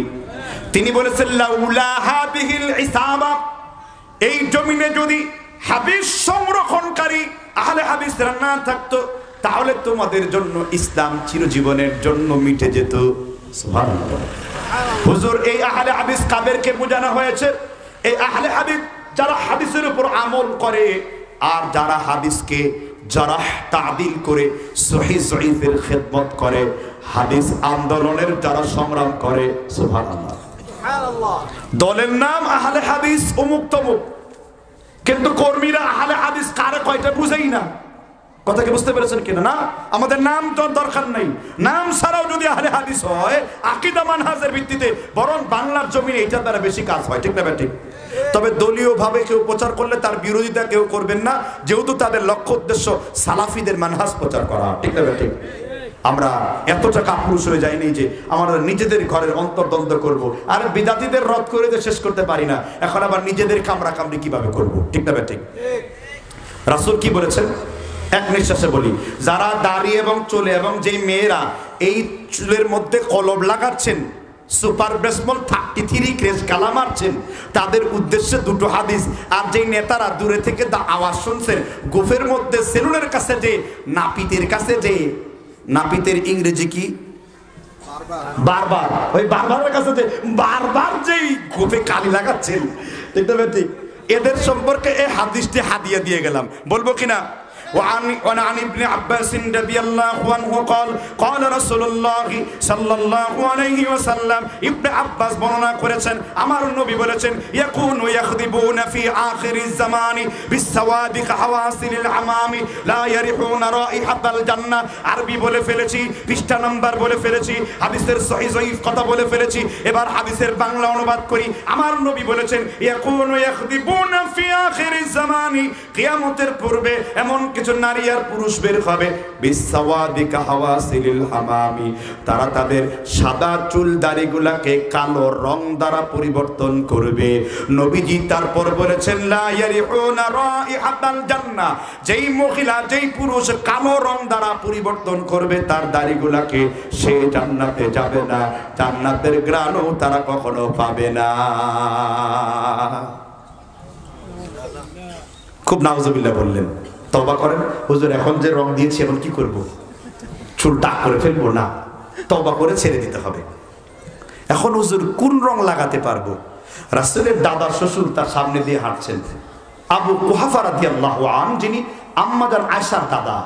Speaker 1: তিনি বলেছেন লাউলা হাদিহিল ইসাবা, এই জমিনে যদি হাদিস সংরক্ষণকারী আহলে হাদিসরা না থাকতো তাহলে তোমাদের জন্য ইসলাম চিরজীবনের জন্য মিটে যেত। সুবহানাল্লাহ। হুজুর, এই আহলে হাদিস কাদেরকে বোঝানো হয়েছে? এই আহলে হাদিস যারা হাদিসের উপর আমল করে আর যারা হাদিসকে জারাহ তাদিল করে সহিহ জয়ীফের খেদমত করে, হাদিস আন্দোলনের যারা সংগ্রাম করে। সুবহানাল্লাহ। দলের নাম আহলে হাদিস অমুক তমুক, কিন্তু কর্মীরা আহলে হাদিস কারে কয়টা বুঝেই না। কথা কি বুঝতে পেরেছেন কিনা? না, আমাদের নাম তো দরকার নাই। নাম ছাড়াও যদি আহলে হাদিস হয় আকীদা মানহাজের ভিত্তিতে, বরং বাংলার জমিনে এটার দ্বারা বেশি কাজ হয়। ঠিক না ঠিক? তবে দলীয় ভাবে কেউ প্রচার করলে তার বিরোধিতা কেউ করবেন না, যেহেতু তাদের লক্ষ্য উদ্দেশ্য সালাফিদের মানহাজ প্রচার করা। ঠিক না ঠিক? আমরা এতটা কাপুরুষ হয়ে যাইনি যে আমরা নিজেদের ঘরের অন্তর্দ্বন্দ্ব করব, আর বিদাতীদের রদ করে তো শেষ করতে পারি না, এখন আবার নিজেদের কামড়া কামড়ি কিভাবে করব? ঠিক না ঠিক? রাসূল কি বলেছেন? এক নিঃশ্বাসে বলি, যারা দাড়ি এবং চুলে এবং যেই মেয়েরা এই চুলের মধ্যে কলব লাগাচ্ছেন, সুপার বেসমল 33 ক্রেজ কালা মারছেন, তাদের উদ্দেশ্যে দুটো হাদিস। আর যেই নেতারা দূরে থেকে আওয়াজ শুনছেন, গোফের মধ্যে সেলুনের কাছে যে নাপিতের কাছে যে, নাপিতের ইংরেজি কি? বারবার। ওই বারবারের কাছে যে বারবার যেই গোফে কালি লাগাচ্ছেন, ঠিক না ঠিক? এদের সম্পর্কে এই হাদিসটি হাদিয়া দিয়ে গেলাম, বলবো কিনা? وعن ابن عباس رضي الله عنه قال رسول الله صلى الله عليه وسلم, ইবনে আব্বাস বর্ণনা করেছেন আমার নবী বলেছেন, ইয়াকুনু ইয়াখদিবুনা ফি আখিরিজ জামানি বিসসাওয়াদি কাহাওয়াসিল আমামি লা ইয়ারিহুনা রাইহাতাল জান্নাহ। আরবি বলে ফেলেছি, পৃষ্ঠা নাম্বার বলে ফেলেছি, হাদিসের সহিহ জয়ীফ কথা বলে ফেলেছি, এবার হাদিসের বাংলা অনুবাদ করি। আমার নবী বলেছেন, ইয়াকুনু ইয়াখদিবুনা ফি আখিরিজ জামানি, কিয়ামতের পূর্বে এমন কিছু নারী আর পুরুষ বের হবে, বিসসাওয়াদি কাহাওয়াসিল হামামি, তারা তাদের সাদা চুল দাড়িগুলাকে কালো রং দ্বারা পরিবর্তন করবে। নবীজি তারপর বলেছেন, লা ইয়ারিহুনা রাইহাতাল জান্নাহ, যেই মহিলা যেই পুরুষ কালো রং দ্বারা পরিবর্তন করবে তার দাড়িগুলাকে, সে জান্নাতে যাবে না, জান্নাতের ঘ্রাণও তারা কখনো পাবে না। খুব নাউজুবিল্লাহ বললেন। তওবা করেন, হুজুর এখন যে রং দিয়েছি এখন কি করব? চুল টাক করে ফেলবো? না, তওবা করে ছেড়ে দিতে হবে। এখন হুজুর কোন রং লাগাতে পারবো? রাসূলের দাদা শ্বশুর তার সামনে দিয়ে হাঁটছেন, আবু কুহাফা রাদিয়াল্লাহু আনহু, যিনি আম্মা জান আয়েশার দাদা।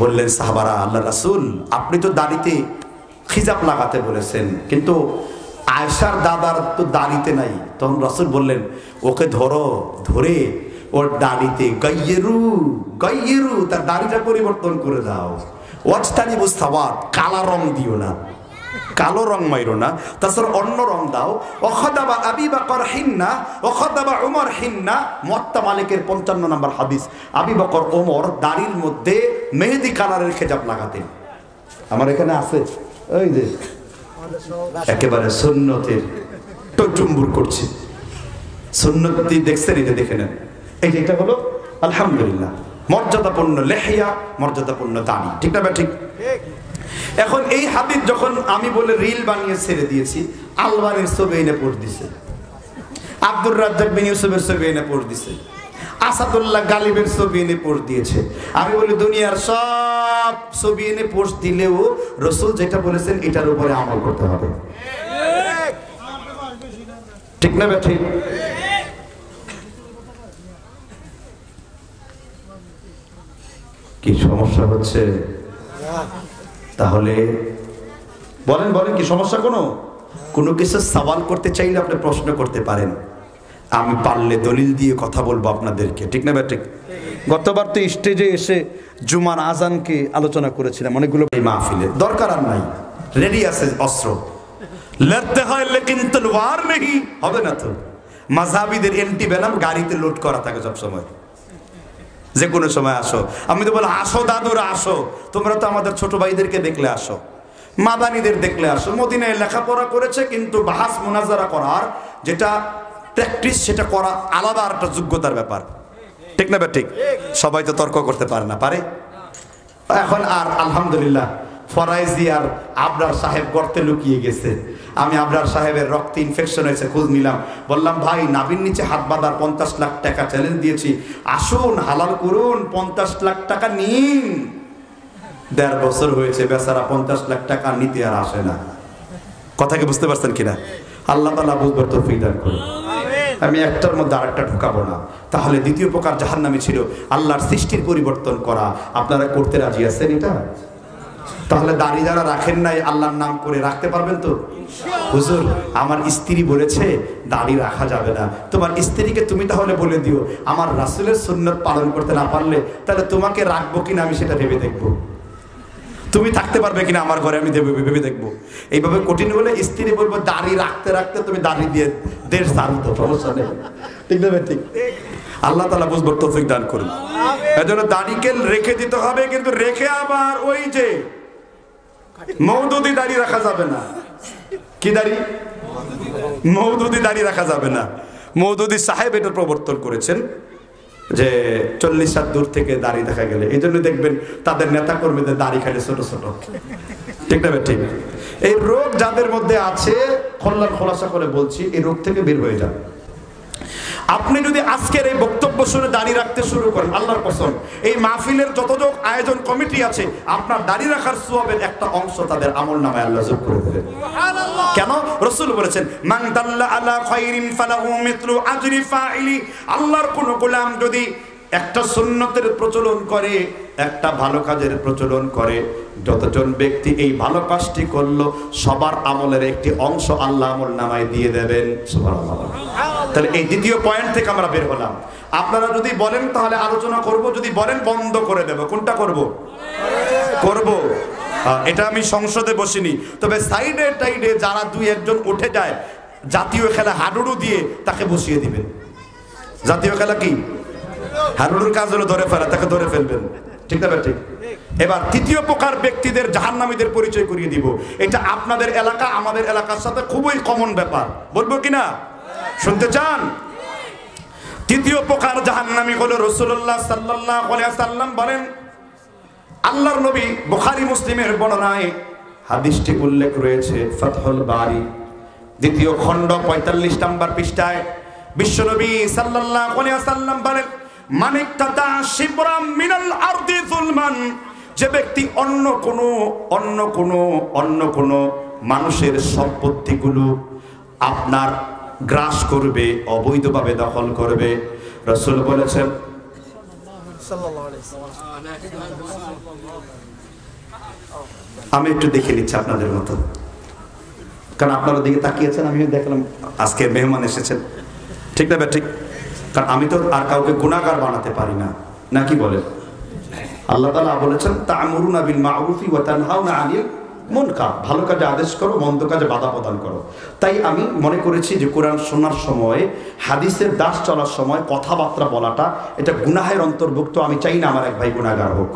Speaker 1: বললেন, সাহাবারা, আল্লাহ রাসূল আপনি তো দাড়িতে খিজাব লাগাতে বলেছেন, কিন্তু আয়েশার দাদার তো দাড়িতে নাই। তখন রাসূল বললেন, ওকে ধরো, ধরে ওর দাড়িতে গাইয়েরু তার দাড়িটা পরিবর্তন করে দাও। ওয়াজতানিবু সাওয়াদ, কালা রং দিও না, কালো রং মাইরো না, তাছাড়া অন্য রং দাও। ওয়াখাদাবা আবি বকর হিন্না ওয়াখাদাবা উমর হিন্না, মুয়াত্তা মালিকের 55 নম্বর হাদিস। আবি বকর ওমর দাড়ির মধ্যে মেহেদি কালারের খেজাব লাগাতেন। আমার এখানে আছে, ওই যে একেবারে সুন্নতের টুম্বুর করছে, সুন্নতি দেখছেন, এই যে দেখে নেন, এই যে এটা হলো আলহামদুলিল্লাহ মর্যাদাপূর্ণ লেহিয়া, মর্যাদাপূর্ণ দাড়ি, ঠিক না ঠিক? এখন এই হাদিস যখন আমি বলে রিল বানিয়ে ছেড়ে দিয়েছি, আলবানির ছবি এনে পোস্ট দিছে, আব্দুর রাজ্জাক বিন ইউসুফের ছবি এনে পোস্ট দিছে, আসাদুল্লাহ গালিবের ছবি এনে পোস্ট দিয়েছে। আমি বলি দুনিয়ার সব ছবি এনে পোস্ট দিলেও রাসূল যেটা বলেছেন এটার উপরে আমল করতে হবে, ঠিক না ঠিক? কি সমস্যা হচ্ছে? তাহলে বলেন বলেন, কি সমস্যা? কোনো কিছু সওয়াল করতে চাইলে আপনি প্রশ্ন করতে পারেন, আমি পারলে দলিল দিয়ে কথা বলবো আপনাদেরকে, ঠিক না ঠিক? গতবার তো স্টেজে এসে জুমার আজানকে আলোচনা করেছিলাম অনেকগুলো মাহফিলে, দরকার আর নাই, রেডি আছে অস্ত্র, লড়তে হয় লেকিন তলোয়ার নেই, হবে না তো। মাযহাবীদের এন্টি বেলাম গাড়িতে লোড করা থাকে সব সময়, যে কোনো সময় আসো। আমি তো বলি, আসো দাদুরা আসো, তোমরা তো আমাদের ছোট ভাইদেরকে দেখলে আসো, মাদানীদের দেখলে আসো। মদিনায় লেখাপড়া করেছে, কিন্তু বাহাস মুনাজারা করার যেটা প্র্যাকটিস, সেটা করা আলাদা একটা যোগ্যতার ব্যাপার, ঠিক না ঠিক? সবাই তো তর্ক করতে পারে না, পারে? এখন আর আলহামদুলিল্লাহ ফরাইজি আর আবরার সাহেব গর্তে লুকিয়ে গেছে। আমি আবরার সাহেবের রক্তে ইনফেকশন হয়েছে, খোঁজ নিলাম, বললাম ভাই নাভির নিচে হাত বাঁধার 50 লাখ টাকা চ্যালেঞ্জ দিয়েছি, আসুন হালাল করুন, 50 লাখ টাকা নিন। 1.5 বছর হয়েছে, বেচারা 50 লাখ টাকা নিতে আর আসে না। কথা কি বুঝতে পারছেন কিনা? আল্লাহ তাআলা বুঝবার তৌফিক দান করুন। আমি একটার মধ্যে আরেকটা ঢুকাবো না। তাহলে দ্বিতীয় প্রকার জাহান্নামী ছিল আল্লাহর সৃষ্টির পরিবর্তন করা। আপনারা করতে রাজি আছেন এটা? তাহলে দাড়ি যারা রাখেন নাই আল্লাহর নাম করে রাখতে পারবেন তো? হুজুর আমার স্ত্রী বলেছে দাড়ি রাখা যাবে না, তোমার স্ত্রীকে তুমি তাহলে বলে দিও আমার রাসূলের সুন্নাত পালন করতে না পারলে তাহলে তোমাকে রাখবো কিনা আমি সেটা ভেবে দেখবো, তুমি থাকতে পারবে কিনা আমার ঘরে আমি ভেবে দেখবো। এইভাবে কঠিন হলে স্ত্রী বলবো দাড়ি রাখতে রাখতে তুমি দাড়ি দিয়ে দেশ ছাড়ো তো, সমস্যা নেই, ঠিক না ঠিক? আল্লাহ তাআলা বুঝবার তৌফিক দান করুন। এজন্য দাড়িকে রেখে দিতে হবে, কিন্তু রেখে আবার ওই যে মওদুদি দাড়ি রাখা যাবে না। কি দাড়ি? মওদুদি দাড়ি রাখা যাবে না। মওদুদি সাহেব এটার প্রবর্তন করেছেন যে 40 হাত দূর থেকে দাড়ি দেখা গেলে, এই জন্য দেখবেন তাদের নেতা কর্মীদের দাড়ি খালি ছোট ছোট। ঠিক না? ঠিক। এই রোগ যাদের মধ্যে আছে, খোলাসা করে বলছি, এই রোগ থেকে বের হয়ে যান। আপনি যদি আজকের এই বক্তব্য শুনে দাড়ি রাখতে শুরু করেন, আল্লাহর কসম এই মাহফিলের যতজন আয়োজন কমিটি আছে, আপনার দাড়ি রাখার সওয়াবের একটা অংশ তাদের আমলনামায় আল্লাহ যোগ করে দেবেন। কেন? রাসূল বলেছেন, মান দাল্লা আলা খায়রিন ফালাহু মিথলু আজরি ফাইলি। আল্লাহর কোন গোলাম যদি একটা সুন্নতের প্রচলন করে, একটা ভালো কাজের প্রচলন করে, যতজন ব্যক্তি এই ভালো কাজটি করলো সবার আমলের একটি অংশ আল্লাহ আমলনামায় দিয়ে দেবেন। সুবহানাল্লাহ। তাহলে এই দ্বিতীয় পয়েন্ট থেকে আমরা বের হলাম। আপনারা যদি বলেন তাহলে আলোচনা করব, যদি বলেন বন্ধ করে দেব। কোনটা করব? করব। এটা আমি সংসদে বসিনি, তবে সাইডে টাইডে যারা দুই একজন উঠে যায়, জাতীয় খেলা হাডুডু দিয়ে তাকে বসিয়ে দিবেন। জাতীয় খেলা কি? হাডুডুর কাজ হলো ধরে ফেলা, তাকে ধরে ফেলবেন। ঠিক না? ঠিক। এবার তৃতীয় প্রকার ব্যক্তিদের, জাহান্নামীদের পরিচয় করিয়ে দিব। এটা আপনাদের এলাকা আমাদের এলাকার সাথে খুবই কমন ব্যাপার, বলবো কিনা? শুনতে চান? তৃতীয় প্রকার জাহান্নামী হলো, রাসূলুল্লাহ সাল্লাল্লাহু আলাইহি ওয়াসাল্লাম বলেন, আল্লাহর নবী বুখারী মুসলিমের বর্ণনায় হাদিসটি উল্লেখ রয়েছে, ফাতহুল বারী দ্বিতীয় খণ্ড 45 নম্বর পৃষ্ঠায় বিশ্বনবী সাল্লাল্লাহু আলাইহি ওয়াসাল্লাম বলেন, মান ইক্তাতা শিবরাম মিনাল আরদি যুলমান। যে ব্যক্তি অন্য কোন মানুষের সম্পত্তিগুলো আপনার গ্রাস করবে, অবৈধভাবে দখল করবে, রাসূল বলেছেন, আমি একটু দেখে নিচ্ছি আপনাদের মতো, কারণ আপনারা দিকে তাকিয়েছেন, আমিও দেখলাম আজকে মেহমান এসেছেন। ঠিক না? ঠিক। কারণ আমি তো আর কাউকে গুনাহগার বানাতে পারি না, নাকি বলেন? আল্লাহ তাআলা বলেছেন, তা'মুরুনা বিল মা'রুফি ওয়া তানহাউনা আনিল মুনকার। ভালো কাজে আদেশ করো, মন্দ কাজে বাধা প্রদান করো। তাই আমি মনে করেছি যে কোরআন শোনার সময়, হাদিসের দাস চলার সময় কথাবার্তা বলাটা এটা গুনাহের অন্তর্ভুক্ত। আমি চাই না আমার এক ভাই গুনাহগার হোক।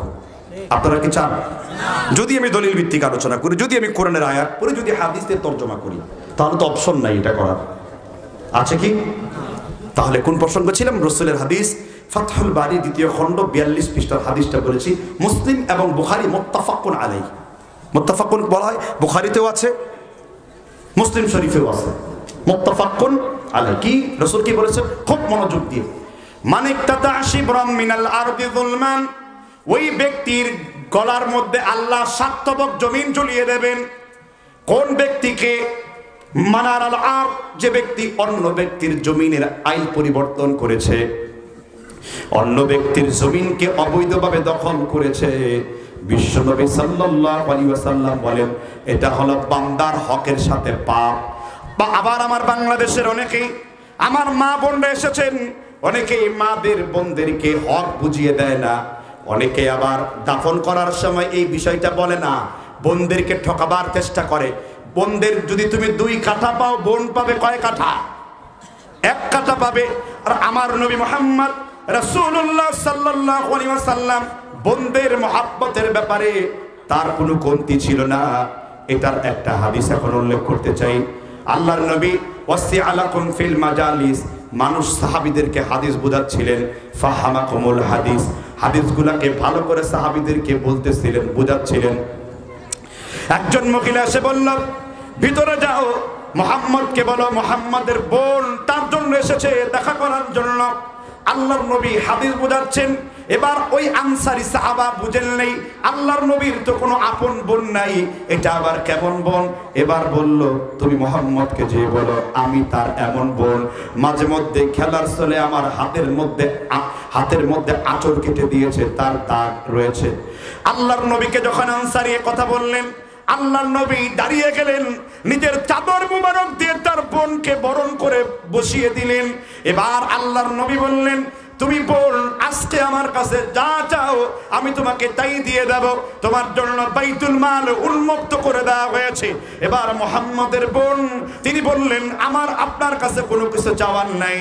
Speaker 1: আপনারা কি চান? যদি আমি দলিল ভিত্তিক আলোচনা করি, যদি আমি কোরআনের আয়াত পড়ি, যদি হাদিসের তর্জমা করি, তাহলে তো অপশন নাই এটা করার, আছে কি? তাহলে কোন প্রসঙ্গ ছিলাম? রাসূলের হাদিস, ফাতহুল বারী দ্বিতীয় খণ্ড 42 পৃষ্ঠার হাদিসটা বলেছি। মুসলিম এবং বুখারী মুত্তাফাকুন আলাইহি। মুত্তাফাকুন বলা হয়, বুখারীতেও আছে, মুসলিম শরীফেও আছে। মুত্তাফাকুন আলাইহি কি রাসূল কি বলেছেন? খুব মনোযোগ দিয়ে, মান ইক্তাতা শিবরাম মিনাল আরদি যুলমান। ওই ব্যক্তির গলার মধ্যে আল্লাহ সাতবক জমিন ঝুলিয়ে দেবেন। কোন ব্যক্তিকে? মানার আল আর, যে ব্যক্তি অন্য ব্যক্তির জমিনের আইন পরিবর্তন করেছে, অন্য ব্যক্তির জমিনকে অবৈধভাবে দখল করেছে। বিশ্বনবী সাল্লাল্লাহু আলাইহি ওয়াসাল্লাম বলেন, এটা হলো বান্দার হকের সাথে পাপ। বা আবার আমার বাংলাদেশের অনেকেই, আমার মা বোনরা এসেছেন, অনেকেই মাদের বোনদেরকে হক বুঝিয়ে দেয় না। অনেকে আবার দাফন করার সময় এই বিষয়টা বলে না, বোনদেরকে ঠকাবার চেষ্টা করে। বোনদের যদি তুমি 2 কাঠা পাও, বোন পাবে কয় কাঠা? 1 কাঠা পাবে। আর আমার নবী মুহাম্মদ রাসূলুল্লাহ সাল্লাল্লাহু আলাইহি ওয়াসাল্লাম বোনদের মহব্বতের ব্যাপারে তার কোনো কমতি ছিল না। এটার একটা হাদিস এখন উল্লেখ করতে চাই। আল্লাহর নবী ওয়াসি আলাকুম ফিল মাজালিস, মানুষ সাহাবীদেরকে হাদিস বোঝাচ্ছিলেন। ফাহামাকুমুল হাদিস, হাদিসগুলোকে ভালো করে সাহাবীদেরকে বলতেছিলেন, বোঝাচ্ছিলেন। একজন মহিলা এসে বলল, ভিতরে যাও, মুহাম্মদকে বলো মুহাম্মাদের বোন তার জন্য এসেছে, দেখা করার জন্য। আল্লাহর নবী হাদিস বোঝাচ্ছেন। এবার ওই আনসারী সাহাবা বুঝেন নেই, আল্লাহর নবীর তো কোনো আপন বোন নাই, এটা আবার কেমন বোন? এবার বলল, তুমি মুহাম্মদকে যে বলো আমি তার এমন বোন, মাঝে মধ্যে খেলার চলে আমার হাতের মধ্যে আঁচড় কেটে দিয়েছে, তার দাগ রয়েছে। আল্লাহর নবীকে যখন আনসারী কথা বললেন, আল্লাহর নবী দাঁড়িয়ে গেলেন, নিজের চাদর মুবারক দিয়ে তার বোনকে বরণ করে বসিয়ে দিলেন। এবার আল্লাহর নবী বললেন, তুমি বল আজকে আমার কাছে যা চাও আমি তোমাকে তাই দিয়ে দেব, তোমার জন্য বাইতুল মাল উন্মুক্ত করে দেওয়া হয়েছে। এবার মুহাম্মদের বোন তিনি বললেন আমার আপনার কাছে কোনো কিছু চাওয়ার নাই,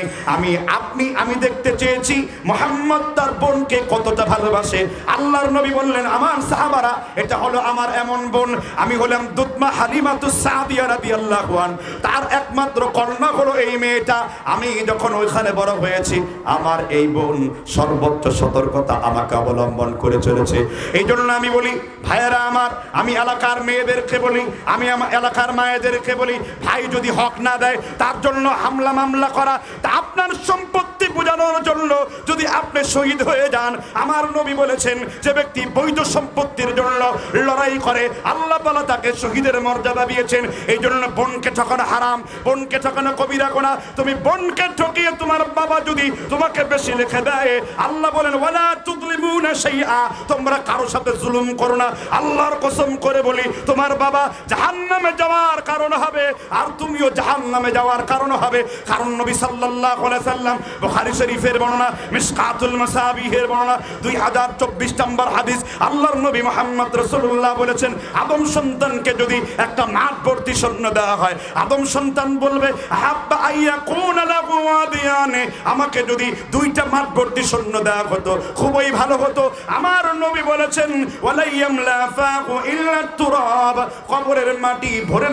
Speaker 1: আমি দেখতে চেয়েছি মুহাম্মদ তার বোনকে কতটা ভালোবাসে। আল্লাহর নবী বললেন আমার সাহাবারা এটা হলো আমার এমন বোন, আমি হলাম দুতমা হালিমাতুস সাদিয়া রাদিয়াল্লাহু আন, তার একমাত্র কন্যা হলো এই মেয়েটা। আমি যখন ওইখানে বড় হয়েছি আমার এই বোন সর্বোচ্চ সতর্কতা আমাকে অবলম্বন করে চলেছে। এই জন্য আমি বলি ভাইয়েরা আমার, আমি এলাকার মেয়েদেরকে বলি, আমি আমার এলাকার মায়েদেরকে বলি, ভাই যদি হক না দেয় তার জন্য হামলা মামলা করা, তা আপনার সম্পত্তি বোঝানোর জন্য যদি আপনি শহীদ হয়ে যান, আমার নবী বলেছেন যে ব্যক্তি বৈধ সম্পত্তির জন্য লড়াই করে আল্লাহ তাআলা তাকে শহীদের মর্যাদা দিয়েছেন। এই জন্য বোনকে ঠকানো হারাম, বোনকে ঠকানো কবিরা গুনাহ। তুমি বোনকে ঠকিয়ে তোমার বাবা যদি তোমাকে বেশি লিখে দেয়, আল্লাহ বলেন ওয়ালা তুযলিমুনা শাইআ, তোমরা কারো সাথে জুলুম করো না। আল্লাহর কসম করে বলি তোমার বাবা জাহান্নামে যাওয়ার কারণ হবে আর তুমিও জাহান্নামে যাওয়ার কারণ হবে। কারণ নবী সাল্লাল্লাহু আলাইহি সাল্লাম বুখারী শরীফের বর্ণনা, মিশকাতুল মাসাবিহের বর্ণনা 2024 নম্বর হাদিস, আল্লাহর নবী মুহাম্মদ রাসূলুল্লাহ বলেছেন আদম সন্তানকে যদি একটা মাঠ ভর্তি স্বর্ণ দেওয়া হয়, আদম সন্তান বলবে হাব্বা আইয়াকুনা লাহু ওয়াদিয়ানে, আমাকে যদি দুইটা মাঠ ভর্তি স্বর্ণ দেওয়া হতো খুবই ভালো হতো। আমার নবী বলেছেন ওয়ালাইয়ামলা ফাহু ইল্লা তুরাব, কবরের মাটি ভরে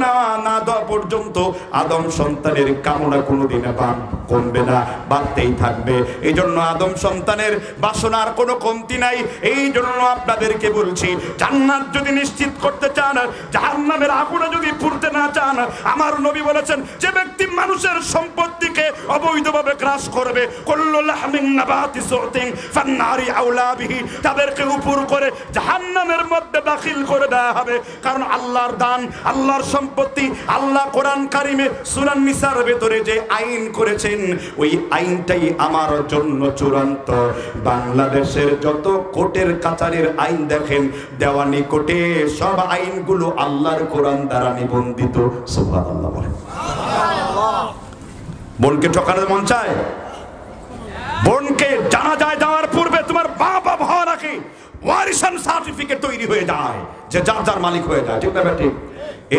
Speaker 1: না দেওয়া পর্যন্ত আদম সন্তানের কামনা কোনোদিন কমবে না, বাড়তেই থাকবে। এই জন্য আদম সন্তানের বাসনার কোনো কমতি নাই। এই জন্য আপনাদেরকে বলছি জান্নাত যদি নিশ্চিত করতে চান, জাহান্নামের আগুনে যদি পুড়তে না চান, আমার নবী বলেছেন যে ব্যক্তি মানুষের সম্পত্তিকে অবৈধভাবে গ্রাস করবে কুল্লু লাহমিন নাবাতি সুতিন ফান্নারি আউলা বিহি, তাদেরকে উপর করে জাহান্নামের মধ্যে দাখিল করে দেওয়া হবে। কারণ আল্লাহর দান, আল্লাহর সম্পত্তি, আল্লাহ কোরআন কারিমে সূরা নিসার ভেতরে যে আইন করেছেন ওই আইনটাই আমার জন্য চূড়ান্ত। বাংলাদেশের যত কোর্টের কাচারের আইন দেখেন, দেওয়ানি কোর্টে সব আইনগুলো আল্লাহর কোরআন দ্বারা নিবন্ধিত। সুবহানাল্লাহ বলেন। বোনকে ঠকানোর মন চায়? বোনকে জানাজায় যাওয়ার পূর্বে তোমার বাবা হওয়ার আগে ওয়ারিসান সার্টিফিকেট তৈরি হয়ে যায় যে যার যার মালিক হয়ে যায়, ঠিক না বেটি?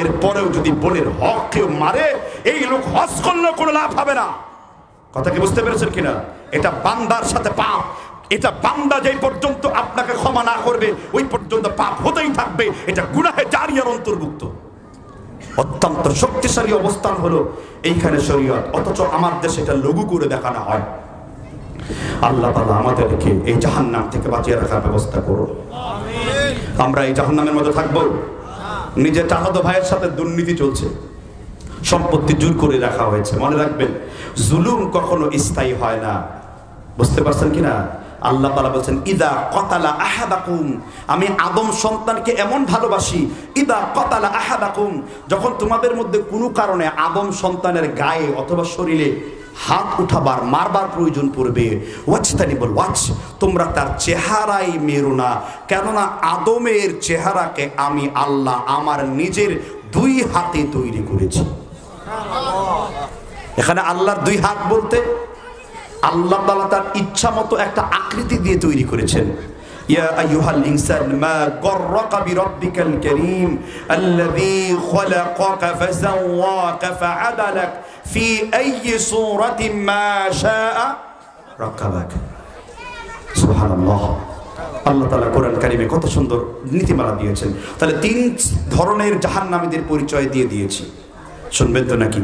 Speaker 1: এরপরেও যদি বোনের হক কেউ মারে, এই লোক হজ করলেও কোনো লাভ হবে না। কথা কি বুঝতে পেরেছেন কিনা? এটা বান্দার সাথে পাপ, এটা বান্দা যেই পর্যন্ত আপনাকে ক্ষমা না করবে ওই পর্যন্ত পাপ হতেই থাকবে। এটা গুনাহে জারিয়ার অন্তর্ভুক্ত। অত্যন্ত শক্তিশালী অবস্থান হলো এইখানে শরীয়ত, অথচ আমার দেশে এটা লঘু করে দেখানো হয়। আল্লাহ তাআলা আমাদেরকে এই জাহান্নাম থেকে বাঁচিয়ে রাখার ব্যবস্থা করুন। আমরা এই জাহান্নামের মধ্যে থাকবো। নিজের চাচাতো ভাইয়ের সাথে দুর্নীতি চলছে, সম্পত্তি জোর করে রাখা হয়েছে। মনে রাখবেন জুলুম কখনো স্থায়ী হয় না। বুঝতে পারছেন কিনা? আল্লাহ তাআলা বলেন ইদা কাতালা আহাদাকুম, আমি আদম সন্তানকে এমন ভালোবাসি, ইদা কাতালা আহাদাকুম, যখন তোমাদের মধ্যে কোনো কারণে আদম সন্তানের গায়ে অথবা শরীরে হাত উঠাবার মারবার প্রয়োজন পড়বে, ওয়াজতানিবুল ওয়াজ, তোমরা তার চেহারাই মেরো না, কেননা আদমের চেহারাকে আমি আল্লাহ আমার নিজের দুই হাতে তৈরি করেছি। এখানে আল্লাহর দুই হাত বলতে আল্লাহ তাআলা তার ইচ্ছা মতো একটা আকৃতি দিয়ে তৈরি করেছেন। ইয়া আইয়ুহাল ইনসান মা গররাকা বিরাব্বিকাল কারীম আল্লাযী খলাকাকা ফাসাওয়াকা ফাআদালাক ফি আইয়ি সূরাতিন মা শাআ রাকাবাক। সুবহানাল্লাহ। আল্লাহ তাআলা কোরআন কারীমে কত সুন্দর নীতিমালা দিয়েছেন। তাহলে তিন ধরনের জাহান্নামীদের পরিচয় দিয়ে দিয়েছি, শুনবেন তো নাকি?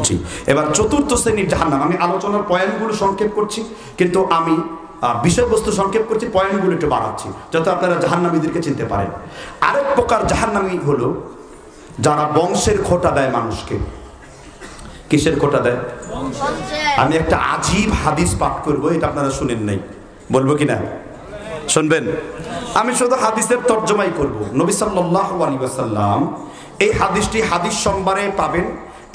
Speaker 1: জি। এবার চতুর্থ শ্রেণীর জাহান্নাম। আমি আলোচনার পয়েন্টগুলো সংক্ষেপ করছি, কিন্তু আমি বিষয়বস্তু সংক্ষেপ করছি, পয়েন্টগুলো একটু বাড়াচ্ছি যাতে আপনারা জাহান্নামীদেরকে চিনতে পারেন। আরেক প্রকার জাহান্নামী হলো যারা বংশের খোঁটা দেয় মানুষকে। কিসের খোঁটা দেয়? আমি একটা আজীব হাদিস পাঠ করবো, এটা আপনারা শুনেন নাই, বলবো কিনা? শুনবেন? আমি শুধু হাদিসের তর্জমাই করব। নবী সাল্লাল্লাহু আলাইহি ওয়াসাল্লাম এই হাদিসটি হাদিস সম্ভারে পাবেন।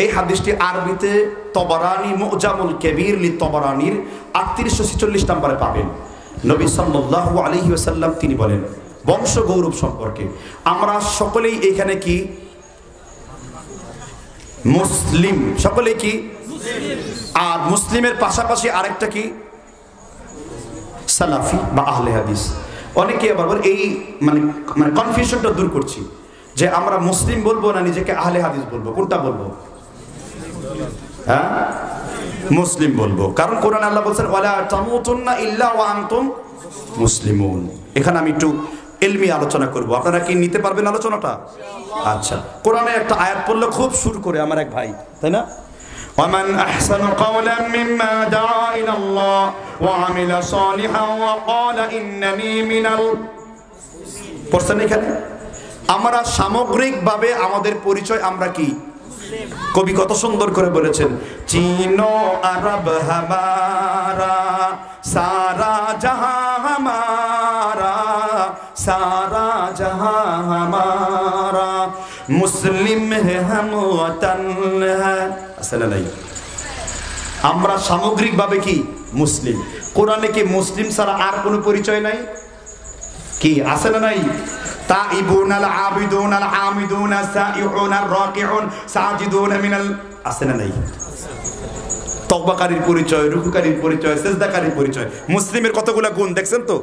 Speaker 1: এই হাদিসটি আরবিতে তবরানি মুজামুল কবির লি তবরানির 3846 নম্বরে পাবেন। নবী সাল্লাল্লাহু আলাইহি ওয়াসাল্লাম তিনি বলেন বংশ গৌরব সম্পর্কে, আমরা সকলেই এখানে কি মুসলিম? সকলেই কি? আর মুসলিমের পাশাপাশি আরেকটা কি? সালাফি বা আহলে হাদিস। অনেকে আবার এই মানে মানে কনফিউশনটা দূর করছি যে আমরা মুসলিম বলবো না নিজেকে আহলে হাদিস বলবো, কোনটা বলবো? হ্যাঁ, মুসলিম বলবো, কারণ কোরআনে আল্লাহ বলছেন ওয়ালা তামুতুন্না ইল্লা ওয়া আনতুম মুসলিমুন। এখানে আমি একটু ইলমি আলোচনা করব, আপনারা কি নিতে পারবেন আলোচনাটা? আচ্ছা, কোরআনে একটা আয়াত পড়লে খুব সুর করে আমার এক ভাই, তাই না? ومن أحسن قولا مما دعا إلى الله وعمل صالحا وقال إنني من পড়ছেন এখানে? আমরা সামগ্রিকভাবে আমাদের পরিচয় আমরা কি? কবি কত সুন্দর করে বলেছেন, চীনো আরব হামারা সারা জাহাঁ হামারা সারা জাহাঁ হামারা মুসলিম হে হাম ওয়াতন হ্যায়। আসলে নাই, আমরা সামগ্রিকভাবে কি মুসলিম। কোরআনে কি মুসলিম ছাড়া আর কোনো পরিচয় নাই? কি আছে না নাই? তাইবুন আল আবিদুন আল হামিদুন সাইউন আর রাকিউন সাজিদুন মিনাল, আছে না নাই? তওবাকারীর পরিচয়, রুকুকারীর পরিচয়, সিজদাকারীর পরিচয়। মুসলিমের কতগুলা গুণ দেখছেন তো?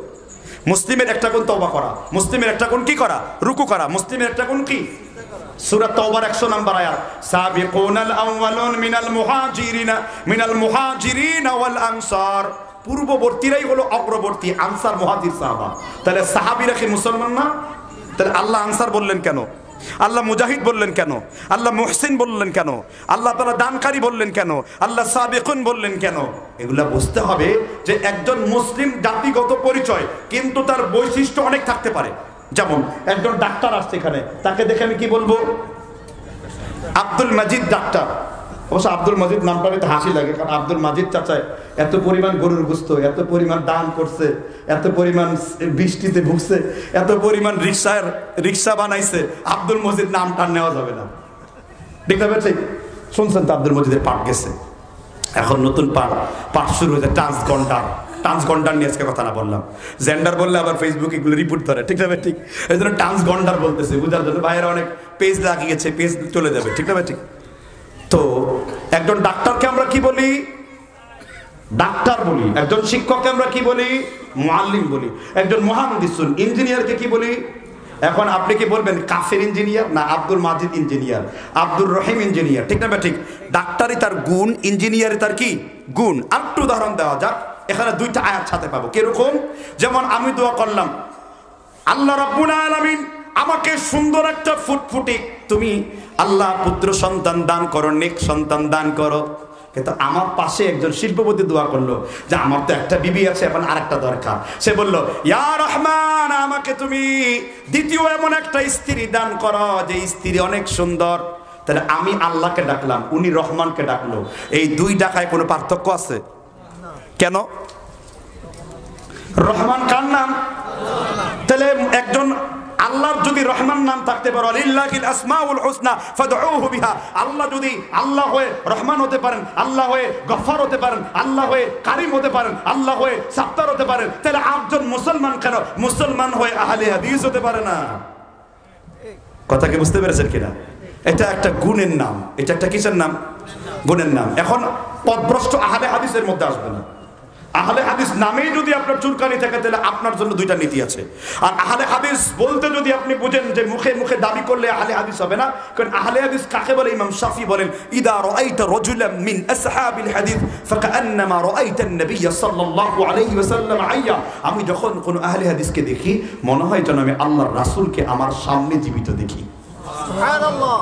Speaker 1: মুসলিমের একটা গুণ তওবা করা, মুসলিমের একটা গুণ কি করা? রুকু করা। মুসলিমের একটা গুণ কি? সূরা তাওবার 100 নম্বর আয়াত, সাবিকুনাল আউয়ালুন মিনাল মুহাজিরিন ওয়াল আনসার। পূর্ববর্তীরাই হলো অগ্রবর্তী, আনসার মুহাজির সাহাবা। তাহলে সাহাবীরা কি মুসলমান না? তাহলে আল্লাহ আনসার বললেন কেন? আল্লাহ মুজাহিদ বললেন কেন? আল্লাহ মুহসিন বললেন কেন? আল্লাহ তাআলা দানকারী বললেন কেন? আল্লাহ সাবিকুন বললেন কেন? এগুলা বুঝতে হবে যে একজন মুসলিম জাতিগত পরিচয়, কিন্তু তার বৈশিষ্ট্য অনেক থাকতে পারে। যেমন একজন ডাক্তার আসছে এখানে, তাকে দেখে আমি কি বলবো? আব্দুল মাজিদ ডাক্তার। অবশ্য আব্দুল মাজিদ নামটা একটু হাসি লাগে, কারণ আব্দুল মাজিদ চাচায় এত পরিমাণ গরুর গোস্ত, এত পরিমাণ দান করছে, এত পরিমাণ বৃষ্টিতে ভুগছে, এত পরিমাণ রিক্সা বানাইছে, আব্দুল মজিদ নামটা নেওয়া যাবে না। ঠিক না? ঠিক শুনছেন তো, আব্দুল মজিদের পাঠ গেছে, এখন নতুন পাঠ শুরু হয়েছে, ট্রান্সগন্ডার নিয়ে আজকে কথা না বললাম। জেন্ডার বললে আবার ফেসবুকে এগুলো রিপোর্ট ধরে, ঠিক না? ঠিক, এই জন্য ট্রান্সগন্ডার বলতেছে বুঝার জন্য। ভাইয়েরা অনেক পেজ লাগিয়েছে, পেজ চলে যাবে, ঠিক না? ঠিক। তো একজন ডাক্তারকে আমরা কি বলি? ডাক্তার বলি। একজন শিক্ষককে আমরা কি বলি? মুআল্লিম বলি। একজন মুহাদ্দিসুন ইঞ্জিনিয়ারকে কি বলি? এখন আপনি কি বলবেন কাফের ইঞ্জিনিয়ার না আব্দুল মাজিদ ইঞ্জিনিয়ার, আব্দুর রহিম ইঞ্জিনিয়ার, ঠিক না? ঠিক। ডাক্তারই তার গুণ, ইঞ্জিনিয়ারই তার কি গুণ। আরেকটু উদাহরণ দেওয়া যাক, এখানে দুইটা আয়াত সাথে পাবো। কিরকম? যেমন আমি দোয়া করলাম, আল্লাহ রাব্বুল আলামিন আমাকে সুন্দর একটা ফুটফুটে তুমি আল্লাহ পুত্র সন্তান দান করো, নেক সন্তান দান করো। কিন্তু আমার পাশে একজন শিল্পপতি দোয়া করলো যে আমার তো একটা বিবি আছে, এখন আরেকটা দরকার। সে বলল ইয়া রহমান, আমাকে তুমি দ্বিতীয় এমন একটা স্ত্রী দান করো যে স্ত্রী অনেক সুন্দর। তাহলে আমি আল্লাহকে ডাকলাম, উনি রহমানকে ডাকলো। এই দুই ডাকায় কোনো পার্থক্য আছে? কেন? রহমান কার নাম? তাহলে একজন আল্লাহর যদি রহমান নাম থাকতে পারে, লিল্লাহিল আসমাউল হুসনা ফাদউহু বিহা, আল্লাহ যদি আল্লাহ হয়ে রহমান হতে পারেন, আল্লাহ হয়ে গফফার হতে পারেন, আল্লাহ হয়ে কারিম হতে পারেন, আল্লাহ হয়ে সাত্তার হতে পারেন, তাহলে একজন মুসলমান কেন মুসলমান হয়ে আহলে হাদিস হতে পারে না? কথা কি বুঝতে পেরেছেন কিনা? এটা একটা গুণের নাম, এটা একটা কিসের নাম? গুণের নাম। এখন পথভ্রষ্ট আহলে হাদিসের মধ্যে আসবে না। আহলে হাদিস নামেই যদি আপনার চুলকানি থাকে, তাহলে আপনার জন্য দুইটা নীতি আছে। আর আহলে হাদিস বলতে যদি আপনি বুঝেন যে মুখে মুখে দাবি করলে আহলে হাদিস হবে না, কারণ আহলে হাদিস কাকে বলে? ইমাম শাফি বলেন, ইদা রাআইতা রাজুলান মিন আসহাবিল হাদিস ফাকান্নামা রাআইতা an-নাবিয়্য সাল্লাল্লাহু আলাইহি ওয়াসাল্লাম হাইয়া। আমি যখন কোন আহলে হাদিসকে দেখি, মনে হয় যেন আমি আল্লাহর রাসূলকে আমার সামনে জীবিত দেখি। সুবহানাল্লাহ।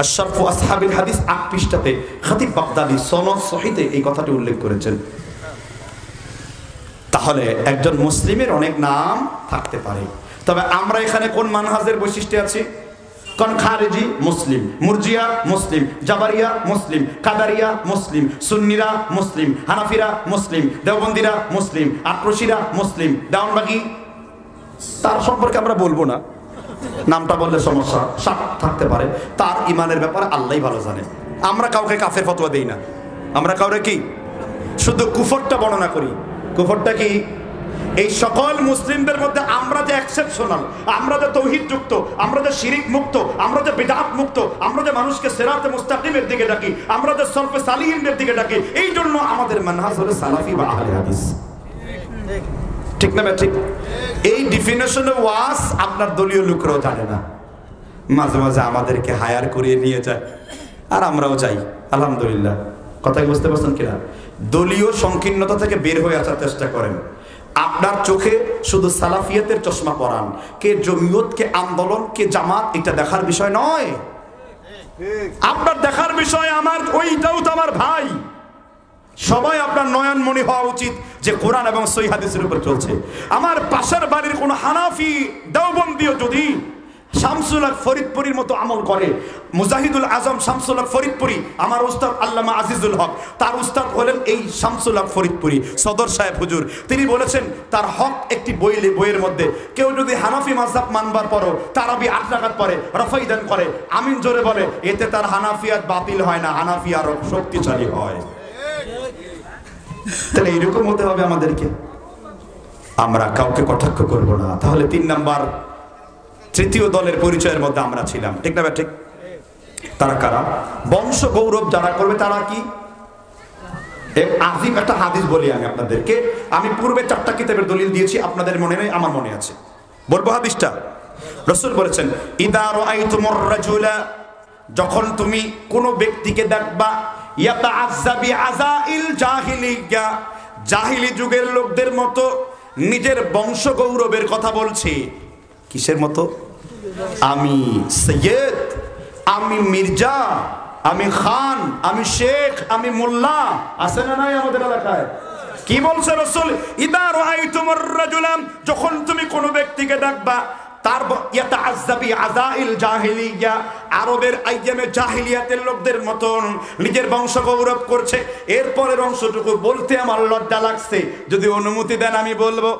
Speaker 1: আশরাফু আসহাবিল হাদিস ৮ পৃষ্ঠাতে খতিব বাগদাদি সনদ সহিতে এই কথাটি উল্লেখ করেছেন। তাহলে একজন মুসলিমের অনেক নাম থাকতে পারে, তবে আমরা এখানে কোন মানহাজের বৈশিষ্ট্য আছি? কোন খারেজি মুসলিম, মুরজিয়া মুসলিম, জাবারিয়া মুসলিম, কাদারিয়া মুসলিম, সুন্নিরা মুসলিম, হানাফিরা মুসলিম, দেওবন্দিরা মুসলিম, আক্রোশীরা মুসলিম, দেওয়ানবাগী, তার সম্পর্কে আমরা বলবো না, নামটা বললে সমস্যা থাকতে পারে। তার ইমানের ব্যাপারে আল্লাহই ভালো জানে। আমরা কাউকে কাফের ফতোয়া দেই না, আমরা কাউকে কি শুধু কুফরটা বর্ণনা করি। কুফরটা কি? এই সকল মুসলিমদের মধ্যে আমরা যে এক্সেপশনাল, আমরা যে তৌহিদ যুক্ত, আমরা যে শিরিক মুক্ত, আমরা যে বিদআত মুক্ত, আমরা যে মানুষকে সিরাতে মুস্তাকিমের দিকে ডাকি, আমরা যে সলফে সালিহিনদের দিকে ডাকি, এই জন্য আমাদের মানহাজ হলো সালাফি বা আহলে হাদিস। ঠিক না ঠিক? এই ডিফিনেশনে ওয়াজ আপনার দলীয় লোকরাও জানে না, মাঝে মাঝে আমাদেরকে হায়ার করিয়ে নিয়ে যায় আর আমরাও যাই, আলহামদুলিল্লাহ। কথা বুঝতে পারছেন কিনা? দলীয় সংকীর্ণতা থেকে বের হয়ে আসার চেষ্টা করেন। আপনার চোখে শুধু সালাফিয়াতের চশমা পরান, কে জমিয়ত, কে আন্দোলন, কে জামাত, এটা দেখার বিষয় নয়। আপনার দেখার বিষয় আমার ওইটাও তো আমার ভাই। সবাই আপনার নয়নমণি হওয়া উচিত যে কোরআন এবং সহিহ হাদিসের উপর চলছে। আমার পাশের বাড়ির কোন হানাফি দেওবন্দিও যদি শামসুল হক ফরিদপুরীর মতো আমল করে, মুজাহিদুল আজম শামসুল হক ফরিদপুরী, আমার উস্তাদ আল্লামা আজিজুল হক, তার উস্তাদ হলেন এই শামসুল হক ফরিদপুরী সদর সাহেব হুজুর। তিনি বলেছেন তার হক একটি বইয়ের মধ্যে, কেউ যদি হানাফি মাযহাব মানবার পরও তারাবি 8 রাকাত পড়ে, রফাইদান করে, আমিন জোরে বলে, এতে তার হানাফিয়াত বাতিল হয় না, হানাফি আরো শক্তিশালী হয়। তাহলে এরকম হতে হবে আমাদেরকে। আমরা কাউকে কটাক্ষ করব না। তাহলে 3 নাম্বার, তৃতীয় দলের পরিচয়ের মধ্যে আমরা ছিলাম, ঠিক না ঠিক? তারা কারা? বংশ গৌরব যারা করবে তারা কি? আজিম একটা হাদিস বলি আমি আপনাদেরকে। আমি পূর্বে 4টা কিতাবের দলিল দিয়েছি, আপনাদের মনে নেই, আমার মনে আছে। বলবো হাদিসটা। রাসূল বলেছেন, ইদা রাআইতুমুর রাজুলা, যখন তুমি কোন ব্যক্তিকে দেখবা, ইয়াতাআজ্জা বিআযাইল জাহিলিয়্যা, জাহিলি যুগের লোকদের মতো নিজের বংশ গৌরবের কথা বলছে। কিসের মতো? আমি সৈয়দ, আমি মির্জা, আমি খান, আমি শেখ, আমি মোল্লা, আছে না নাই আমাদের এলাকায়? কি বলছে রাসূল? ইদা রাআইতুমুর রাজুলা, যখন তুমি কোন ব্যক্তিকে দেখবা, তার ইয়াতাআজ্জা বিআযাইল জাহিলিয়্যা, আরবের আইয়ামে জাহিলিয়াতের লোকদের মতন নিজের বংশ গৌরব করছে। এরপরের অংশটুকু বলতে আমার লজ্জা লাগছে, যদি অনুমতি দেন আমি বলবো।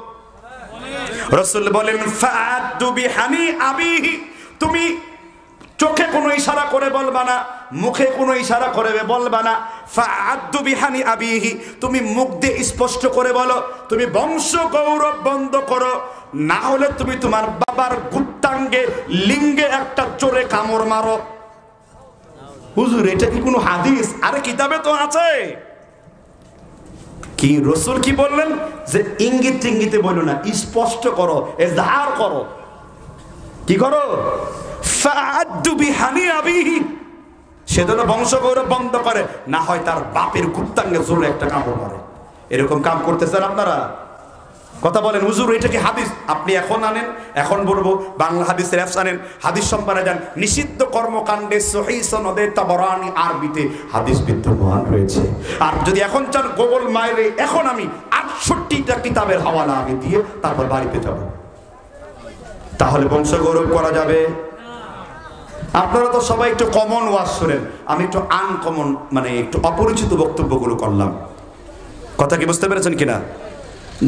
Speaker 1: রাসূল বলেন, ফাআদু বিহানি আবিহি, তুমি চোখে কোনো ইশারা করে বলবা না, মুখে কোনো ইশারা করে বলবা না। ফাআদু বিহানি আবিহি, তুমি মুখ দিয়ে স্পষ্ট করে বলো, তুমি বংশ গৌরব বন্ধ করো, না হলে তুমি তোমার বাবার গুপ্তাঙ্গে লিঙ্গে একটা চোরে কামড় মারো। হুজুর এটা কি কোনো হাদিস? আরে কিতাবে তো আছে। কি রাসূল কি বললেন? যে ইঙ্গিত ইঙ্গিতে বলো না, স্পষ্ট করো, ইজহার করো। কি করো? ফাআদু বিহানি আবিহি, সেজন্য বংশ গৌরব বন্ধ করে, না হয় তার বাপের গুপ্তাঙ্গে জোরে একটা কামড় মারে। এরকম কাম করতেছেন আপনারা? কথা বলেন হুজুর এটা কি হাদিস? আপনি এখন আনেন, এখন বলবো বাংলা হাদিসের অ্যাপস আনেন, হাদিস সম্পাদনা যান, নিষিদ্ধ কর্মকাণ্ডে সহিহ সনদে তাবরানী আরবিতে হাদিস বিদ্যমান রয়েছে। আর যদি এখন চান গুগল মাইরে, এখন আমি 68টা কিতাবের হাওয়ালা আমি দিয়ে তারপর বাড়িতে যাব, তাহলে বংশ গৌরব করা যাবে? আপনারা তো সবাই একটু কমন ওয়াজ শুনেন, আমি একটু আনকমন, মানে একটু অপরিচিত বক্তব্যগুলো করলাম। কথা কি বুঝতে পেরেছেন কিনা?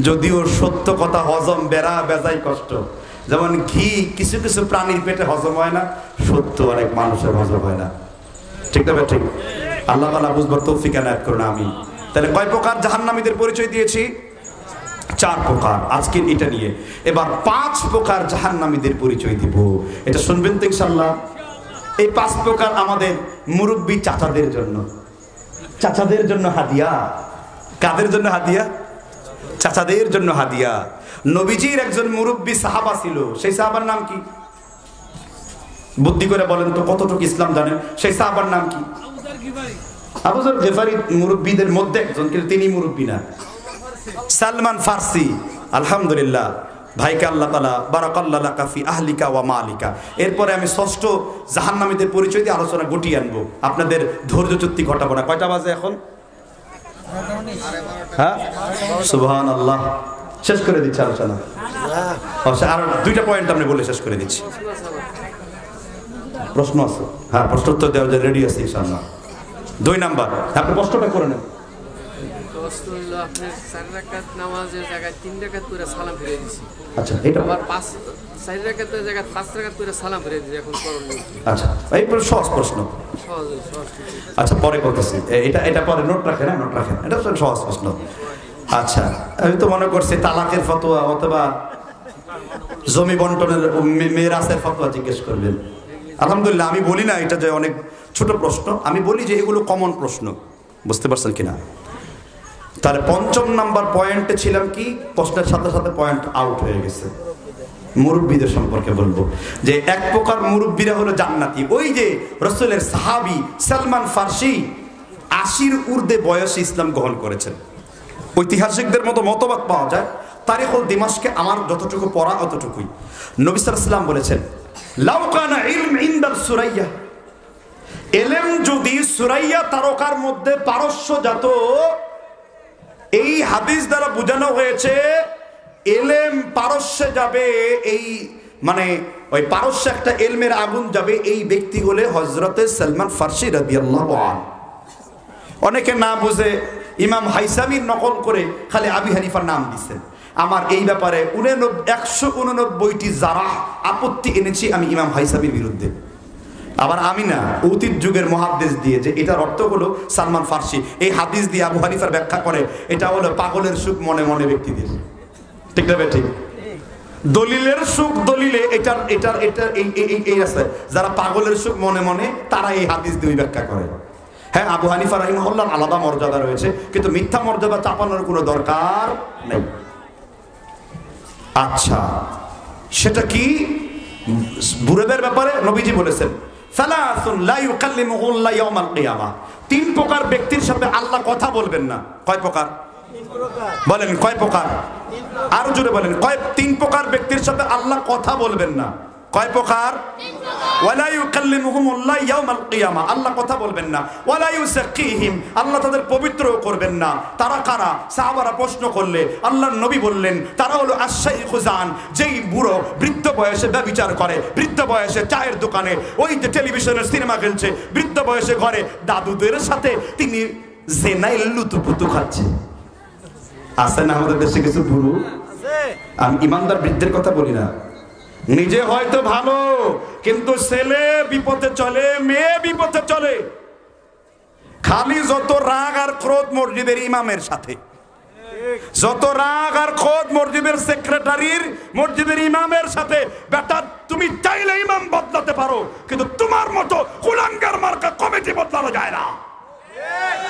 Speaker 1: যদিও সত্য কথা হজম বেজাই কষ্ট। যেমন ঘি কিছু কিছু প্রাণীর পেটে হজম হয় না, সত্য অনেক মানুষের হজম হয় না, ঠিক না? ঠিক। আল্লাহ তাআলা বুঝবার তৌফিক এনায়েত করুন, আমিন। তাহলে কয় প্রকার জাহান্নামীদের পরিচয় দিয়েছি? 4 প্রকার। আজকে এটা নিয়ে এবার 5 প্রকার জাহান্নামীদের পরিচয় দিব। এটা শুনবেন তো ইনশাআল্লাহ। এই 5 প্রকার আমাদের মুরব্বী চাচাদের জন্য, চাচাদের জন্য হাদিয়া। কাদের জন্য হাদিয়া? চাচাদের জন্য হাদিয়া। নবীজির একজন মুরব্বী সাহাবা ছিল, সেই সাহাবার নাম কি? বুদ্ধি করে বলেন তো, কতটুকু ইসলাম জানেন? সেই সাহাবার নাম কি? আবু যর গিফারি মুরব্বীদের মধ্যে একজন, কিন্তু তিনি মুরব্বী না। সালমান ফারসি। আলহামদুলিল্লাহ, ভাইকে আল্লাহ তাআলা বারাকাল্লাহু লাকা ফি আহলিকা ওয়া মালিকা। এরপরে আমি 6ষ্ঠ জাহান্নামীদের পরিচয় দিয়ে আলোচনা গুটিয়ে আনবো, আপনাদের ধৈর্যচ্যুতি ঘটাবো না। কয়টা বাজে এখন? হ্যাঁ, সুবহানাল্লাহ। শেষ করে দিচ্ছি আলোচনা। আর 2টা পয়েন্ট আমি বলে শেষ করে দিচ্ছি। প্রশ্ন আছে? হ্যাঁ, প্রশ্ন উত্তর দেওয়ার জন্য রেডি আছি ইনশাআল্লাহ। 2 নাম্বার, আপনি প্রশ্নটা করে নেন।
Speaker 3: আপনার 4 রাকাত নামাজের জায়গায় 3 রাকাত করে সালাম ফিরে দিয়েছি।
Speaker 1: আচ্ছা, এটা
Speaker 3: আবার 4 রাকাতের জায়গায় 5 রাকাত করে সালাম ফিরে দিয়েছি, এখন করণীয়।
Speaker 1: আচ্ছা, এই সহজ প্রশ্ন। আচ্ছা, পরে করতেছি। এটা পরে নোট রাখেন, না নোট রাখেন, এটা সহজ প্রশ্ন। আচ্ছা, আমি তো মনে করছি তালাকের ফতোয়া অথবা জমি বন্টনের মিরাসের ফতোয়া জিজ্ঞেস করবেন। আলহামদুলিল্লাহ, আমি বলি না এটা যে অনেক ছোট প্রশ্ন, আমি বলি যে এগুলো কমন প্রশ্ন। বুঝতে পারছেন কিনা? তাহলে ৫ম নাম্বার পয়েন্টে ছিলাম কি, প্রশ্নের সাথে সাথে পয়েন্ট আউট হয়ে গেছে। মুরব্বীদের সম্পর্কে বলবো যে এক প্রকার মুরব্বীরা হলো জান্নাতি। ওই যে রাসূলের সাহাবী সালমান ফার্সি ৮০-র ঊর্ধ্বে বয়সে ইসলাম গ্রহণ করেছেন। ঐতিহাসিকদের মতো মতবাদ পাওয়া যায়। তারিখুল দিমাশকে আমার যতটুকু পড়া অতটুকুই। নবী সাল্লাল্লাহু আলাইহি ওয়াসাল্লাম বলেছেন, লাউ কানা ইলম ইনদাল সুরাইয়া, ইলম যদি সুরাইয়া তারকার মধ্যে পারস্যজাত। এই হাদিস দ্বারা বোঝানো হয়েছে এলেম পারস্যে যাবে, এই মানে ওই পারস্য একটা এলমের আগুন যাবে, এই ব্যক্তি হলে হযরতে সালমান ফার্সি রাদিয়াল্লাহু আনহু। অনেকে না বুঝে ইমাম হাইসামির নকল করে খালি আবু হানিফার নাম দিচ্ছেন। আমার এই ব্যাপারে 189টি জারাহ আপত্তি এনেছি আমি ইমাম হাইসামির বিরুদ্ধে। আবার আমি না অতীত যুগের মুহাদ্দিস দিয়ে যে এটার অর্থ হলো সালমান ফার্সি, এই হাদিস দিয়ে আবু হানিফার ব্যাখ্যা করে এটা হলো পাগলের সুখ মনে মনে ব্যক্তিদের। ঠিক না ঠিক? দলিলের সুখ দলিলে এটার এটার এটার এই আছে, যারা পাগলের সুখ মনে মনে তারা এই হাদিস দিয়ে ব্যাখ্যা করে। হ্যাঁ, আবু হানিফা রাহিমাহুল্লাহ আলাদা মর্যাদা রয়েছে, কিন্তু মিথ্যা মর্যাদা চাপানোর কোনো দরকার নেই। আচ্ছা, সেটা কি? বুড়োদের ব্যাপারে নবীজি বলেছেন, সালাসুন লা ইউকাল্লিমুহুল্লাহ ইয়াওমাল কিয়ামা, ৩ প্রকার ব্যক্তির সাথে আল্লাহ কথা বলবেন না। কয় প্রকার? বলেন কয় প্রকার? আরো জোরে বলেন, ৩ প্রকার ব্যক্তির সাথে আল্লাহ কথা বলবেন না। কয় প্রকার? ওয়ালা ইউকাল্লিমুহুমুল্লাহ ইয়াওমাল কিয়ামা, আল্লাহ কথা বলবেন না। ওয়ালা ইউযাক্কিহিম, আল্লাহ তাদের পবিত্রও করবেন না। তারা কারা? সাহাবারা প্রশ্ন করলে আল্লাহর নবী বললেন, তারা হলো আশ-শাইখু জান, যেই বুড়ো বৃদ্ধ বয়সে ব্যভিচার করে, বৃদ্ধ বয়সে চায়ের দোকানে, ওই যে টেলিভিশনের সিনেমা খেলছে, বৃদ্ধ বয়সে ঘরে দাদুদের সাথে তিনি জেনায় লুতুপুতু খাচ্ছে। আছে না আমাদের দেশে কিছু বুড়ো? আমি ইমানদার বৃদ্ধের কথা বলি না। নিজে হয়তো ভালো, কিন্তু ছেলে বিপদে চলে, মেয়ে বিপদে চলে। খালি যত রাগ আর ক্রোধ মসজিদের ইমামের সাথে, যত রাগ আর ক্রোধ মসজিদের সেক্রেটারির, মসজিদের ইমামের সাথে। বেটা, তুমি চাইলে ইমাম বদলাতে পারো, কিন্তু তোমার মতো কুলাঙ্গার মার্কা কমিটি বদলানো যায় না।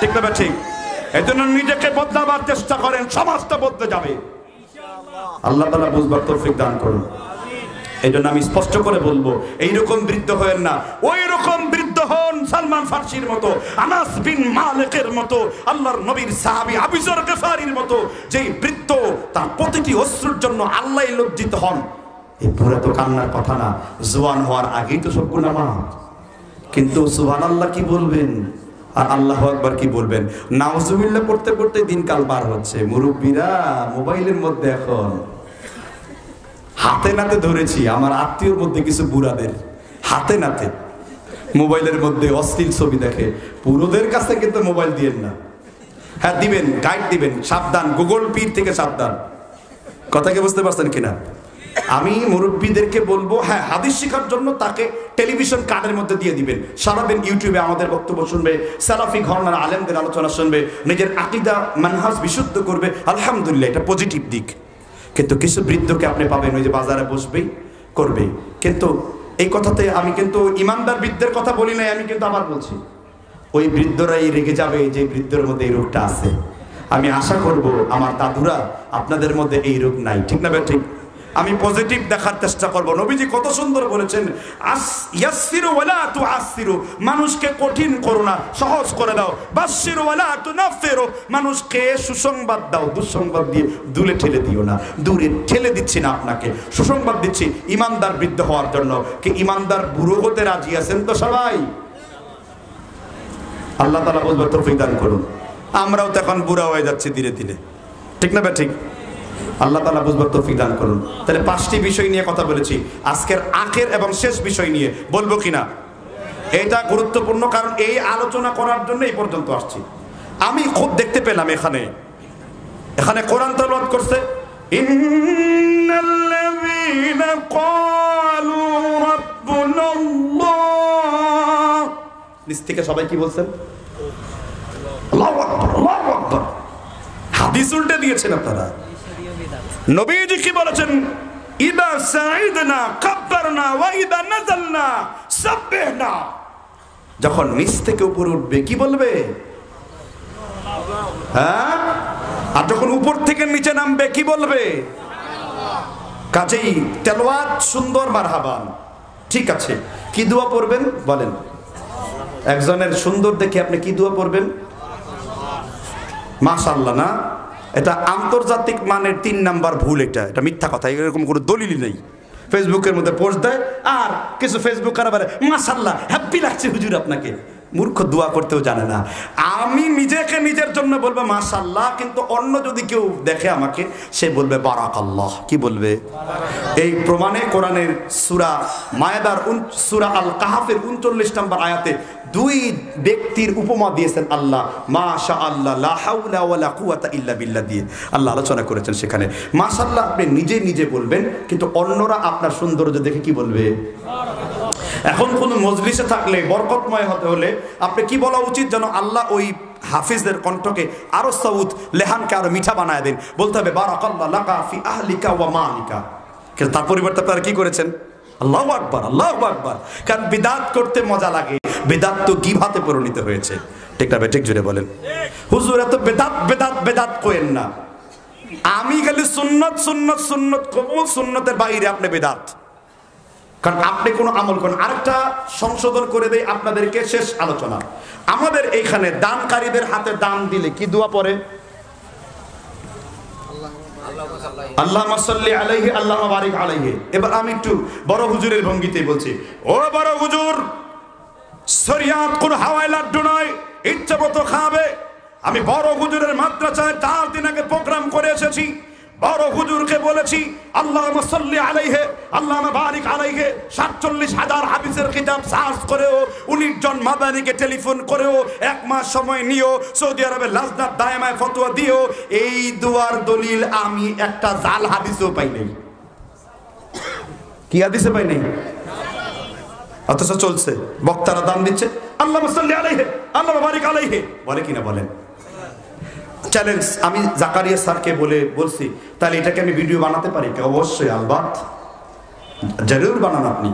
Speaker 1: ঠিক না ঠিক? এই জন্য নিজেকে বদলাবার চেষ্টা করেন, সমাজটা বদলে যাবে। আল্লাহ তাআলা বুঝবার তৌফিক দান করুন। এই জন্য আমি স্পষ্ট করে বলবো, এইরকম বৃদ্ধ হয়েন না। ওই রকম বৃদ্ধ হন সালমান ফার্সির মতো, আনাস বিন মালিকের মতো, আল্লাহর নবীর সাহাবী আবু যর গফারির মতো, যেই বৃদ্ধ তার প্রতিটি অশ্রুর জন্য আল্লাহই লজ্জিত হন। এই পুরো তো কান্নার কথা না, জওয়ান হওয়ার আগেই তো সব গুনাহ মাফ। কিন্তু সুবহানাল্লাহ কি বলবেন আর আল্লাহু আকবার কি বলবেন? নাউজুবিল্লাহ পড়তে পড়তে দিনকাল পার হচ্ছে। মুরব্বীরা মোবাইলের মধ্যে এখন হাতে নাতে ধরেছি, আমার আত্মীয়র মধ্যে কিছু বুড়াদের হাতে নাতে মোবাইলের মধ্যে অশ্লীল ছবি দেখে। পুরোদের কাছে কিন্তু মোবাইল দিয়েন না। হ্যাঁ দিবেন, গাইড দিবেন, সাবধান, গুগল পীর থেকে সাবধান। কথা কি বুঝতে পারছেন কিনা? আমি মুরব্বীদেরকে বলবো, হ্যাঁ হাদিস শেখার জন্য তাকে টেলিভিশন কার্ডের মধ্যে দিয়ে দিবেন। সারাদিন ইউটিউবে আমাদের বক্তব্য শুনবে, সালাফি ঘরানার আলেমদের আলোচনা শুনবে, নিজের আকীদা মানহাজ বিশুদ্ধ করবে। আলহামদুলিল্লাহ, এটা পজিটিভ দিক। কিন্তু কিছু বৃদ্ধকে আপনি পাবেন ওই যে বাজারে বসবেই করবে। কিন্তু এই কথাতে আমি কিন্তু ইমানদার বৃদ্ধের কথা বলি নাই, আমি কিন্তু আবার বলছি ওই বৃদ্ধরাই রেগে যাবে যে বৃদ্ধের মধ্যে এই রোগটা আছে। আমি আশা করব আমার দাদুরা আপনাদের মধ্যে এই রোগ নাই। ঠিক না ভাই? ঠিক। আমি পজিটিভ দেখার চেষ্টা করব। নবীজি কত সুন্দর বলেছেন, ইয়াসসিরু ওয়ালা তুআসসিরু, মানুষকে কঠিন করো না, সহজ করে দাও। বাশশিরু ওয়ালা তুনাফিরু, মানুষকে সুসংবাদ দাও, দুঃসংবাদ দিয়ে দূরে ঠেলে দিও না। দূরে ঠেলে দিচ্ছি না আপনাকে, সুসংবাদ দিচ্ছি ইমানদার বৃদ্ধ হওয়ার জন্য। কি ইমানদার বুড়ো হতে রাজি আছেন তো সবাই? আল্লাহ তাআলা বুঝবার তৌফিক দান করুন। আমরাও তো এখন বুড়া হয়ে যাচ্ছি ধীরে ধীরে। ঠিক না ভাই? ঠিক। আল্লাহ তাআলা বুঝবার তৌফিক দান করুন। তাহলে 5টি বিষয় নিয়ে কথা বলেছি। আজকের আখের এবং শেষ বিষয় নিয়ে বলবো কিনা? এটা গুরুত্বপূর্ণ, কারণ এই আলোচনা করার জন্য এই পর্যন্ত আসছি। আমি খুব দেখতে পেলাম এখানে কোরআন তেলাওয়াত করছে, ইন্নাল্লাযীনা ক্বালু রাব্বুনাল্লাহ। নিচ থেকে সবাই কি বলছেন? আল্লাহু আকবার, আল্লাহু আকবার। হাদিস উল্টে দিয়েছেন আপনারা। নবীজি কি বলেছেন? ইদা সাইদনা কাব্বারনা ওয়া ইদা নাযালনা সাব্বিহনা। যখন নিচ থেকে উপরে উঠবে কি বলবে? হ্যাঁ, আর যখন উপর থেকে নিচে নামবে কি বলবে? কাজেই তেলাওয়াত সুন্দর, মারহাবান, ঠিক আছে। কি দোয়া পড়বেন বলেন? একজনের সুন্দর দেখে আপনি কি দোয়া পড়বেন? মাশাআল্লাহ না? এটা আন্তর্জাতিক মানের 3 নাম্বার ভুল। এটা মিথ্যা কথা, এরকম কোনো দলিলই নেই। ফেসবুকের মধ্যে পোস্ট দেয় আর কিছু ফেসবুক কারবারে মাশাআল্লাহ হ্যাপি লাগছে হুজুর আপনাকে। মূর্খ, দোয়া করতেও জানে না। আমি নিজেকে নিজের জন্য বলবো মাশাআল্লাহ, কিন্তু অন্য যদি কেউ দেখে আমাকে, সে বলবে বারাকাল্লাহ। কি বলবে? এই প্রমাণে কোরআনের সূরা মায়েদার সূরা আল কাহাফের 39 নম্বর আয়াতে 2 ব্যক্তির উপমা দিয়েছেন আল্লাহ, মাশাআল্লাহ লা হাওলা ওয়ালা কুওয়াতা ইল্লা বিল্লাহ দিয়ে আল্লাহ আলোচনা করেছেন। সেখানে মাশাআল্লাহ আপনি নিজে নিজে বলবেন, কিন্তু অন্যরা আপনার সৌন্দর্য দেখে কি বলবে? এখন কোন মজলিসে থাকলে বরকতময় হতে হলে আপনি কি বলা উচিত? যেন আল্লাহ ওই হাফিজদের কণ্ঠকে আরো সাউদ লেহানকে আরো মিঠা বানায় দেন। বলতে হবে বারাকাল্লাহ লাকা ফি আহলিকা ওয়া মালিকা। কিন্তু তার পরিবর্তে আপনারা কি করেছেন? আল্লাহু আকবার, আল্লাহু আকবার। কারণ বিদআত করতে মজা লাগে, বিদআত তো গীভাতে পরিণত হয়েছে। ঠিক না? ঠিক জোরে বলেন। হুজুর এত বেদাত বেদাত বেদাত করেন না। আমি খালি সুন্নত সুন্নত সুন্নত কবুল, সুন্নতের বাইরে আপনি বেদাত, কারণ আপনি কোনো আমল করেন। আরেকটা সংশোধন করে দেই আপনাদেরকে, শেষ আলোচনা। আমাদের এইখানে দানকারীদের হাতে দান দিলে কি দোয়া পড়ে? আল্লাহুম্মা সাল্লি আলাইহি আল্লাহুম্মা বারিক আলাইহি। এবার আমি একটু বড় হুজুরের ভঙ্গিতে বলছি, ও বড় হুজুর, শরিয়াত কোন হাওয়াই লাড্ডু নয়, ইচ্ছা মতো খাবে। আমি বড় হুজুরের মাদ্রাসায় 4 দিন আগে প্রোগ্রাম করে এসেছি। বড় হুজুরকে বলেছি আল্লাহুম্মা সাল্লি আলাইহি আল্লাহুম্মা বারিক আলাইহি। ৪৭,০০০ হাদিসের কিতাব সার্চ করেও, 19 জন মাদানীকে টেলিফোন করেও, 1 মাস সময় নিয়েও, সৌদি আরবের লাজনাত দায়মায় ফতোয়া দিয়েও এই দুয়ার দলিল আমি একটা জাল হাদিসও পাই নাই। কি হাদিসে পাই নাই? অথচ চলছে, বক্তারা দান দিচ্ছে আল্লাহুম্মা সাল্লি আলাইহি আল্লাহুম্মা বারিক আলাইহি, বলে কিনা বলেন? চ্যালেঞ্জ আমি জাকারিয়া স্যারকে বলছি, তাহলে এটাকে আমি ভিডিও বানাতে পারি? অবশ্যই, আলবাত, জরুর বানান। আপনি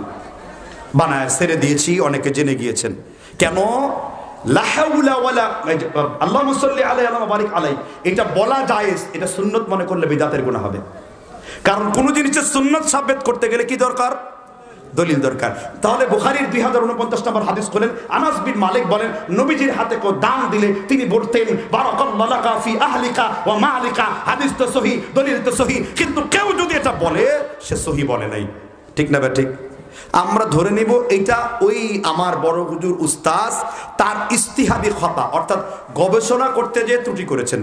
Speaker 1: বানায় ছেড়ে দিয়েছি, অনেকে জেনে গিয়েছেন। কেন? লা হাওলা ওয়ালা আল্লাহুম্মা সাল্লি আলাইহি আল্লাহুম্মা বারিক আলাইহি এটা বলা জায়েজ, এটা সুন্নত মনে করলে বিদআতের গুনাহ হবে। কারণ কোন জিনিসের সুন্নত সাব্যস্ত করতে গেলে কি দরকার? দলিল দরকার। তাহলে বুখারীর 2049 নম্বর হাদিস বলেন, আনাস বিন মালিক বলেন, নবীজির হাতে কেউ দান দিলে তিনি বলতেন বারাকাল্লাহু লাকা ফি আহলিকা ওয়া মালিকা। হাদিস তো সহিহ, দলিল তো সহিহ, কিন্তু কেউ যদি এটা বলে সে সহিহ বলে নাই। ঠিক না? ঠিক। আমরা ধরে নেব এটা ওই আমার বড় হুজুর উস্তাদ তার ইজতিহাদি খতা, অর্থাৎ গবেষণা করতে যে ত্রুটি করেছেন।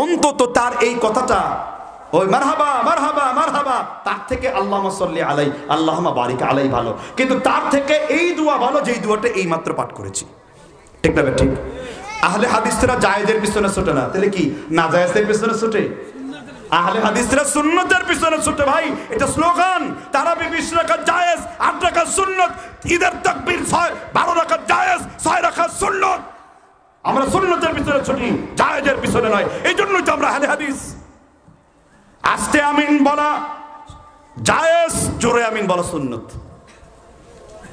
Speaker 1: অন্তত তার এই কথাটা ওই মারহাবা মারহাবা মারহাবা, তার থেকে আল্লাহুম্মা সাল্লি আলাই আল্লাহুম্মা বারিক আলাই ভালো। কিন্তু তার থেকে এই দোয়া ভালো, যেই দোয়াটা এই মাত্র পাঠ করেছি। ঠিক না? ঠিক। আহলে হাদিসরা জায়েজের পিছনে ছুটে না, তাহলে কি না জায়েজের পিছনে ছুটে? আহলে হাদিসরা সুন্নতের পিছনে ছুটে। ভাই, এটা স্লোগান। তারাবি 20 রাকাত জায়েজ, 8 রাকাত সুন্নত, ঈদের তাকবীর 12 রাকাত জায়েজ, 6 রাকাত সুন্নত। আমরা সুন্নতের পিছনে ছুটি, জায়েজের পিছনে নয়। এই জন্যই তো আমরা আহলে হাদিস। আস্তে আমিন বলা জায়েজ, জোরে আমিন বলা সুন্নত।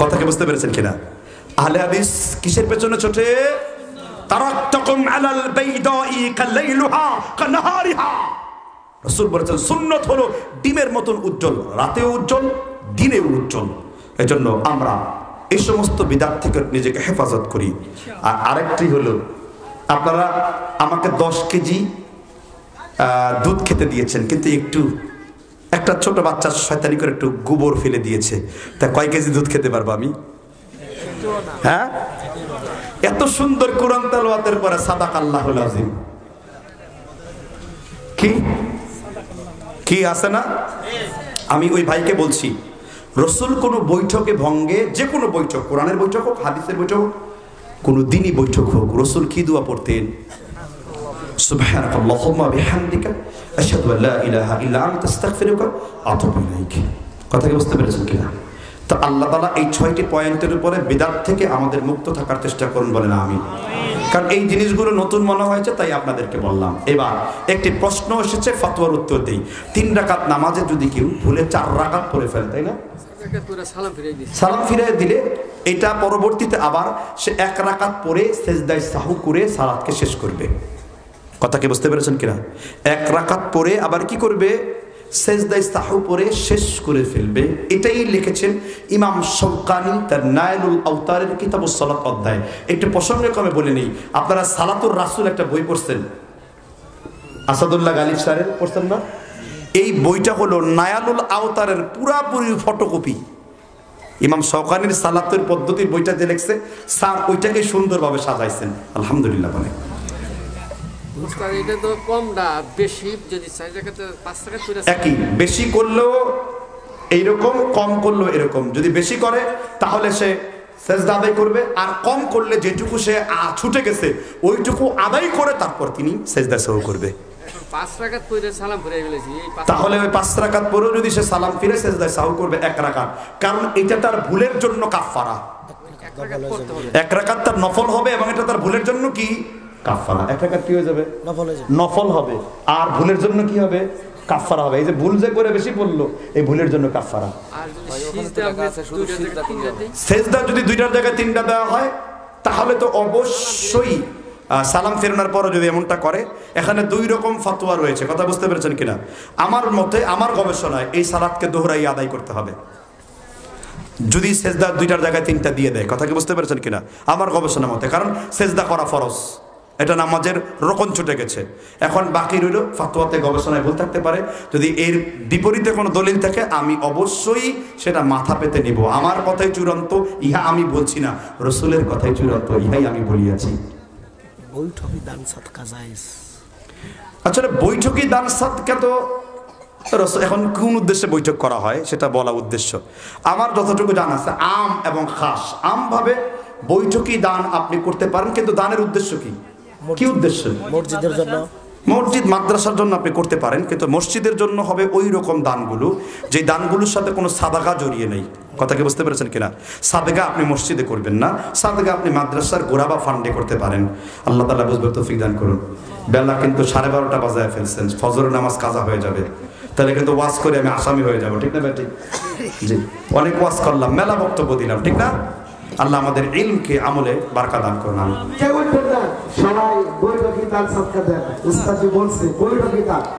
Speaker 1: কথা কি বুঝতে পেরেছেন কিনা? আহলে হাদিস কিসের পেছনে ছোটে? তারাক্তুকুম আলাল বাইদাই কালাইলুহা কানাহারিহা। রাসূল বলেছেন সুন্নত হলো ডিমের মতন উজ্জ্বল, রাতেও উজ্জ্বল, দিনেও উজ্জ্বল। এজন্য আমরা এই সমস্ত বিদআত থেকে নিজেকে হেফাজত করি। আর আরেকটি হলো, আপনারা আমাকে 10 কেজি দুধ খেতে দিয়েছেন, কিন্তু একটা ছোট বাচ্চা শয়তানি করে একটু গোবর ফেলে দিয়েছে, তা কয় কেজি দুধ খেতে পারবো আমি? হ্যাঁ, এত সুন্দর কোরআন তেলাওয়াতের পরে সাদাকাল্লাহুল আযীম কি আছে না? আমি ওই ভাইকে বলছি, রাসূল কোন বৈঠকে ভঙ্গে, যে কোনো বৈঠক, কোরআনের বৈঠক হোক, হাদিসের বৈঠক হোক, কোন দিনই বৈঠক হোক, রাসূল কি দোয়া পড়তেন? সুবহানাকাল্লাহুম্মা বিহামদিকা আশহাদু আল্লা ইলাহা ইল্লা আনতা আস্তাগফিরুকা ওয়া আতুবু ইলাইক। কথা কি বুঝতে পেরেছেন কিনা? তো আল্লাহ তাআলা এই 6টি পয়েন্টের উপরে বিদআত থেকে আমাদের মুক্ত থাকার চেষ্টা করুন, বলেন আমিন। কারণ এই জিনিসগুলো নতুন মনে হয়েছে, তাই আপনাদেরকে বললাম। এবার একটি প্রশ্ন এসেছে, ফতোয়ার উত্তর দেই। 3 রাকাত নামাজে যদি কেউ ভুলে 4 রাকাত পড়ে ফেলে, তাই না?
Speaker 3: রাকাত পড়ে সালাম ফিরিয়ে দিছে।
Speaker 1: সালাম ফিরিয়ে দিলে এটা পরবর্তীতে আবার সে 1 রাকাত পরে সেজদায় সাহু করে সালাতকে শেষ করবে। কথা কি বুঝতে পেরেছেন কিনা? 1 রাকাত পরে আবার কি করবে? সেজদায় সাহু পরে শেষ করে ফেলবে। এটাই লিখেছেন ইমাম শৌকানি তার নায়লুল আওতারের কিতাবুস সালাত অধ্যায়। একটু প্রসঙ্গে কমে বলে নেই, আপনারা সালাতুর রাসূল একটা বই পড়ছেন, আসাদুল্লাহ গালিব স্যারের, পড়ছেন না? এই বইটা হলো নায়ালুল আওতারের পুরাপুরি ফটোকপি। ইমাম শৌকানির সালাতের পদ্ধতির বইটা যে লিখছে স্যার ওইটাকে সুন্দরভাবে সাজাইছেন, আলহামদুলিল্লাহ। বলে
Speaker 3: উস্তাদ এটা তো কম না বেশি, যদি 4 রাকাতে 5 রাকাত পড়ে
Speaker 1: একই, বেশি করলেও এইরকম, কম করলেও এরকম। যদি বেশি করে তাহলে সে সেজদা আদায় করবে, আর কম করলে যেটুকু সে ছুটে গেছে ওইটুকু আদায় করে তারপর তিনি সেজদা সাহু করবে।
Speaker 3: 5 রাকাত পড়ে সালাম ফিরিয়ে ফেলেছি, এই
Speaker 1: তাহলে ওই 5 রাকাত পরেও যদি সে সালাম ফিরে সেজদায় সাহু করবে 1 রাকাত, কারণ এটা তার ভুলের জন্য কাফারা।
Speaker 3: 1 রাকাত পড়তে হবে,
Speaker 1: 1 রাকাত তার নফল হবে এবং এটা তার ভুলের জন্য কি কাফারা। 1 রাকাত কি হয়ে যাবে? নফল হবে, আর ভুলের জন্য কি হবে? কাফারা হবে। এই যে ভুল যে করে বেশি পড়লো, এই ভুলের জন্য কাফারা।
Speaker 3: আর যদি সিজদা আপনি 2টা জায়গায় 3টা দেন,
Speaker 1: সেজদা যদি 2টার জায়গায় 3টা দেওয়া হয় তাহলে তো অবশ্যই সালাম ফেরানোর পরও যদি এমনটা করে, এখানে 2 রকম ফতোয়া রয়েছে। কথা বুঝতে পেরেছেন কিনা? আমার মতে, আমার গবেষণায় এই সালাতকে দোহরাই আদায় করতে হবে যদি সেজদা 2টার জায়গায় 3টা দিয়ে দেয়। কথা কি বুঝতে পেরেছেন কিনা? আমার গবেষণা মতে, কারণ সেজদা করা ফরজ, এটা নামাজের রকম ছুটে গেছে। এখন বাকি রইল ফতোয়াতে গবেষণায় ভুল থাকতে পারে, যদি এর বিপরীতে কোনো দলিল থাকে আমি অবশ্যই সেটা মাথা পেতে নিব। আমার কথাই চূড়ান্ত, ইহা আমি বলছি না, রসুলের কথাই চূড়ান্ত, ইহাই আমি বলিয়াছি।
Speaker 2: বৈঠকি দান সাদকা জায়েজ।
Speaker 1: আচ্ছা, বৈঠকি দান সাদকা তো এখন কোন উদ্দেশ্যে বৈঠক করা হয় সেটা বলা উদ্দেশ্য। আমার যতটুকু জানা আছে আম এবং খাস, আমভাবে বৈঠকি দান আপনি করতে পারেন, কিন্তু দানের উদ্দেশ্য কি? কি উদ্দেশ্য?
Speaker 2: মসজিদের জন্য,
Speaker 1: মসজিদ মাদ্রাসার জন্য আপনি করতে পারেন, কিন্তু মসজিদের জন্য হবে ওই রকম দানগুলো যে দানগুলোর সাথে কোনো সাদাকা জড়িয়ে নেই। কথা কি বুঝতে পেরেছেন কিনা? সাদকা আপনি মসজিদে করবেন না, সাদকা আপনি মাদ্রাসার গোড়া বা ফান্ডে করতে পারেন। আল্লাহ তাআলা বুঝবার তৌফিক দান করুন। বেলা কিন্তু 12:30 বাজায় ফেলছেন, ফজরের নামাজ কাজা হয়ে যাবে, তাহলে কিন্তু ওয়াজ করে আমি আসামি হয়ে যাব, ঠিক না ভাই? ঠিক জি, অনেক ওয়াজ করলাম, মেলা বক্তব্য দিলাম, ঠিক না? আল্লাহ আমাদের ইলমকে আমলে বারকা দান করুন। আমি
Speaker 2: সবাই বৈঠকি দান সাদকা দেন, উস্তাদ বলছে বৈঠকি দান।